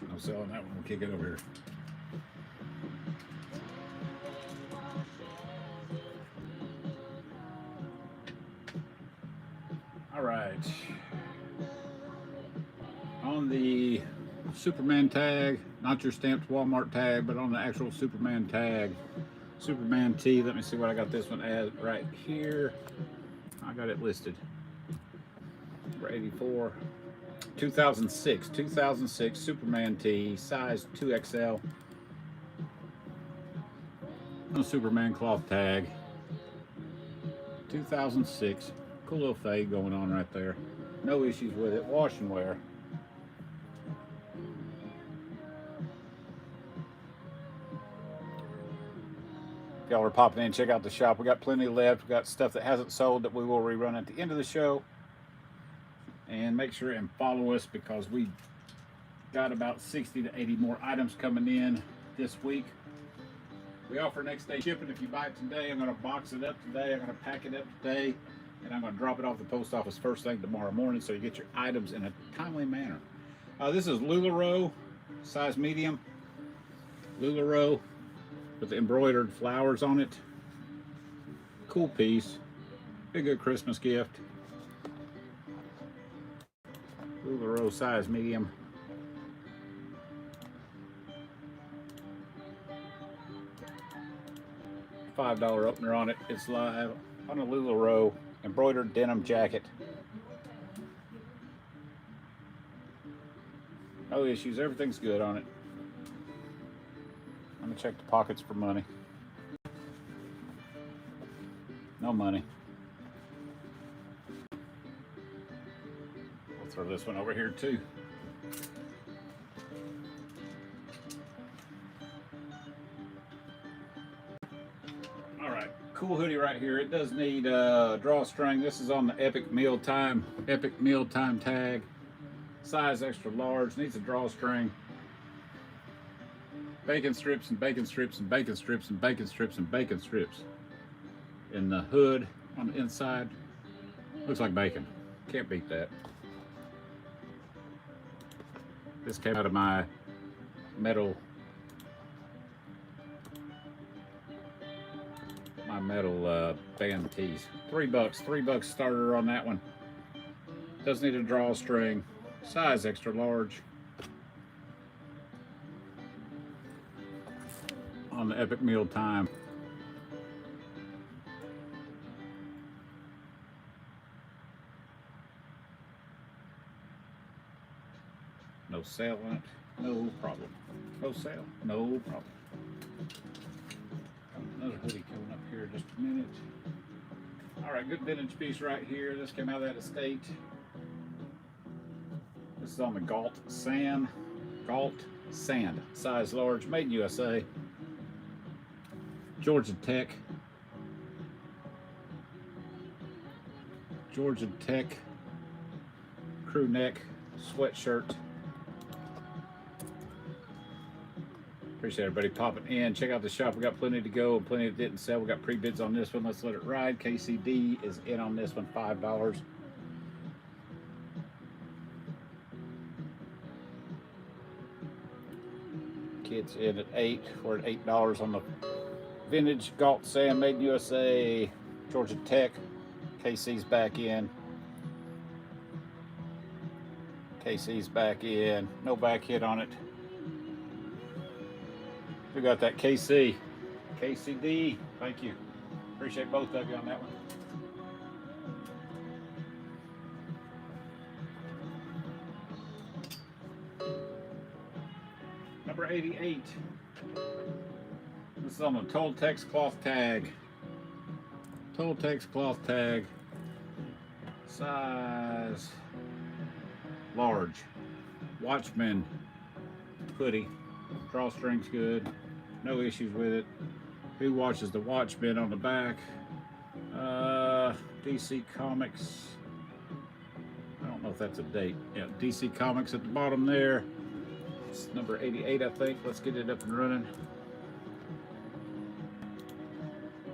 No selling that one. We'll kick it over here. All right. On the Superman tag, not your stamped Walmart tag, but on the actual Superman tag, Superman tee. Let me see what I got this one at right here. I got it listed. Number 84. 2006 Superman tee, size 2XL. No Superman cloth tag. 2006. Cool little fade going on right there. No issues with it. Wash and wear. If y'all are popping in, check out the shop. We got plenty left. We got stuff that hasn't sold that we will rerun at the end of the show. And make sure and follow us because we got about 60 to 80 more items coming in this week. We offer next day shipping. If you buy it today, I'm going to box it up today. I'm going to pack it up today. And I'm going to drop it off the post office first thing tomorrow morning so you get your items in a timely manner. This is LuLaRoe, size medium. LuLaRoe with the embroidered flowers on it. Cool piece. Be a good Christmas gift. LuLaRoe size medium. $5 opener on it. It's live on a LuLaRoe embroidered denim jacket. No issues. Everything's good on it. Let me check the pockets for money. No money. We'll throw this one over here too. Cool hoodie right here. It does need a drawstring. This is on the Epic Mealtime tag. Size extra large. Needs a drawstring. Bacon strips and bacon strips and bacon strips and bacon strips and bacon strips. In the hood on the inside. Looks like bacon. Can't beat that. This came out of my metal band tees. $3 starter on that one. Does need a drawstring. Size extra large. On the Epic Mealtime. No sale on it. No problem. No sale. No problem. Another hoodie coming up here in just a minute. All right, good vintage piece right here. This came out of that estate. This is on the Galt Sand. Size large, made in USA. Georgia Tech crew neck sweatshirt. Appreciate everybody popping in. Check out the shop. We got plenty to go and plenty that didn't sell. We got pre-bids on this one. Let's let it ride. KCD is in on this one, $5. Kids in at 8. We're at $8 on the vintage Galt Sand, made in USA. Georgia Tech. KC's back in. KC's back in. No back hit on it. We got that KC. KCD. Thank you. Appreciate both of you on that one. Number 88. This is on the Toltex cloth tag. Toltex cloth tag. Size large. Watchman hoodie. Drawstring's good. No issues with it. Who watches the Watchmen on the back? DC Comics. I don't know if that's a date. Yeah, DC Comics at the bottom there. It's number 88, I think. Let's get it up and running.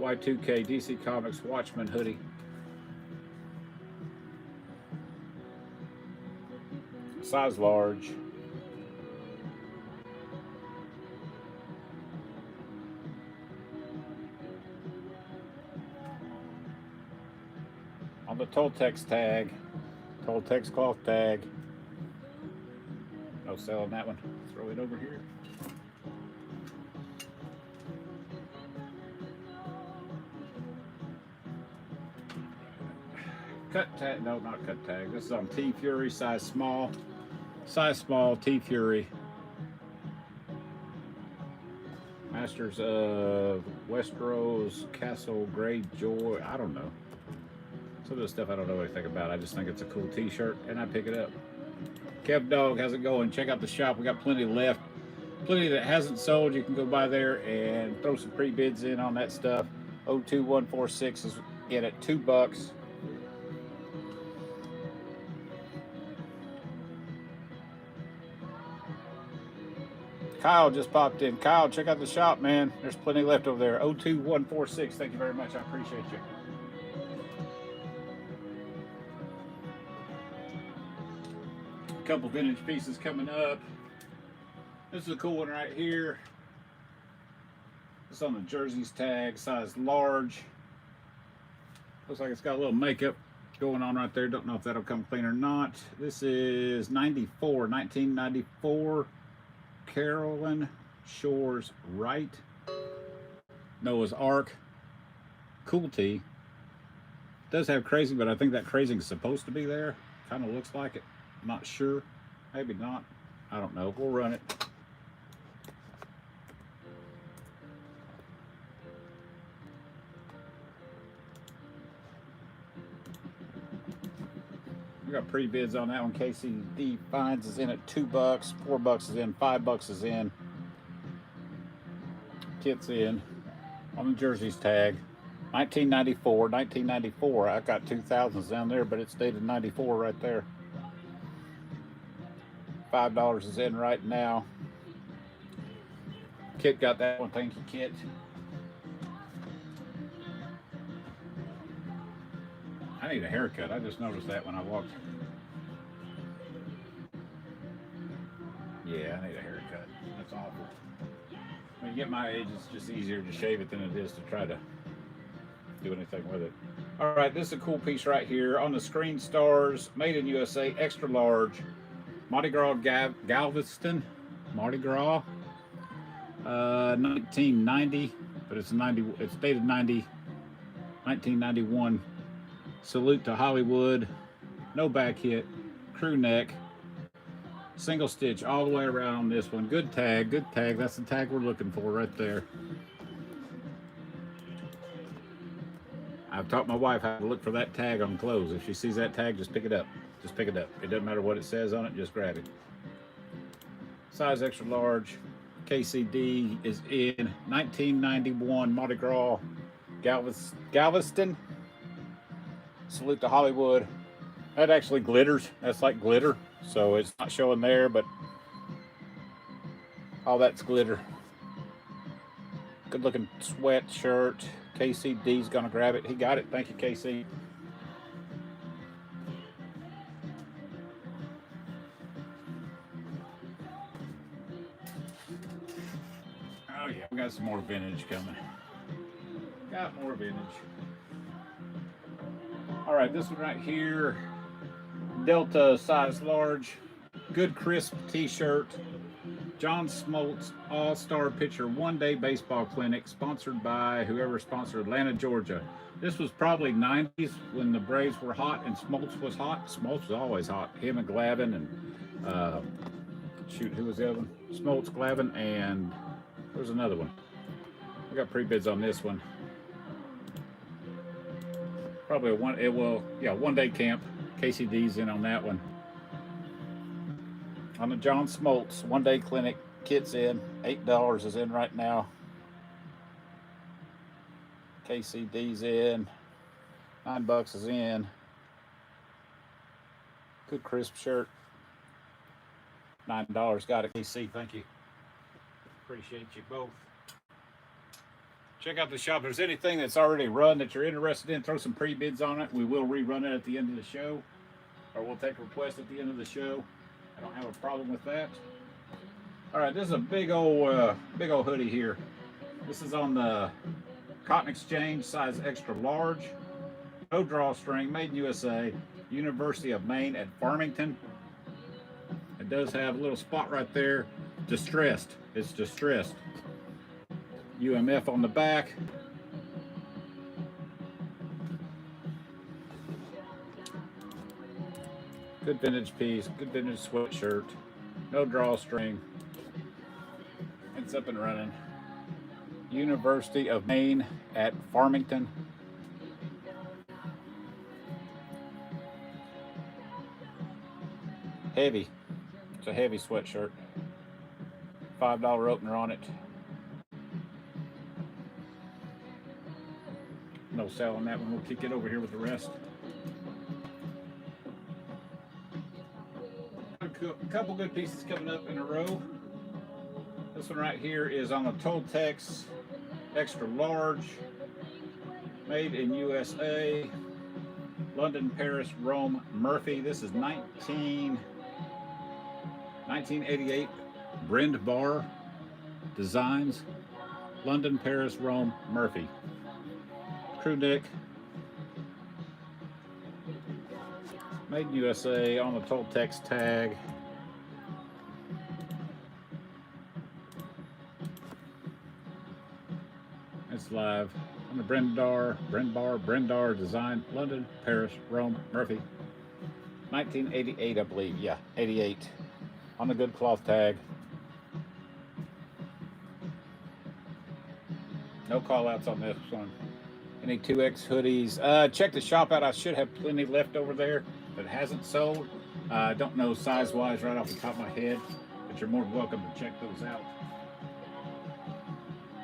Y2K DC Comics Watchmen hoodie. Size large. On the Toltex tag, Toltex cloth tag. No selling that one. Throw it over here. Cut tag, no, not cut tag. This is on T Fury, size small. Size small, T Fury. Masters of Westeros, Castle, Greyjoy. I don't know. Some of this stuff I don't know anything about. I just think it's a cool t-shirt and I pick it up. Kev Dog, how's it going? Check out the shop. We got plenty left. Plenty that hasn't sold. You can go by there and throw some pre-bids in on that stuff. 02146 is in at $2. Kyle just popped in. Kyle, check out the shop, man. There's plenty left over there. 02146. Thank you very much. I appreciate you. A couple vintage pieces coming up. This is a cool one right here. It's on the jerseys tag, size large. Looks like it's got a little makeup going on right there. Don't know if that'll come clean or not. This is 1994. Carolyn Shores Wright. Noah's Ark. Cool tee. Does have crazy, but I think that crazing is supposed to be there. Kind of looks like it. I'm not sure. Maybe not. I don't know. We'll run it. We got pre-bids on that one. KCD Finds is in at $2. $4 is in. $5 is in. Kit's in. On the jerseys tag. 1994. 1994. I got 2000s down there, but it's dated 94 right there. $5 is in right now. Kit got that one. Thank you, Kit. I need a haircut. I just noticed that when I walked. Yeah, I need a haircut. That's awful. When you get my age, it's just easier to shave it than it is to try to do anything with it. All right, this is a cool piece right here. On the Screen Stars, made in USA, extra large. Mardi Gras Galveston. Mardi Gras. 1990, but it's dated 1991. Salute to Hollywood. No back hit. Crew neck. Single stitch all the way around on this one. Good tag, good tag. That's the tag we're looking for right there. I've taught my wife how to look for that tag on clothes. If she sees that tag, just pick it up. Just pick it up. It doesn't matter what it says on it, just grab it. Size extra large. KCD is in 1991 Mardi Gras Galveston. Salute to Hollywood. That actually glitters. That's like glitter. So it's not showing there, but all that's glitter. Good looking sweatshirt. KCD's gonna grab it. He got it. Thank you, KC. Oh yeah, we got some more vintage coming. Got more vintage. All right, this one right here, Delta size large, good crisp t-shirt. John Smoltz All-Star Pitcher One-Day Baseball Clinic, sponsored by whoever sponsored Atlanta, Georgia. This was probably 90s when the Braves were hot and Smoltz was hot. Smoltz was always hot. Him and Glavin and, shoot, who was the other one? Smoltz, Glavin, and there's another one. We got pre-bids on this one. Probably a one-day camp. KCD's in on that one. On the John Smoltz one-day clinic, kit's in. $8 is in right now. KCD's in. $9 is in. Good crisp shirt. $9. Got it, KC. Thank you. Appreciate you both. Check out the shop. If there's anything that's already run that you're interested in, throw some pre-bids on it. We will rerun it at the end of the show, or we'll take requests at the end of the show. I don't have a problem with that. All right, this is a big old hoodie here. This is on the Cotton Exchange, size extra large. No drawstring, made in USA, University of Maine at Farmington. It does have a little spot right there, distressed. It's distressed. UMF on the back. Good vintage piece, good vintage sweatshirt, no drawstring. It's up and running. University of Maine at Farmington. Heavy. It's a heavy sweatshirt. $5 opener on it. No sale on that one. We'll kick it over here with the rest. A couple good pieces coming up in a row. This one right here is on the Toltex extra large, made in USA, London, Paris, Rome, Murphy. This is 1988 Brand Bar Designs, London, Paris, Rome, Murphy. Crew neck, made in USA on the Toltex tag. It's live on the Brendar design, London, Paris, Rome, Murphy. 1988, I believe. Yeah, 88. On the good cloth tag. No call outs on this one. Any 2X hoodies. Check the shop out. I should have plenty left over there that hasn't sold. I don't know size-wise right off the top of my head, but you're more than welcome to check those out.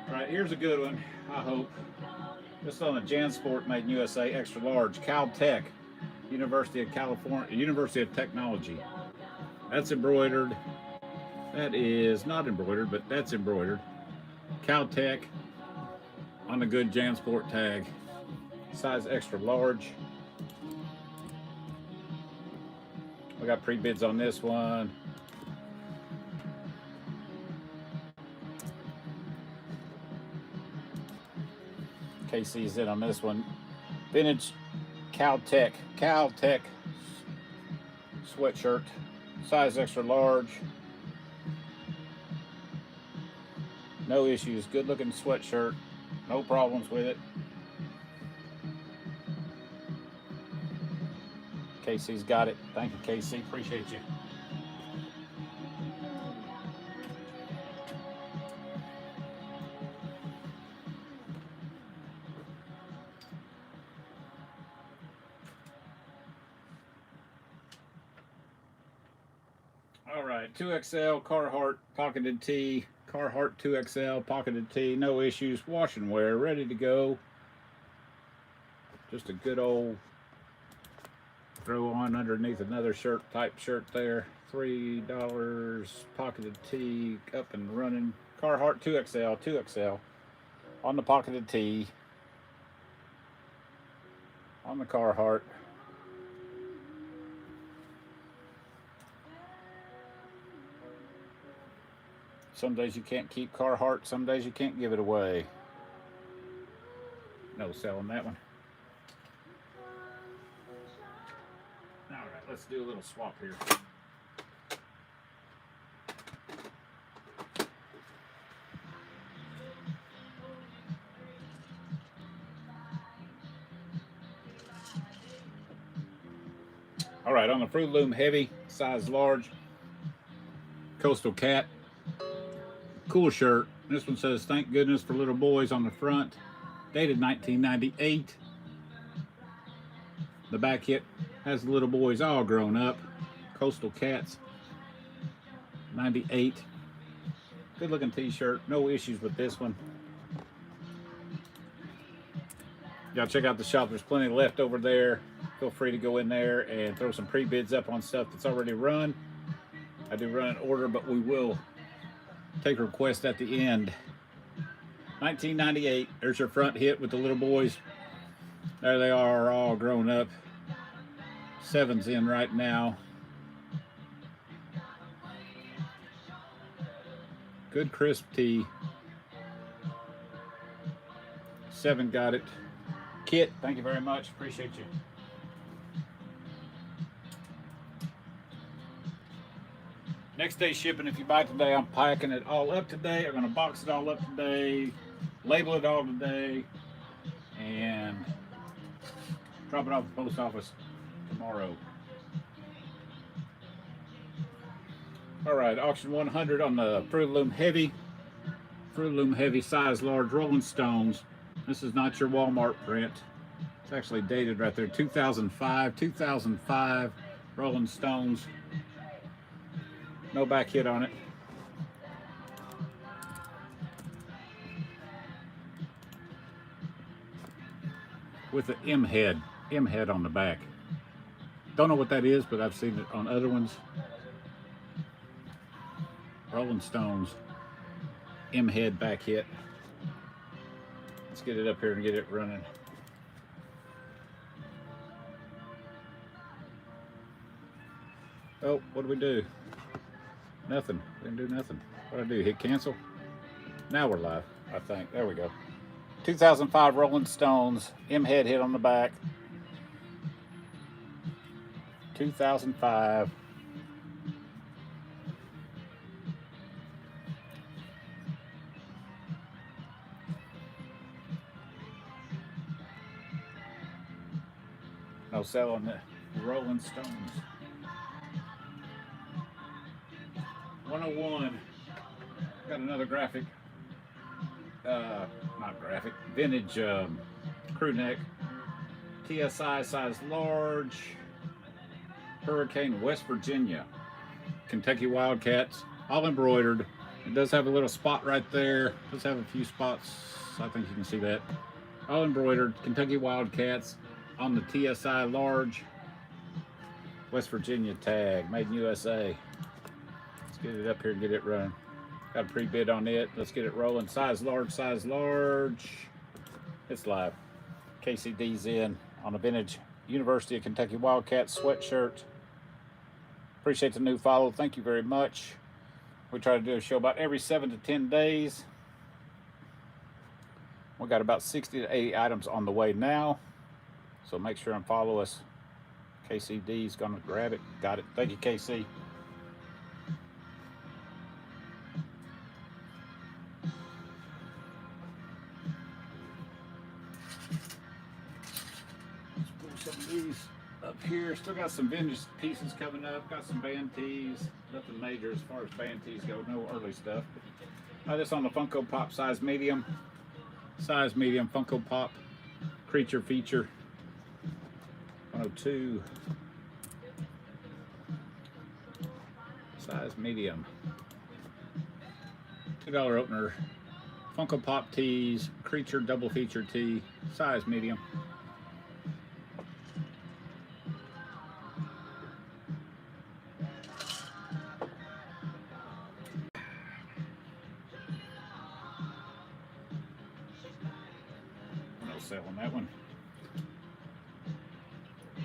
All right, here's a good one, I hope. This is on a JanSport made in USA, extra large, Caltech, University of California, University of Technology. That's embroidered. That is not embroidered, but that's embroidered. Caltech on the good JanSport tag, size extra large. We got pre-bids on this one. KC's in on this one. Vintage Caltech sweatshirt, size extra large. No issues, good looking sweatshirt, no problems with it. KC's got it. Thank you, KC. Appreciate you. All right, 2XL Carhartt pocketed tee. Carhartt 2XL pocketed tee. No issues. Wash and wear. Ready to go. Just a good old throw on underneath another shirt type shirt there. $3 pocketed tee, up and running. Carhartt 2XL. on the pocketed tee, on the Carhartt. Some days you can't keep Carhartt, some days you can't give it away. No selling that one. All right, let's do a little swap here. All right, on the Fruit Loom Heavy, size large, Coastal Cat, cool shirt. This one says, "Thank goodness for little boys" on the front, dated 1998. The back hit has the little boys all grown up. Coastal Cats, 98. Good looking t-shirt, no issues with this one. Y'all check out the shop, there's plenty left over there. Feel free to go in there and throw some pre-bids up on stuff that's already run. I do run an order, but we will take requests at the end. 1998, there's your front hit with the little boys. There they are, all grown up. 7's in right now. Good crisp tee. 7 got it. Kit, thank you very much, appreciate you. Next day shipping, if you buy today, I'm packing it all up today. I'm gonna box it all up today, label it all today, and drop it off at the post office tomorrow. All right, auction 100 on the Fruit Loom Heavy. Fruit Loom Heavy, size large, Rolling Stones. This is not your Walmart print. It's actually dated right there, 2005, Rolling Stones. No back hit on it. With the M head on the back. Don't know what that is, but I've seen it on other ones. Rolling Stones, M head back hit. Let's get it up here and get it running. Oh, what do we do? Nothing. Didn't do nothing. What do I do? Hit cancel? Now we're live, I think. There we go. 2005 Rolling Stones, M head hit on the back. 2005. No sell on the Rolling Stones. 101. Got another graphic. Not graphic. Vintage crew neck. TSI size large. Hurricane, West Virginia. Kentucky Wildcats. All embroidered. It does have a little spot right there. It does have a few spots. I think you can see that. All embroidered. Kentucky Wildcats on the TSI large. West Virginia tag. Made in USA. Let's get it up here and get it running. Got a pre-bid on it. Let's get it rolling. Size large, size large. It's live. KCD's in on a vintage University of Kentucky Wildcats sweatshirt. Appreciate the new follow. Thank you very much. We try to do a show about every 7 to 10 days. We got about 60 to 80 items on the way now. So make sure and follow us. KCD's gonna grab it. Got it. Thank you, KC. Up here, still got some vintage pieces coming up. Got some band tees, nothing major as far as band tees go, no early stuff. This on the Funko Pop size medium Funko Pop creature feature 102 size medium, $2 opener. Funko Pop tees, creature double feature tee, size medium. XL on that one.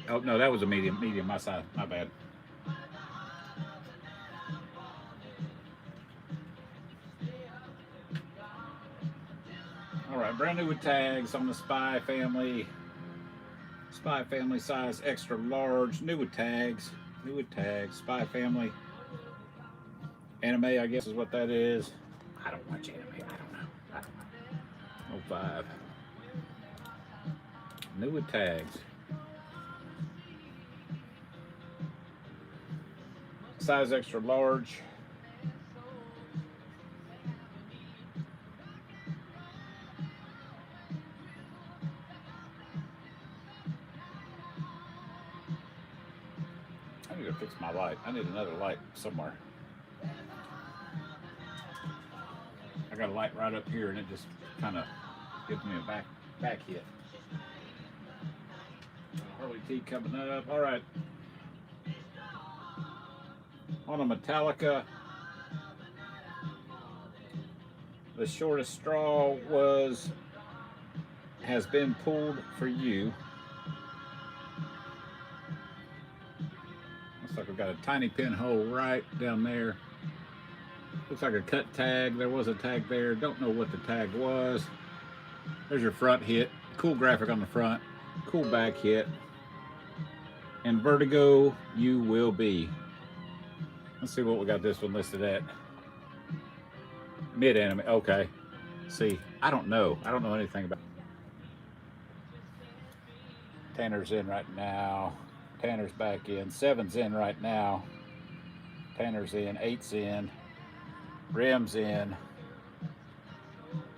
Oh no, that was a medium. Medium, my size. My bad. All right, brand new with tags on the Spy family. Spy family size extra large. New with tags. New with tags. Spy family. Anime, I guess is what that is. I don't watch anime. I don't know. 05. New with tags. Size extra large. I need to fix my light. I need another light somewhere. I got a light right up here and it just kind of gives me a back hit. Harley T coming up. All right. On a Metallica, the shortest straw has been pulled for you. Looks like we've got a tiny pinhole right down there. Looks like a cut tag. There was a tag there. Don't know what the tag was. There's your front hit. Cool graphic on the front. Cool back hit. And Vertigo, you will be. Let's see what we got this one listed at. Mid anime. Okay. See, I don't know. I don't know anything about it. Tanner's in right now. Tanner's back in. 7's in right now. Tanner's in. 8's in. Rim's in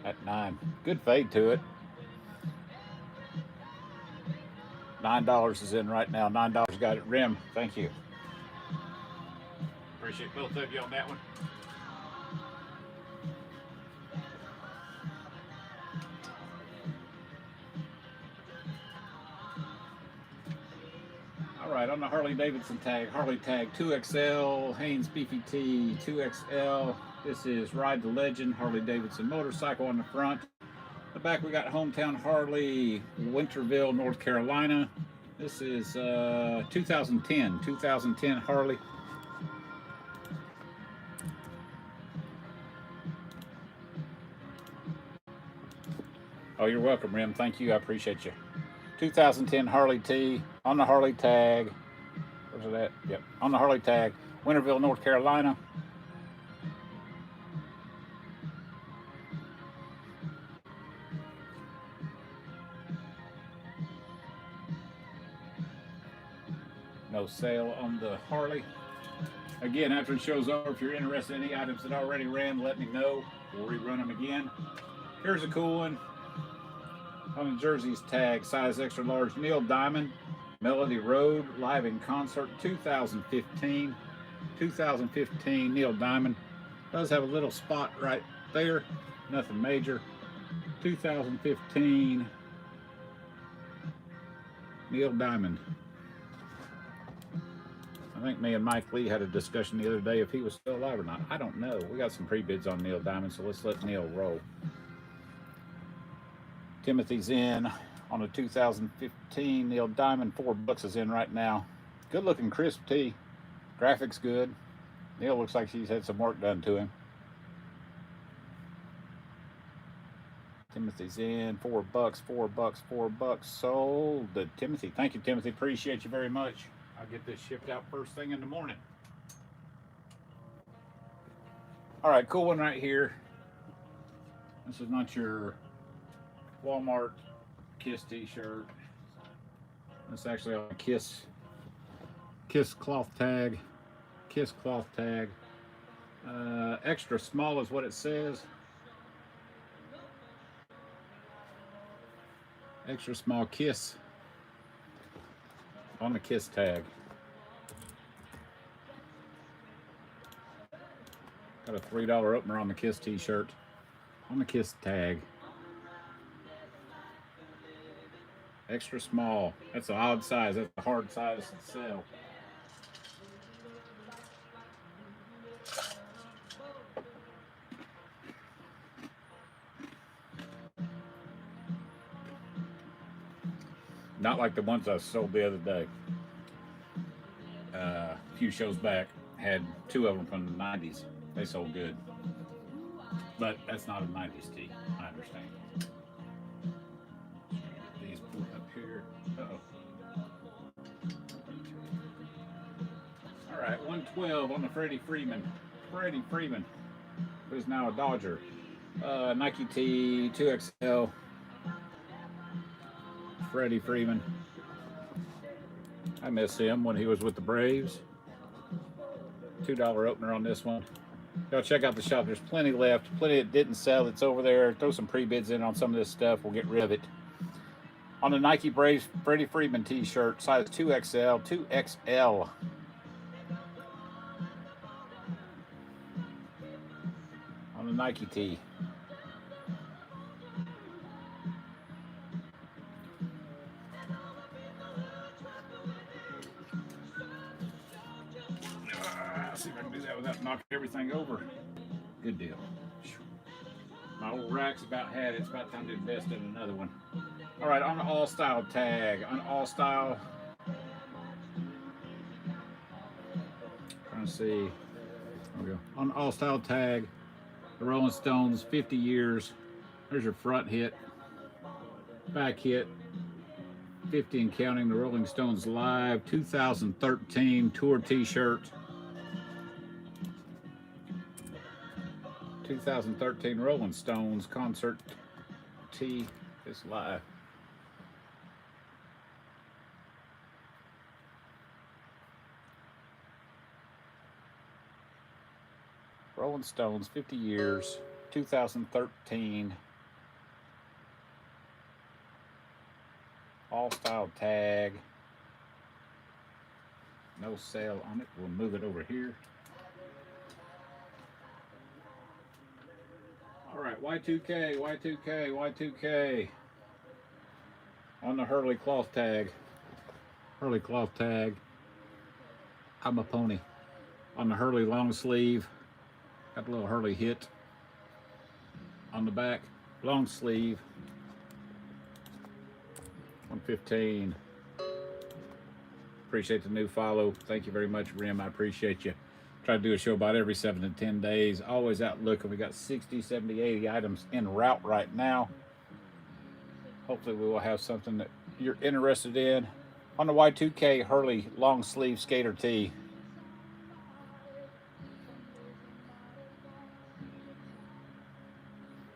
at 9. Good fade to it. $9 is in right now. $9 got it. Rim, thank you. Appreciate both of you on that one. All right, on the Harley Davidson tag, Harley tag 2XL, Haynes Beefy T 2XL. This is Ride the Legend, Harley Davidson motorcycle on the front. The back we got Hometown Harley, Winterville, North Carolina. This is 2010 Harley. Oh, you're welcome, Rim. Thank you. I appreciate you. 2010 Harley T on the Harley tag. Where's it at? Yep, on the Harley tag, Winterville, North Carolina. No sale on the Harley. Again, after the show's over, if you're interested in any items that already ran, let me know. We'll rerun them again. Here's a cool one. On the Jersey's tag, size extra large, Neil Diamond, Melody Road, live in concert, 2015. 2015 Neil Diamond. Does have a little spot right there. Nothing major. 2015 Neil Diamond. I think me and Mike Lee had a discussion the other day if he was still alive or not. I don't know. We got some pre-bids on Neil Diamond, so let's let Neil roll. Timothy's in on a 2015 Neil Diamond. $4 is in right now. Good looking crisp tee. Graphics good. Neil looks like she's had some work done to him. Timothy's in. $4, $4 sold to Timothy. Thank you, Timothy. Appreciate you very much. I'll get this shipped out first thing in the morning. All right, cool one right here. This is not your Walmart Kiss t-shirt. It's actually on a Kiss cloth tag. Kiss cloth tag. Extra small is what it says. Extra small Kiss on the Kiss tag. Got a $3 opener on the Kiss t-shirt on the Kiss tag. Extra small. That's an odd size. That's a hard size to sell. Not like the ones I sold the other day. A few shows back, had 2 of them from the 90s. They sold good. But that's not a 90s tee, I understand. These pulled up here. Uh-oh. All right, 112 on the Freddie Freeman. Freddie Freeman, who's now a Dodger. Nike tee, 2XL. Freddie Freeman. I miss him when he was with the Braves. $2 opener on this one. Y'all check out the shop. There's plenty left. Plenty that didn't sell. It's over there. Throw some pre-bids in on some of this stuff. We'll get rid of it. On the Nike Braves Freddie Freeman t-shirt, size 2XL. 2XL. On the Nike tee. See if I can do that without knocking everything over. Good deal. My old rack's about had it. It's about time to invest in another one. All right, on the all style tag. On all style. Trying to see. There we go. On the all style tag, the Rolling Stones 50 years. There's your front hit. Back hit. 50 and counting. The Rolling Stones Live 2013 tour t-shirt. 2013 Rolling Stones concert tee is live. Rolling Stones 50 years, 2013. All style tag. No sale on it. We'll move it over here. All right, Y2K, Y2K, Y2K. On the Hurley cloth tag. Hurley cloth tag. I'm a pony. On the Hurley long sleeve. Got a little Hurley hit on the back. Long sleeve. 115. Appreciate the new follow. Thank you very much, Rim. I appreciate you. Try to do a show about every 7 to 10 days. Always out looking. We got 60, 70, 80 items en route right now. Hopefully we will have something that you're interested in. On the Y2K Hurley long sleeve skater tee.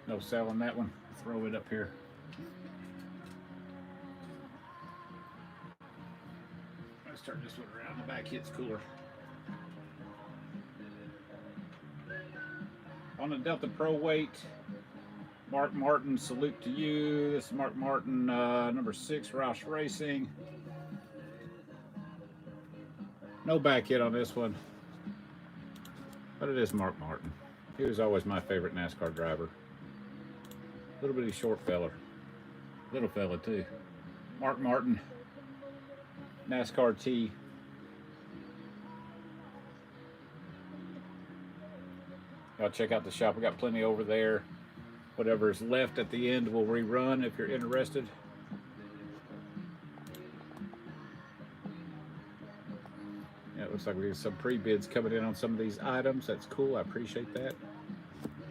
No sale on that one. Throw it up here. Let's turn this one around. The back hit's cooler. On the Delta Pro weight, Mark Martin, salute to you. This is Mark Martin, number 6, Roush Racing. No back hit on this one, but it is Mark Martin. He was always my favorite NASCAR driver. Little bitty short feller, little fella too. Mark Martin, NASCAR tee. Y'all check out the shop. We got plenty over there. Whatever is left at the end, we'll rerun if you're interested. Yeah, it looks like we have some pre-bids coming in on some of these items. That's cool. I appreciate that.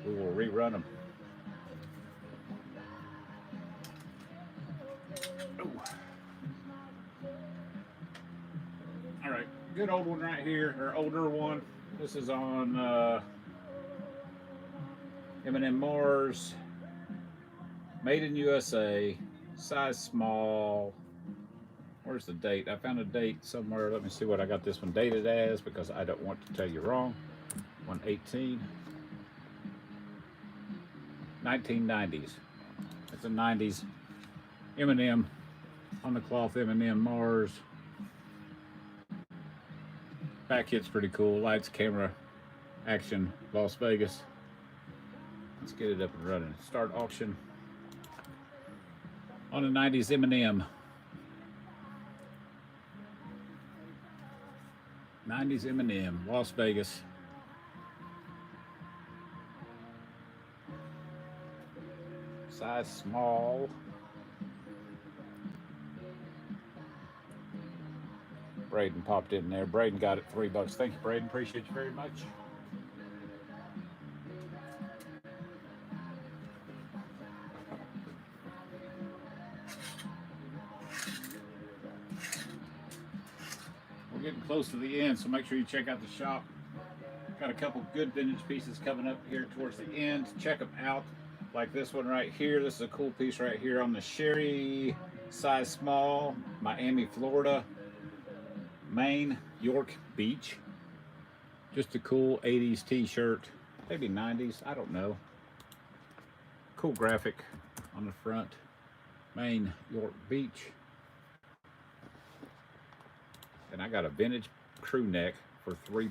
We will rerun them. Ooh. All right, good old one right here, or older one. This is on M&M Mars, made in USA, size small. Where's the date? I found a date somewhere. Let me see what I got this one dated as, because I don't want to tell you wrong. 118. 1990s. It's a 90s M&M on the cloth M&M Mars. Back hit's pretty cool. Lights, camera, action, Las Vegas. Let's get it up and running. Start auction on the 90s M&M. 90s M&M, Las Vegas. Size small. Braden popped in there. Braden got it $3. Thank you, Braden. Appreciate you very much. We're getting close to the end, so make sure you check out the shop. Got a couple good vintage pieces coming up here towards the end. Check them out. Like this one right here. This is a cool piece right here on the Sherry, size small, Miami, Florida, Maine, York Beach. Just a cool 80s t-shirt, maybe 90s, I don't know. Cool graphic on the front. Maine, York Beach. And I got a vintage crew neck for $3.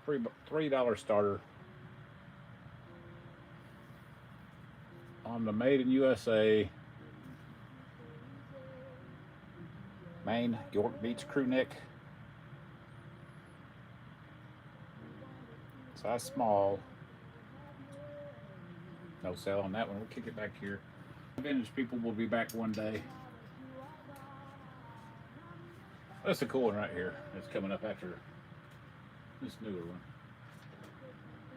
$3 starter. On the Made in USA Maine, York Beach crew neck. Size small. No sale on that one. We'll kick it back here. Vintage people will be back one day. That's a cool one right here. It's coming up after this newer one.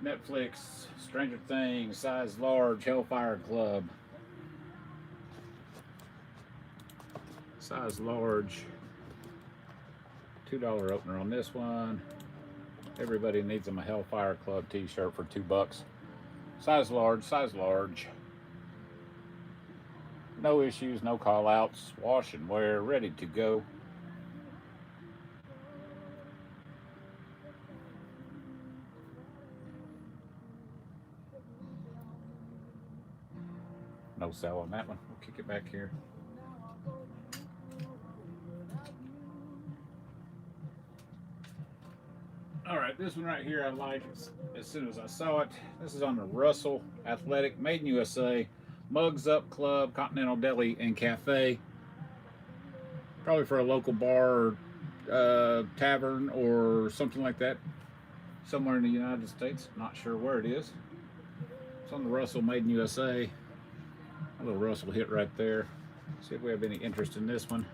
Netflix, Stranger Things, size large, Hellfire Club. Size large. $2 opener on this one. Everybody needs them a Hellfire Club t-shirt for $2. Size large, size large. No issues, no call outs. Wash and wear, ready to go. No sell on that one. We'll kick it back here. All right, this one right here I like as soon as I saw it. This is on the Russell Athletic, Made in USA, Mugs Up Club, Continental Deli and Cafe. Probably for a local bar or tavern or something like that. Somewhere in the United States. Not sure where it is. It's on the Russell Made in USA. A little Russell hit right there. See if we have any interest in this one.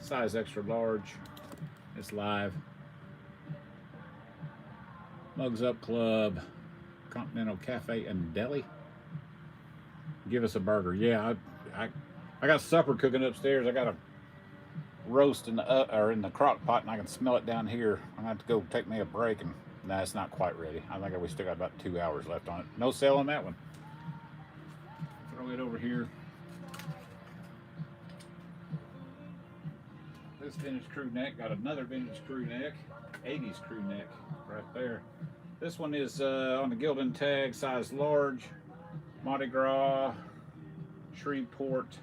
Size extra large. It's live. Mugs Up Club, Continental Cafe and Deli. Give us a burger. Yeah, I got supper cooking upstairs. I got a roast in the crock pot, and I can smell it down here. I'm gonna have to go take me a break, and nah, it's not quite ready. I think we still got about 2 hours left on it. No sale on that one. Throw it over here. This vintage crew neck, got another vintage crew neck, 80s crew neck right there. This one is on the Gildan tag, size large, Mardi Gras, Shreveport,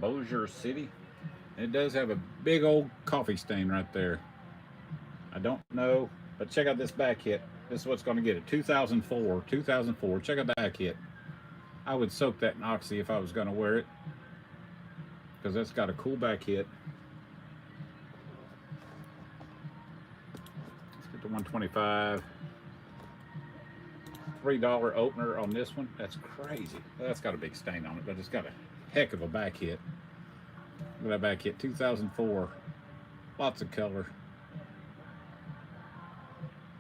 Bossier City. And it does have a big old coffee stain right there. I don't know, but check out this back hit. This is what's going to get it. 2004. Check out the back hit. I would soak that in Oxy if I was going to wear it, because that's got a cool back hit. Let's get to 125. $3 opener on this one. That's crazy. That's got a big stain on it, but it's got a heck of a back hit. Look at that back hit. 2004. Lots of color.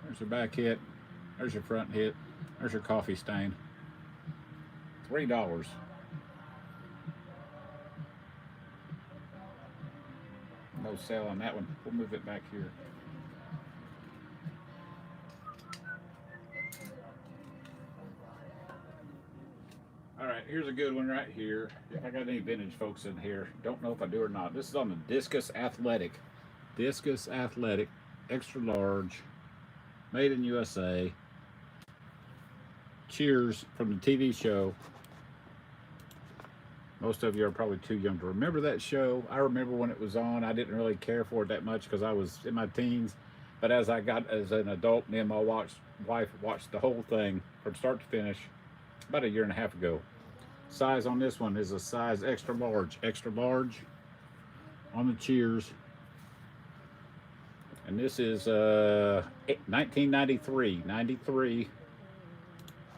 There's your back hit. There's your front hit. There's your coffee stain. $3. No sale on that one. We'll move it back here. All right, here's a good one right here. If I got any vintage folks in here, don't know if I do or not. This is on the Discus Athletic. Discus Athletic, extra large, Made in USA. Cheers from the TV show. Most of you are probably too young to remember that show. I remember when it was on. I didn't really care for it that much because I was in my teens. But as I got as an adult, me and my wife watched the whole thing from start to finish about a year and a half ago. Size on this one is a size extra large on the Cheers. And this is 1993.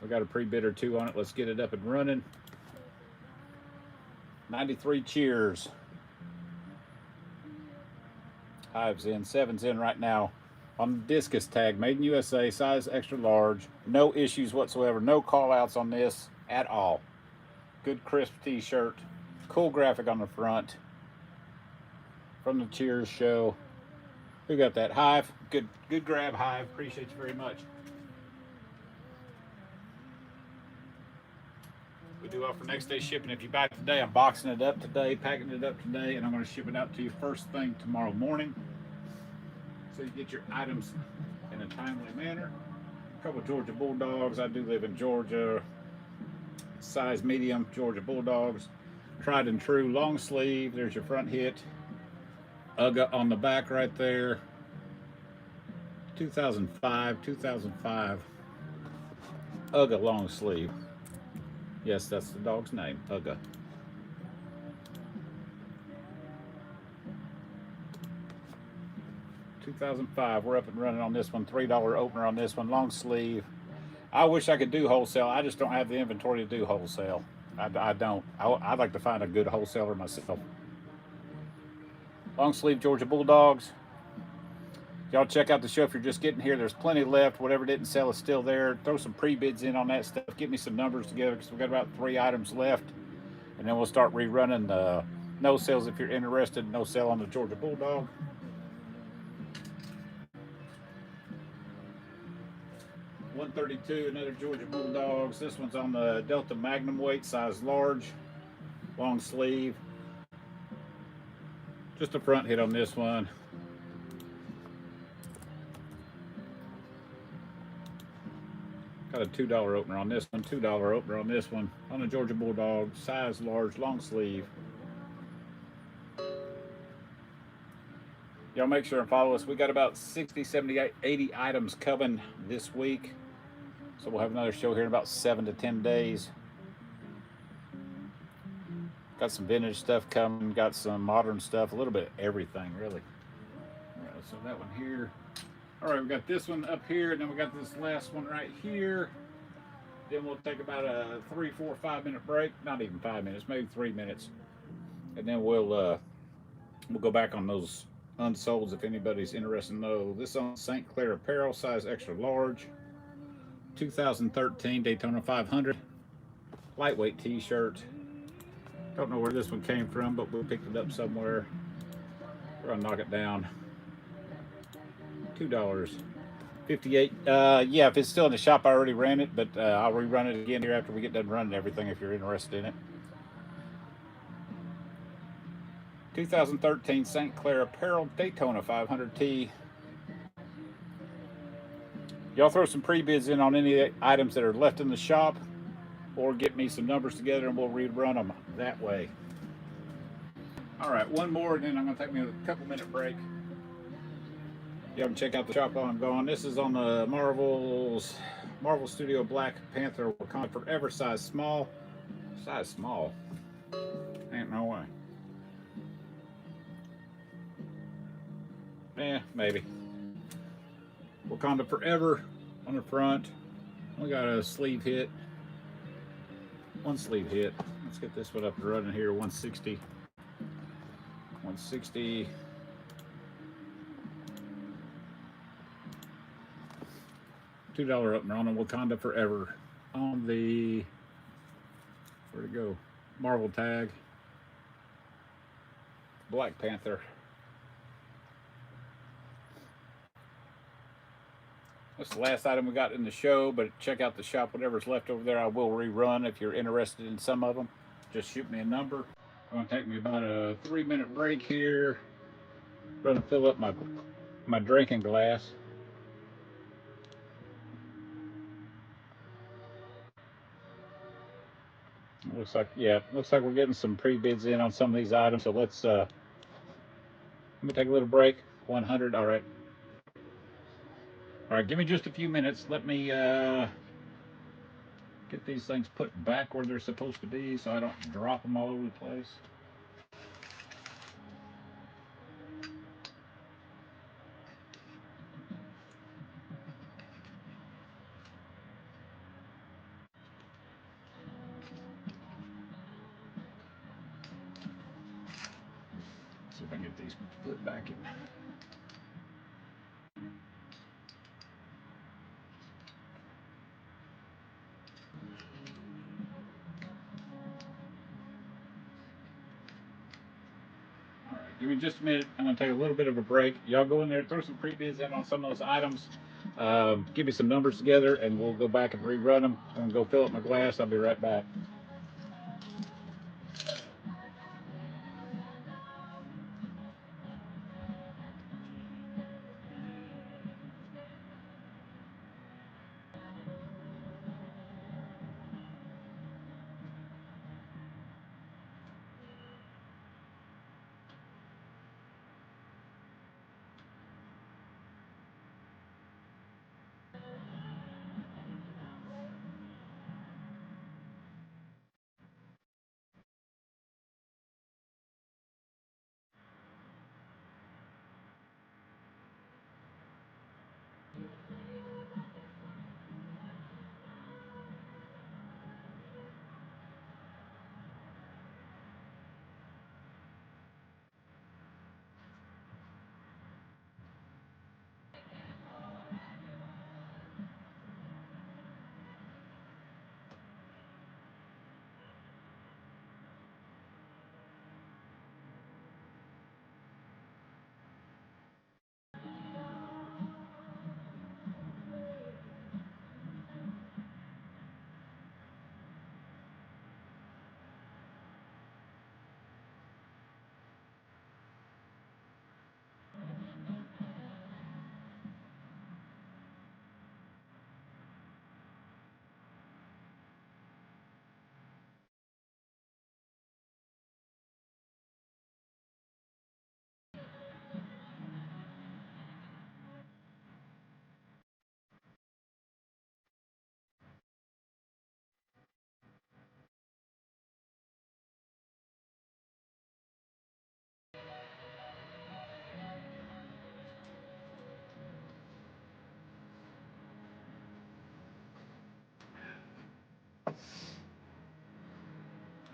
We got a pre-bid or two on it. Let's get it up and running. 93 cheers. Hives in, 7's in right now. On the discus tag, made in USA, size extra large. No issues whatsoever. No call outs on this at all. Good crisp t-shirt. Cool graphic on the front. From the Cheers show. Who got that? Hive. Good grab, Hive. Appreciate you very much. We do offer next day shipping. If you buy it today, I'm boxing it up today, packing it up today, and I'm going to ship it out to you first thing tomorrow morning. So you get your items in a timely manner. A couple of Georgia Bulldogs. I do live in Georgia. Size medium Georgia Bulldogs. Tried and true long sleeve. There's your front hit. UGA on the back right there. 2005. UGA long sleeve. Yes, that's the dog's name, UGA. $2005. We're up and running on this one. $3 opener on this one. Long sleeve. I wish I could do wholesale. I just don't have the inventory to do wholesale. I don't. I'd like to find a good wholesaler myself. Long sleeve Georgia Bulldogs. Y'all check out the show if you're just getting here. There's plenty left. Whatever didn't sell is still there. Throw some pre-bids in on that stuff. Get me some numbers together because we've got about 3 items left. And then we'll start rerunning the no sales if you're interested. No sale on the Georgia Bulldog. $132, another Georgia Bulldogs. This one's on the Delta Magnum weight, size large. Long sleeve. Just a front hit on this one. Got a $2 opener on this one, $2 opener on this one. On the Georgia Bulldog, size large, long sleeve. Y'all make sure and follow us. We got about 60, 70, 80 items coming this week. So we'll have another show here in about 7 to 10 days. Got some vintage stuff coming, got some modern stuff, a little bit of everything, really. All right, so that one here. All right, we got this one up here, and then we got this last one right here. Then we'll take about a 3, 4, 5 minute break. Not even 5 minutes, maybe 3 minutes. And then we'll go back on those unsolds if anybody's interested in those. This on St. Clair Apparel, size extra large. 2013 Daytona 500. Lightweight t-shirt. Don't know where this one came from, but we picked it up somewhere. We're gonna knock it down. $2.58. Yeah, if it's still in the shop, I already ran it, but I'll rerun it again here after we get done running everything if you're interested in it. 2013 St. Clair Apparel Daytona 500T. Y'all throw some pre-bids in on any items that are left in the shop, or get me some numbers together and we'll rerun them that way. All right, one more, and then I'm gonna take me a couple minute break. Y'all can check out the shop while I'm gone. This is on the Marvel Studio Black Panther Wakanda Forever, size small. Size small. Ain't no way. Yeah, maybe. Wakanda Forever on the front. We got a sleeve hit. One sleeve hit. Let's get this one up and running here. 160. 160. $2 opener on the Wakanda Forever. On the, where'd it go? Marvel tag. Black Panther. That's the last item we got in the show, but check out the shop. Whatever's left over there, I will rerun. If you're interested in some of them, just shoot me a number. It's going to take me about a 3 minute break here. I'm going to fill up my drinking glass. Looks like, yeah, looks like we're getting some pre-bids in on some of these items. So let me take a little break. 100, all right. All right, give me just a few minutes. Let me get these things put back where they're supposed to be so I don't drop them all over the place. if I can get these put back in. All right, give me just a minute. I'm gonna take a little bit of a break. Y'all go in there, throw some pre-bids in on some of those items. Give me some numbers together, and we'll go back and rerun them. I'm gonna go fill up my glass. I'll be right back.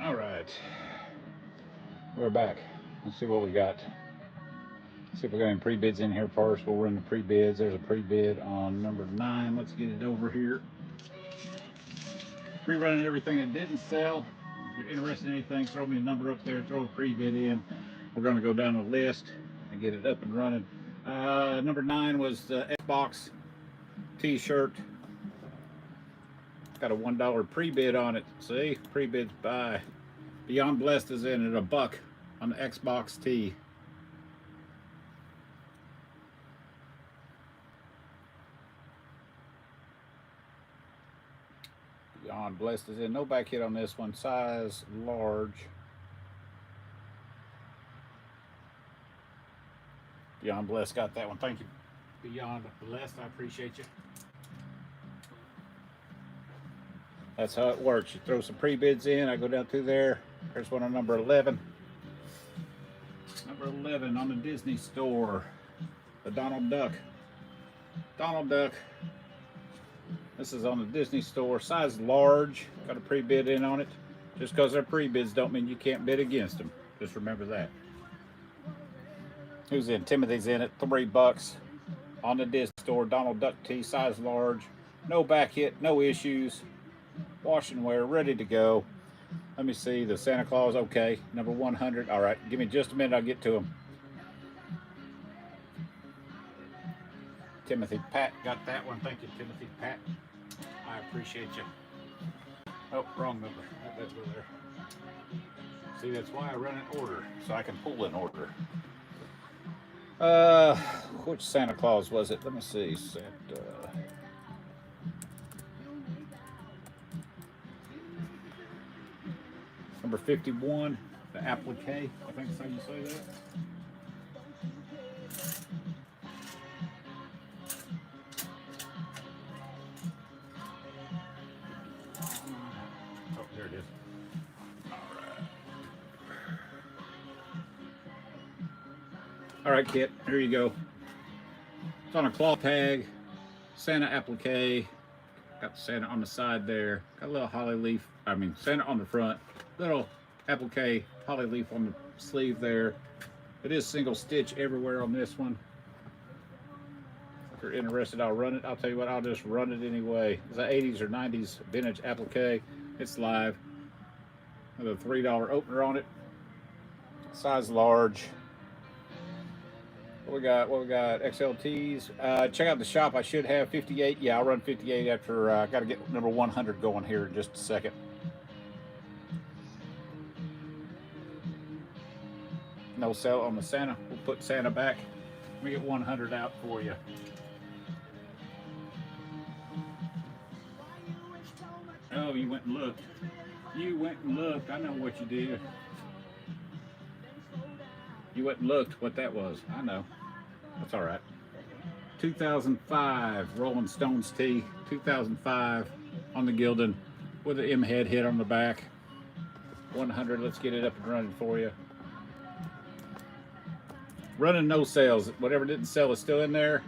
All right, we're back. Let's see what we got. See if we got any pre-bids in here first. We'll run the pre-bids. There's a pre-bid on number 9. Let's get it over here. Pre-running everything that didn't sell. If you're interested in anything, throw me a number up there, throw a pre-bid in. We're going to go down the list and get it up and running. Number 9 was the Xbox t-shirt. Got a $1 pre-bid on it. See, pre-bids by Beyond Blessed is in at $1 on the Xbox tee. Beyond Blessed is in. No back hit on this one. Size large. Beyond Blessed got that one. Thank you, Beyond Blessed. I appreciate you. That's how it works. You throw some pre-bids in. I go down through there. There's one on number 11. Number 11 on the Disney store. The Donald Duck. Donald Duck. This is on the Disney store. Size large. Got a pre-bid in on it. Just because they're pre-bids don't mean you can't bid against them. Just remember that. Who's in? Timothy's in it. $3 on the Disney store. Donald Duck tee. Size large. No back hit. No issues. Wash and wear, ready to go. Let me see the Santa Claus. Okay, number 100. All right, give me just a minute. I'll get to him. Timothy Pat got that one. Thank you, Timothy Pat. I appreciate you. Oh, wrong number. That's over there. See, that's why I run an order, so I can pull an order. Which Santa Claus was it? Let me see. Santa. Number 51, the applique. I think that's how you say that. Oh, there it is. All right, Kit, here you go. It's on a cloth tag, Santa applique. Got Santa on the side there. Got a little holly leaf. I mean, Santa on the front. Little applique holly leaf on the sleeve there. It is single stitch everywhere on this one. If you're interested, I'll run it. I'll tell you what, I'll just run it anyway. It's an 80s or 90s vintage applique. It's live. With a $3 opener on it. Size large. What we got? What we got? XLTs. Check out the shop. I should have 58. Yeah, I'll run 58 after. I got to get number 100 going here in just a second. No sell on the Santa. We'll put Santa back. Let me get 100 out for you. Oh, you went and looked. You went and looked. I know what you did. You went and looked what that was. I know. That's all right. 2005 Rolling Stones tee. 2005 on the Gildan with an M head hit on the back. 100. Let's get it up and running for you. Running no sales. Whatever didn't sell is still in there.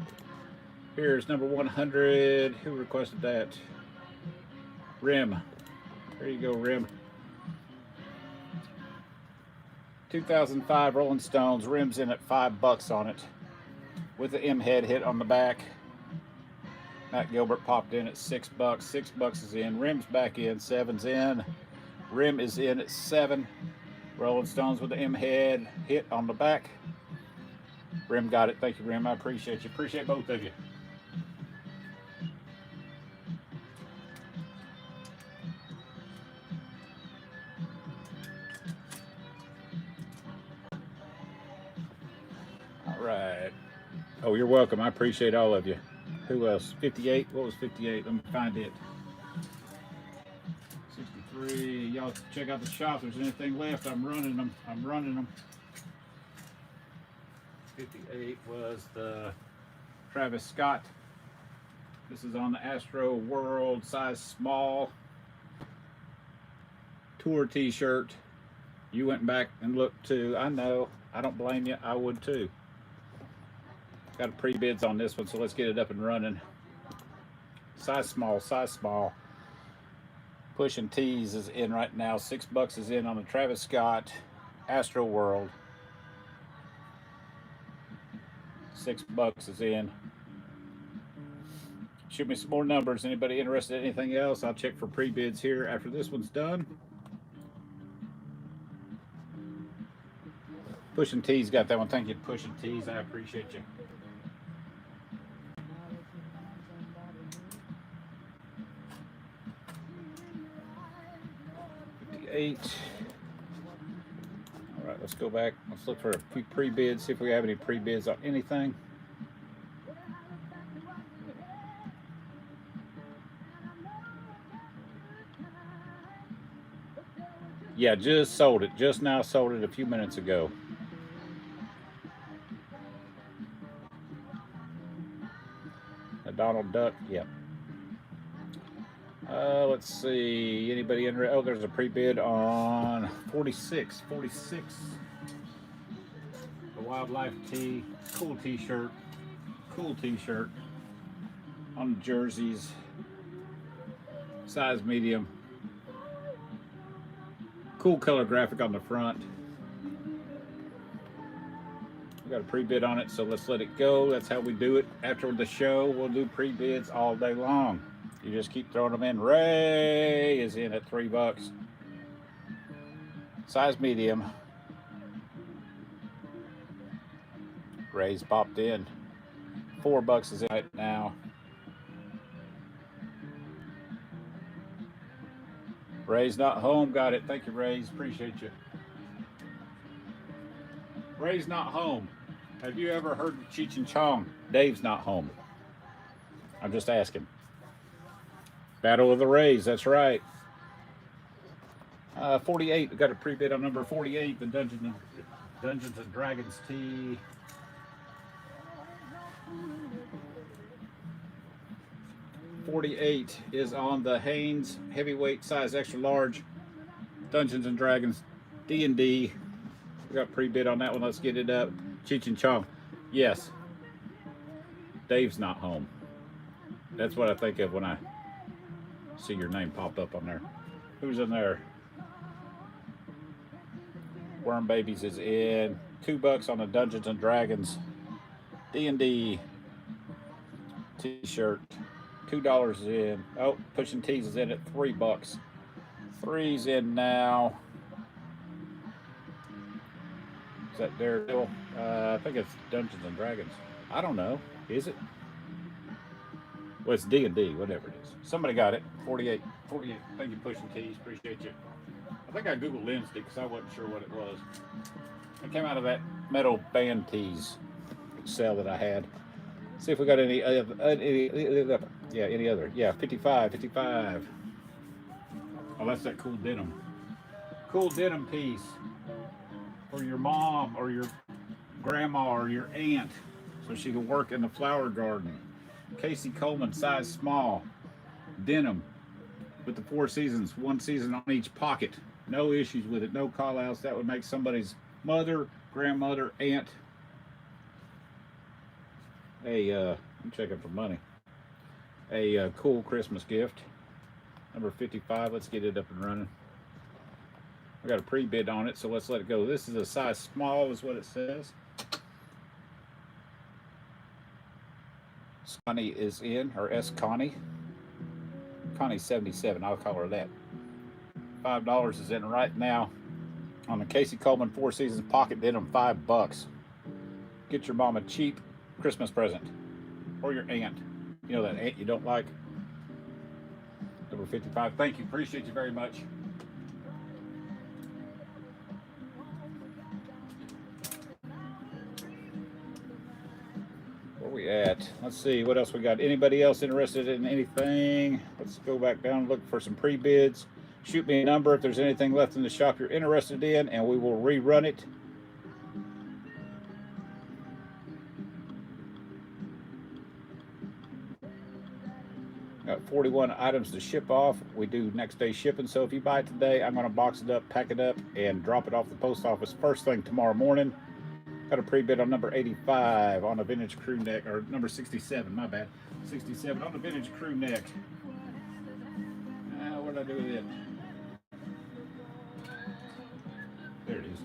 Here's number 100. Who requested that? Rim. There you go, Rim. 2005 Rolling Stones. Rim's in at $5 on it. With the M head hit on the back. Matt Gilbert popped in at $6. $6 is in. Rim's back in. 7's in. Rim is in at 7. Rolling Stones with the M head hit on the back. Rim got it. Thank you, Rim. I appreciate you. Appreciate both of you. All right. Oh, you're welcome. I appreciate all of you. Who else? 58. What was 58? Let me find it. 63. Y'all check out the shop. If there's anything left, I'm running them. 58 was the Travis Scott. This is on the Astro World, size small. Tour t-shirt. You went back and looked too. I know. I don't blame you. I would too. Got a pre-bids on this one, so let's get it up and running. Size small, size small. Pushing T's is in right now. $6 is in on the Travis Scott Astro World. $6 is in. Shoot me some more numbers. Anybody interested in anything else? I'll check for pre-bids here after this one's done. Pushing T's got that one. Thank you, Pushing T's. I appreciate you. $58. All right, let's go back. Let's look for a few pre-bids, see if we have any pre-bids on anything. Yeah, just sold it. Just now sold it a few minutes ago. A Donald Duck, yep. Let's see. Anybody in? Oh, there's a pre-bid on 46. 46. The Wildlife tee. Cool t-shirt. Cool t-shirt. On the jerseys. Size medium. Cool color graphic on the front. We got a pre-bid on it, so let's let it go. That's how we do it. After the show, we'll do pre-bids all day long. You just keep throwing them in. Ray is in at $3. Size medium. Ray's popped in. $4 is in right now. Ray's not home. Got it. Thank you, Ray's. Appreciate you. Ray's not home. Have you ever heard of Cheech and Chong? Dave's not home. I'm just asking. Battle of the Rays, that's right. 48, we got a pre-bid on number 48, the Dungeons and Dragons tee. $48 is on the Hanes heavyweight size extra large Dungeons and Dragons D&D. We got pre-bid on that one. Let's get it up. Cheech and Chong. Yes. Dave's not home. That's what I think of when I see your name pop up on there. Who's in there? Worm Babies is in. $2 on a Dungeons and Dragons D&D t-shirt. $2 in. Oh, Pushing T's is in at $3. Three's in now. Is that Daredevil? I think it's Dungeons and Dragons. I don't know. Is it? Well, it's D&D, whatever it is. Somebody got it. 48. Thank you, Pushing T's. Appreciate you. I think I Googled Lindsay because I wasn't sure what it was. It came out of that metal band tees sale that I had. See if we got any other. Yeah, 55. Oh, that's that cool denim. Cool denim piece for your mom or your grandma or your aunt so she can work in the flower garden. Casey Coleman, size small, denim with the 4 seasons, 1 season on each pocket. No issues with it, no call outs. That would make somebody's mother, grandmother, aunt. I'm checking for money. A cool Christmas gift. Number 55, let's get it up and running. I got a pre-bid on it, so let's let it go. This is a size small is what it says. Connie is in, or S. Connie. Connie 77, I'll call her that. $5 is in right now on the Casey Coleman 4 seasons pocket denim. $5. Get your mom a cheap Christmas present, or your aunt. You know that aunt you don't like. Number 55. Thank you. Appreciate you very much. Where we at? Let's see what else we got. Anybody else interested in anything? Let's go back down and look for some pre-bids. Shoot me a number if there's anything left in the shop you're interested in, and we will rerun it. Got 41 items to ship off. We do next day shipping, so if you buy it today, I'm going to box it up, pack it up, and drop it off the post office first thing tomorrow morning. Got a pre-bid on number 85 on a vintage crew neck, or number 67, my bad. 67 on the vintage crew neck. What did I do with it? There it is.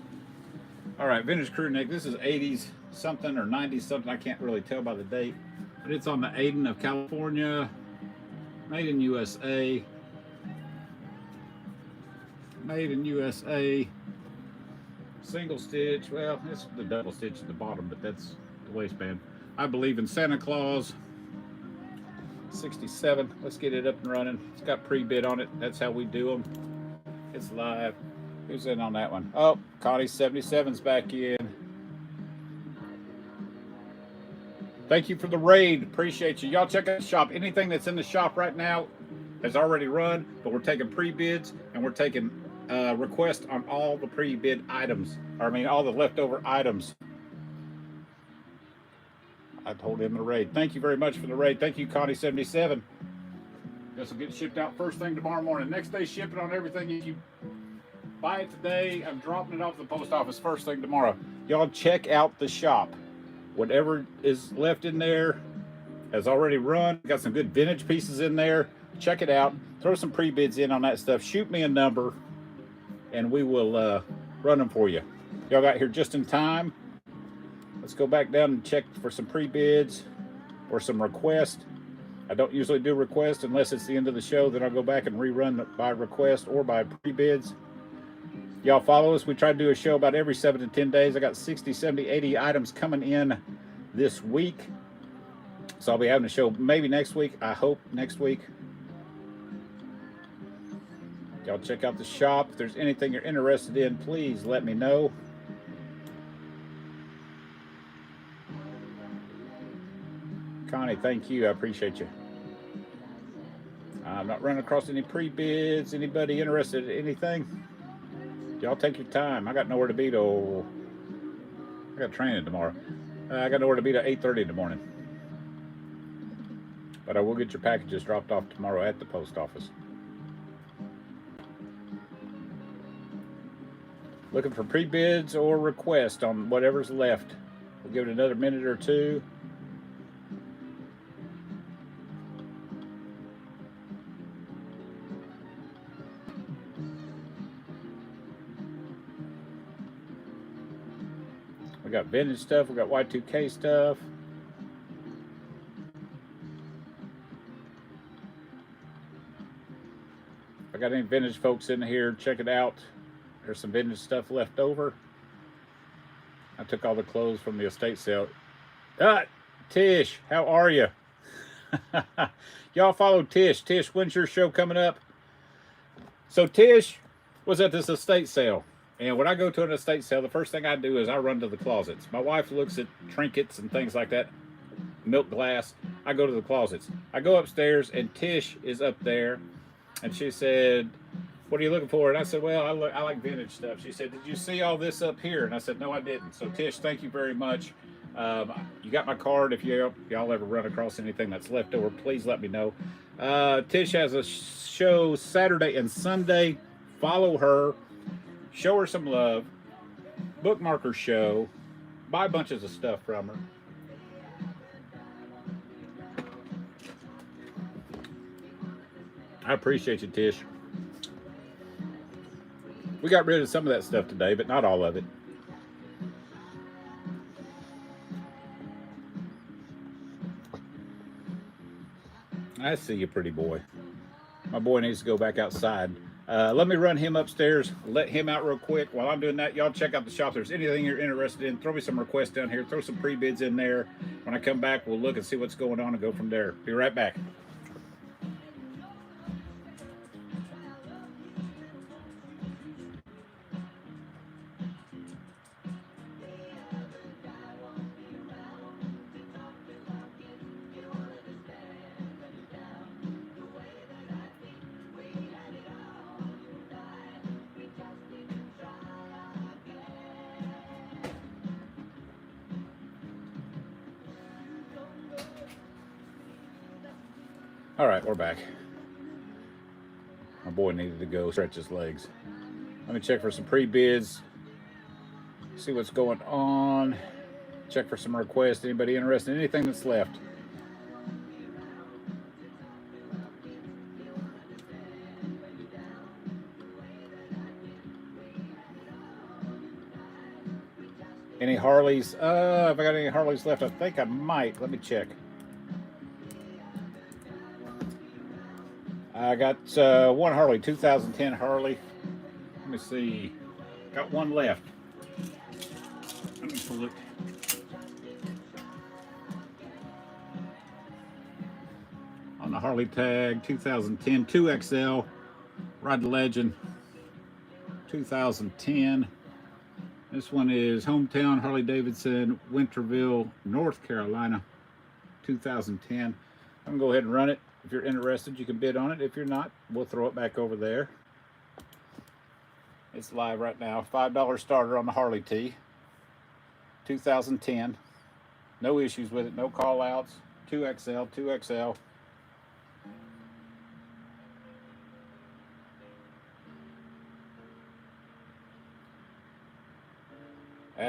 All right, vintage crew neck. This is 80s something or 90s something. I can't really tell by the date, but it's on the Aden of California. Made in USA. Made in USA. Single stitch. Well, it's the double stitch at the bottom, but that's the waistband. I believe in Santa Claus. 67. Let's get it up and running. It's got pre-bid on it. That's how we do them. It's live. Who's in on that one? Oh, Connie 77's back in. Thank you for the raid. Appreciate you. Y'all check out the shop. Anything that's in the shop right now has already run, but we're taking pre-bids and we're taking requests on all the pre-bid items. I mean, all the leftover items. I told him the raid. Thank you very much for the raid. Thank you, Connie77. This will get shipped out first thing tomorrow morning. Next day shipping on everything. If you buy it today, I'm dropping it off the post office first thing tomorrow. Y'all check out the shop. Whatever is left in there has already run. Got some good vintage pieces in there. Check it out. Throw some pre-bids in on that stuff. Shoot me a number, and we will run them for you. Y'all got here just in time. Let's go back down and check for some pre-bids or some requests. I don't usually do requests unless it's the end of the show. Then I'll go back and rerun by request or by pre-bids. Y'all follow us. We try to do a show about every 7 to 10 days. I got 60, 70, 80 items coming in this week. So I'll be having a show maybe next week. I hope next week. Y'all check out the shop. If there's anything you're interested in, please let me know. Connie, thank you. I appreciate you. I'm not running across any pre-bids. Anybody interested in anything? Y'all take your time. I got nowhere to be till... I got training tomorrow. I got nowhere to be till 8:30 in the morning. But I will get your packages dropped off tomorrow at the post office. Looking for pre-bids or requests on whatever's left. We'll give it another minute or two. We got vintage stuff. We got Y2K stuff. If I got any vintage folks in here, check it out. There's some vintage stuff left over. I took all the clothes from the estate sale. Tish, how are you? Y'all follow Tish. Tish, when's your show coming up? So Tish was at this estate sale. And when I go to an estate sale, the first thing I do is I run to the closets. My wife looks at trinkets and things like that. Milk glass. I go to the closets. I go upstairs and Tish is up there. And she said, what are you looking for? And I said, well, I like vintage stuff. She said, did you see all this up here? And I said, no, I didn't. So Tish, thank you very much. You got my card. If y'all ever run across anything that's left over, please let me know. Tish has a show Saturday and Sunday. Follow her. Show her some love. Bookmark her show. Buy bunches of stuff from her. I appreciate you, Tish. We got rid of some of that stuff today, but not all of it. I see you, pretty boy. My boy needs to go back outside. Let me run him upstairs, let him out real quick. While I'm doing that, y'all check out the shop. If there's anything you're interested in, throw me some requests down here. Throw some pre-bids in there. When I come back, we'll look and see what's going on and go from there. Be right back. All right, we're back. My boy needed to go stretch his legs. Let me check for some pre-bids, see what's going on, check for some requests. Anybody interested in anything that's left? Any Harleys? If I got any Harleys left, I think I might. Let me check. I got one Harley, 2010 Harley. Let me see. Got one left. Let me pull it. On the Harley tag, 2010 2XL. Ride the Legend, 2010. This one is Hometown Harley Davidson, Winterville, North Carolina, 2010. I'm gonna go ahead and run it. If you're interested, you can bid on it. If you're not, we'll throw it back over there. It's live right now. $5 starter on the Harley T. 2010. No issues with it. No call outs. 2XL, 2XL.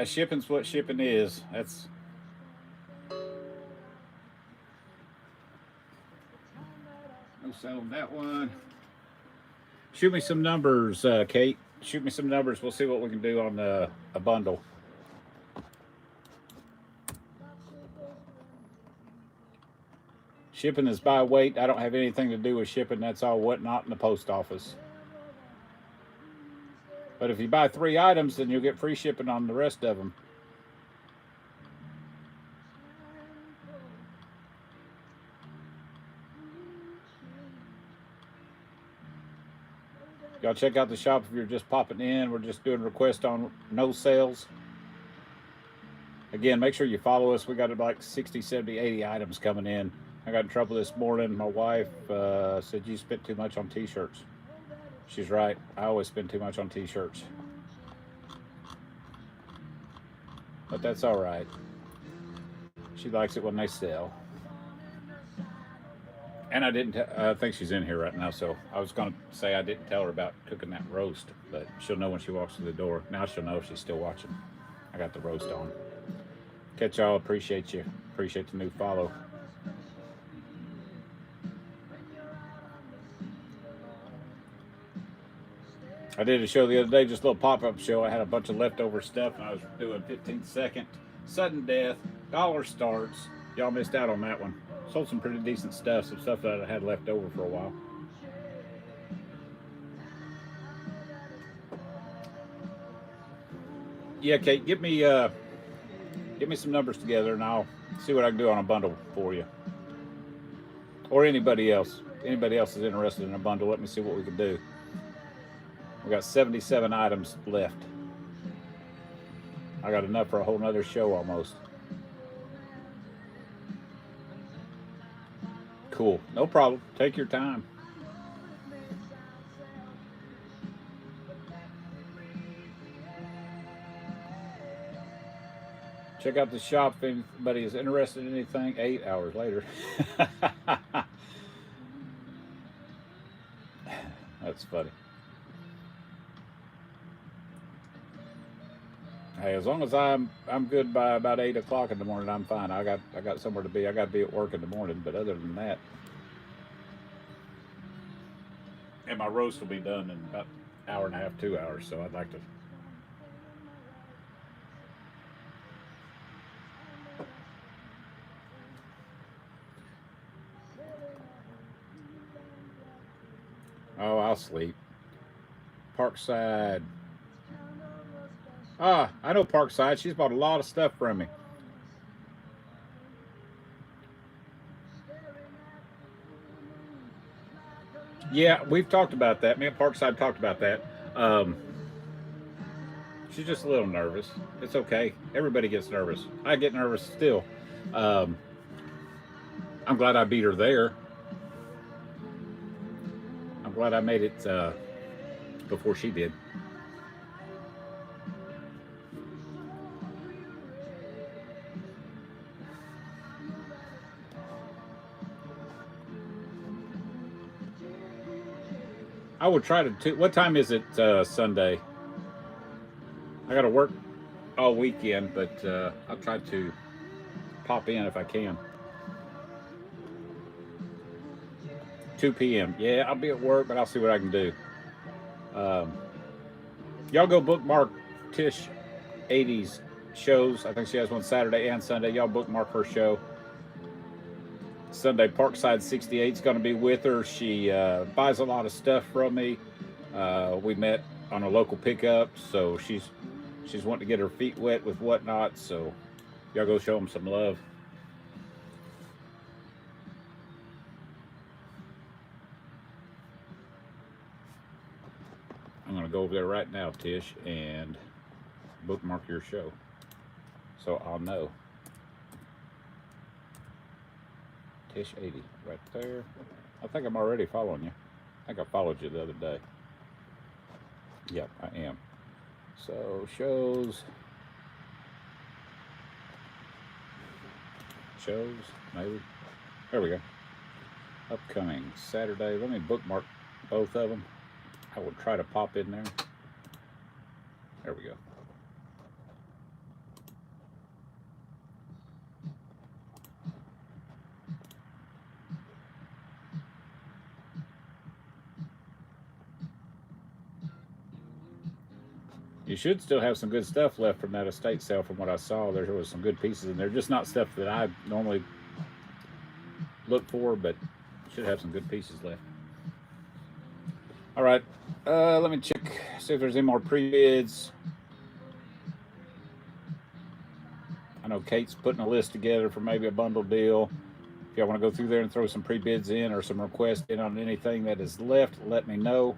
Shipping's what shipping is. That's no sell on that one. Shoot me some numbers, Kate. Shoot me some numbers. We'll see what we can do on a bundle. Shipping is by weight. I don't have anything to do with shipping. That's all whatnot in the post office. But if you buy 3 items, then you'll get free shipping on the rest of them. Y'all check out the shop if you're just popping in. We're just doing requests on no sales. Again, make sure you follow us. We got like 60, 70, 80 items coming in. I got in trouble this morning. My wife said you spent too much on t-shirts. She's right. I always spend too much on t-shirts. But that's all right. She likes it when they sell. And I didn't, I think she's in here right now, so I was going to say I didn't tell her about cooking that roast, but she'll know when she walks through the door. Now she'll know if she's still watching. I got the roast on. Catch y'all. Appreciate you. Appreciate the new follow. I did a show the other day, just a little pop-up show. I had a bunch of leftover stuff, and I was doing 15-second sudden death, dollar starts. Y'all missed out on that one. Sold some pretty decent stuff, some stuff that I had left over for a while. Yeah, Kate, get me some numbers together, and I'll see what I can do on a bundle for you. Or anybody else. Anybody else is interested in a bundle, let me see what we can do. We got 77 items left. I got enough for a whole nother show almost. Cool. No problem. Take your time. Check out the shop if anybody is interested in anything. 8 hours later. That's funny. Hey, as long as I'm good by about 8 o'clock in the morning, I'm fine. I got somewhere to be. I got to be at work in the morning, but other than that, and my roast will be done in about an hour and a half, 2 hours. So I'd like to. Oh, I'll sleep. Parkside. Ah, I know Parkside. She's bought a lot of stuff from me. Yeah, we've talked about that. Me and Parkside talked about that. She's just a little nervous. It's okay. Everybody gets nervous. I get nervous still. Um, I'm glad I beat her there. I'm glad I made it before she did. I would try to. What time is it Sunday? I got to work all weekend, but I'll try to pop in if I can. 2 p.m. Yeah, I'll be at work, but I'll see what I can do. Um, y'all go bookmark Tish 80's shows. I think she has one Saturday and Sunday. Y'all bookmark her show. Sunday, Parkside 68 is going to be with her. She buys a lot of stuff from me. We met on a local pickup, so she's wanting to get her feet wet with whatnot. So y'all go show them some love. I'm going to go over there right now, Tish, and bookmark your show, so I'll know. Tish 80 right there. I think I'm already following you. I think I followed you the other day. Yep, I am. So shows, maybe. There we go. Upcoming Saturday. Let me bookmark both of them. I will try to pop in there. There we go. You should still have some good stuff left from that estate sale. From what I saw, there was some good pieces in there. Just not stuff that I normally look for, but should have some good pieces left. All right, let me check, see if there's any more pre-bids. I know Kate's putting a list together for maybe a bundle deal. If y'all want to go through there and throw some pre-bids in or some requests in on anything that is left, let me know.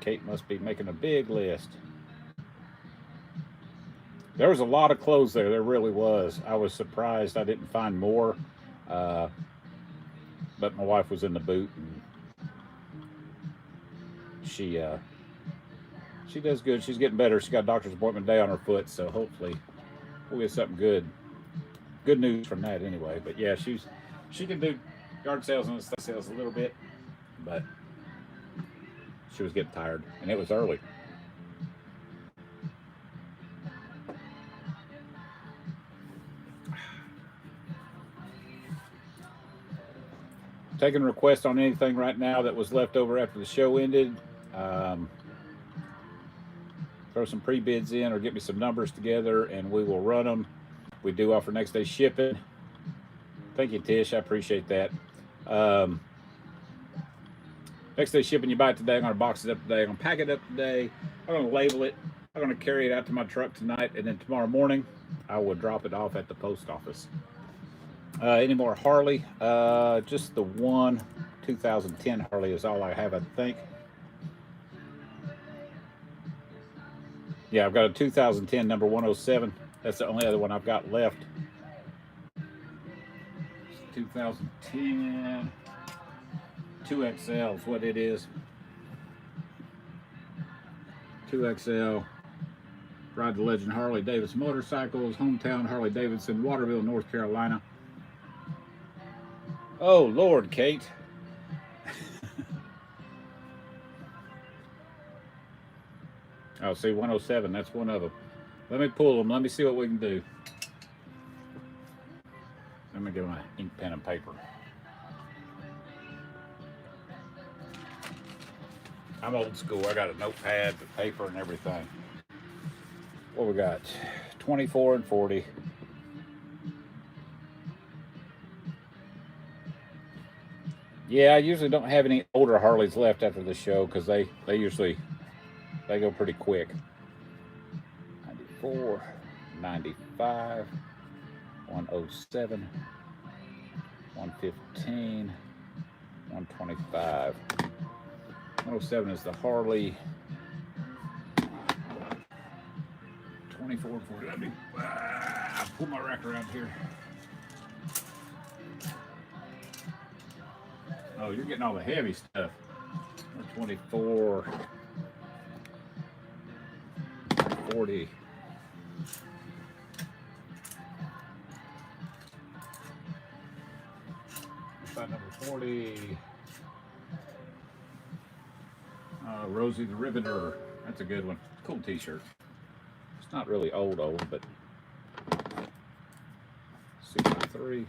Kate must be making a big list. There was a lot of clothes there. There really was. I was surprised I didn't find more. But my wife was in the boot, and she does good. She's getting better. She got a doctor's appointment day on her foot, so hopefully we'll get something good. Good news from that anyway. But yeah, she can do yard sales and estate sales a little bit, but she was getting tired, and it was early. taking requests on anything right now that was left over after the show ended. Throw some pre-bids in or get me some numbers together and we will run them. We do offer next day shipping. Thank you, Tish. I appreciate that. Next day shipping, you buy it today. I'm going to box it up today. I'm going to pack it up today. I'm going to label it. I'm going to carry it out to my truck tonight. And then tomorrow morning, I will drop it off at the post office. Any more Harley? Just the one 2010 Harley is all I have, I think. Yeah, I've got a 2010 number 107. That's the only other one I've got left. 2010 2XL is what it is. 2XL. Ride the Legend Harley Davidson Motorcycles, hometown Harley Davidson, Waterville, North Carolina. Oh, Lord, Kate. Oh, see, 107, that's one of them. Let me pull them. Let me see what we can do. Let me get my ink pen and paper. I'm old school. I got a notepad, the paper, and everything. What we got? 24 and 40. Yeah, I usually don't have any older Harleys left after the show because they go pretty quick. 94, 95, 107, 115, 125. 107 is the Harley. 24, 40. Let me pull my rack around here. Oh, you're getting all the heavy stuff. 24, 40. Number 40. Rosie the Riveter. That's a good one. Cool t-shirt. It's not really old, but 63. 65,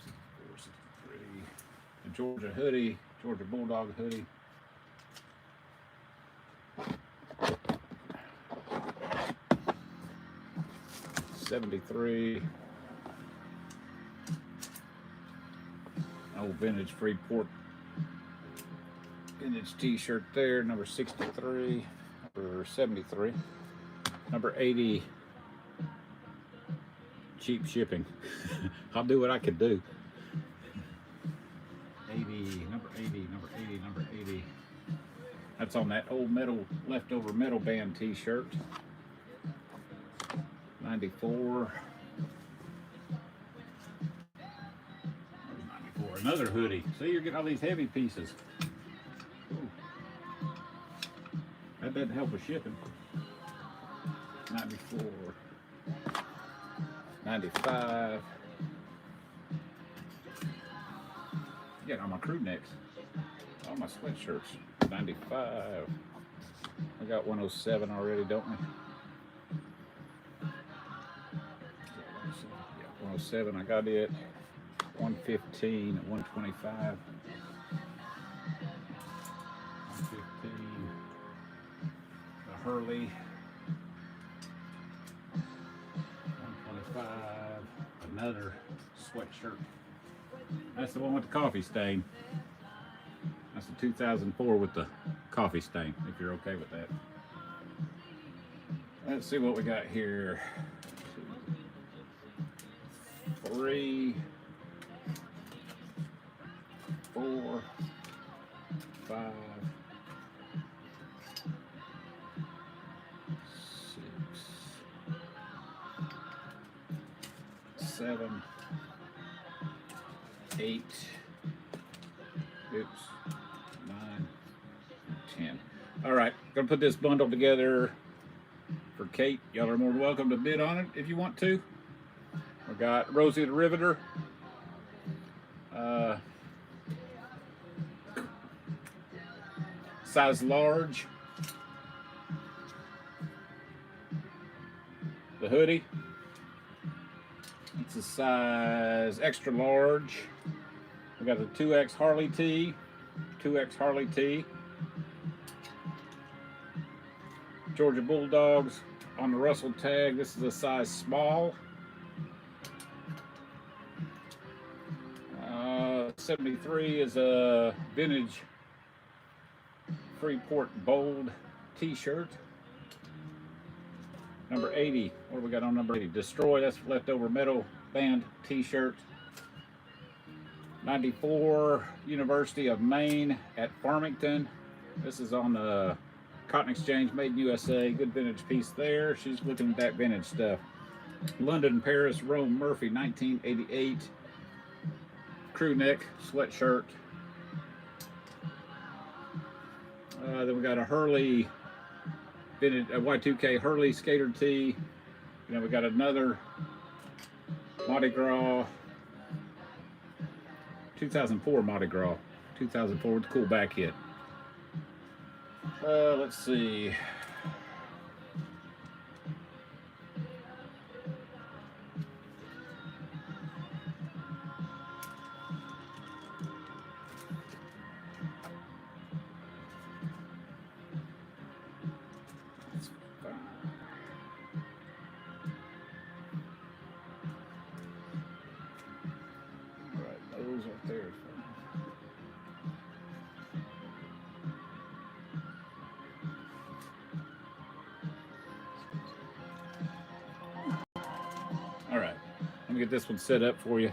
64, 63. The Georgia hoodie. Georgia Bulldog hoodie. '73. Old vintage Freeport vintage t-shirt there. Number 63. Number 73. Number 80. Cheap shipping. I'll do what I can do. 80. Number 80. Number 80. Number 80. That's on that old metal, leftover metal band t-shirt. 94. 94. Another hoodie. See, you're getting all these heavy pieces. Ooh. That doesn't help with shipping. 94. 95. Getting all my crew necks. All my sweatshirts. 95. We got 107 already, don't we? 107, I got it. 115, 125. 115. The Hurley. 125. Another sweatshirt. That's the one with the coffee stain. That's the 2004 with the coffee stain, if you're okay with that. Let's see what we got here. 3, 4, 5, 6, 7, 8, oops, 9, 10. All right, gonna put this bundle together for Kate. Y'all are more than welcome to bid on it if you want to. We got Rosie the Riveter. Size large. The hoodie. It's a size extra large. We got the 2X Harley tee, 2X Harley tee. Georgia Bulldogs on the Russell tag. This is a size small. 73 is a vintage Freeport Bold t-shirt. Number 80, what do we got on number 80? Destroy, that's leftover metal band t-shirt. 94, University of Maine at Farmington. This is on the Cotton Exchange, made in USA. Good vintage piece there. She's looking at that vintage stuff. London, Paris, Rome, Murphy, 1988. Crew neck sweatshirt. Then we got a Hurley vintage Y2K Hurley skater tee. Then we got another Mardi Gras 2004 Mardi Gras 2004 with the cool back hit. Let's see. Those right there. All right, let me get this one set up for you.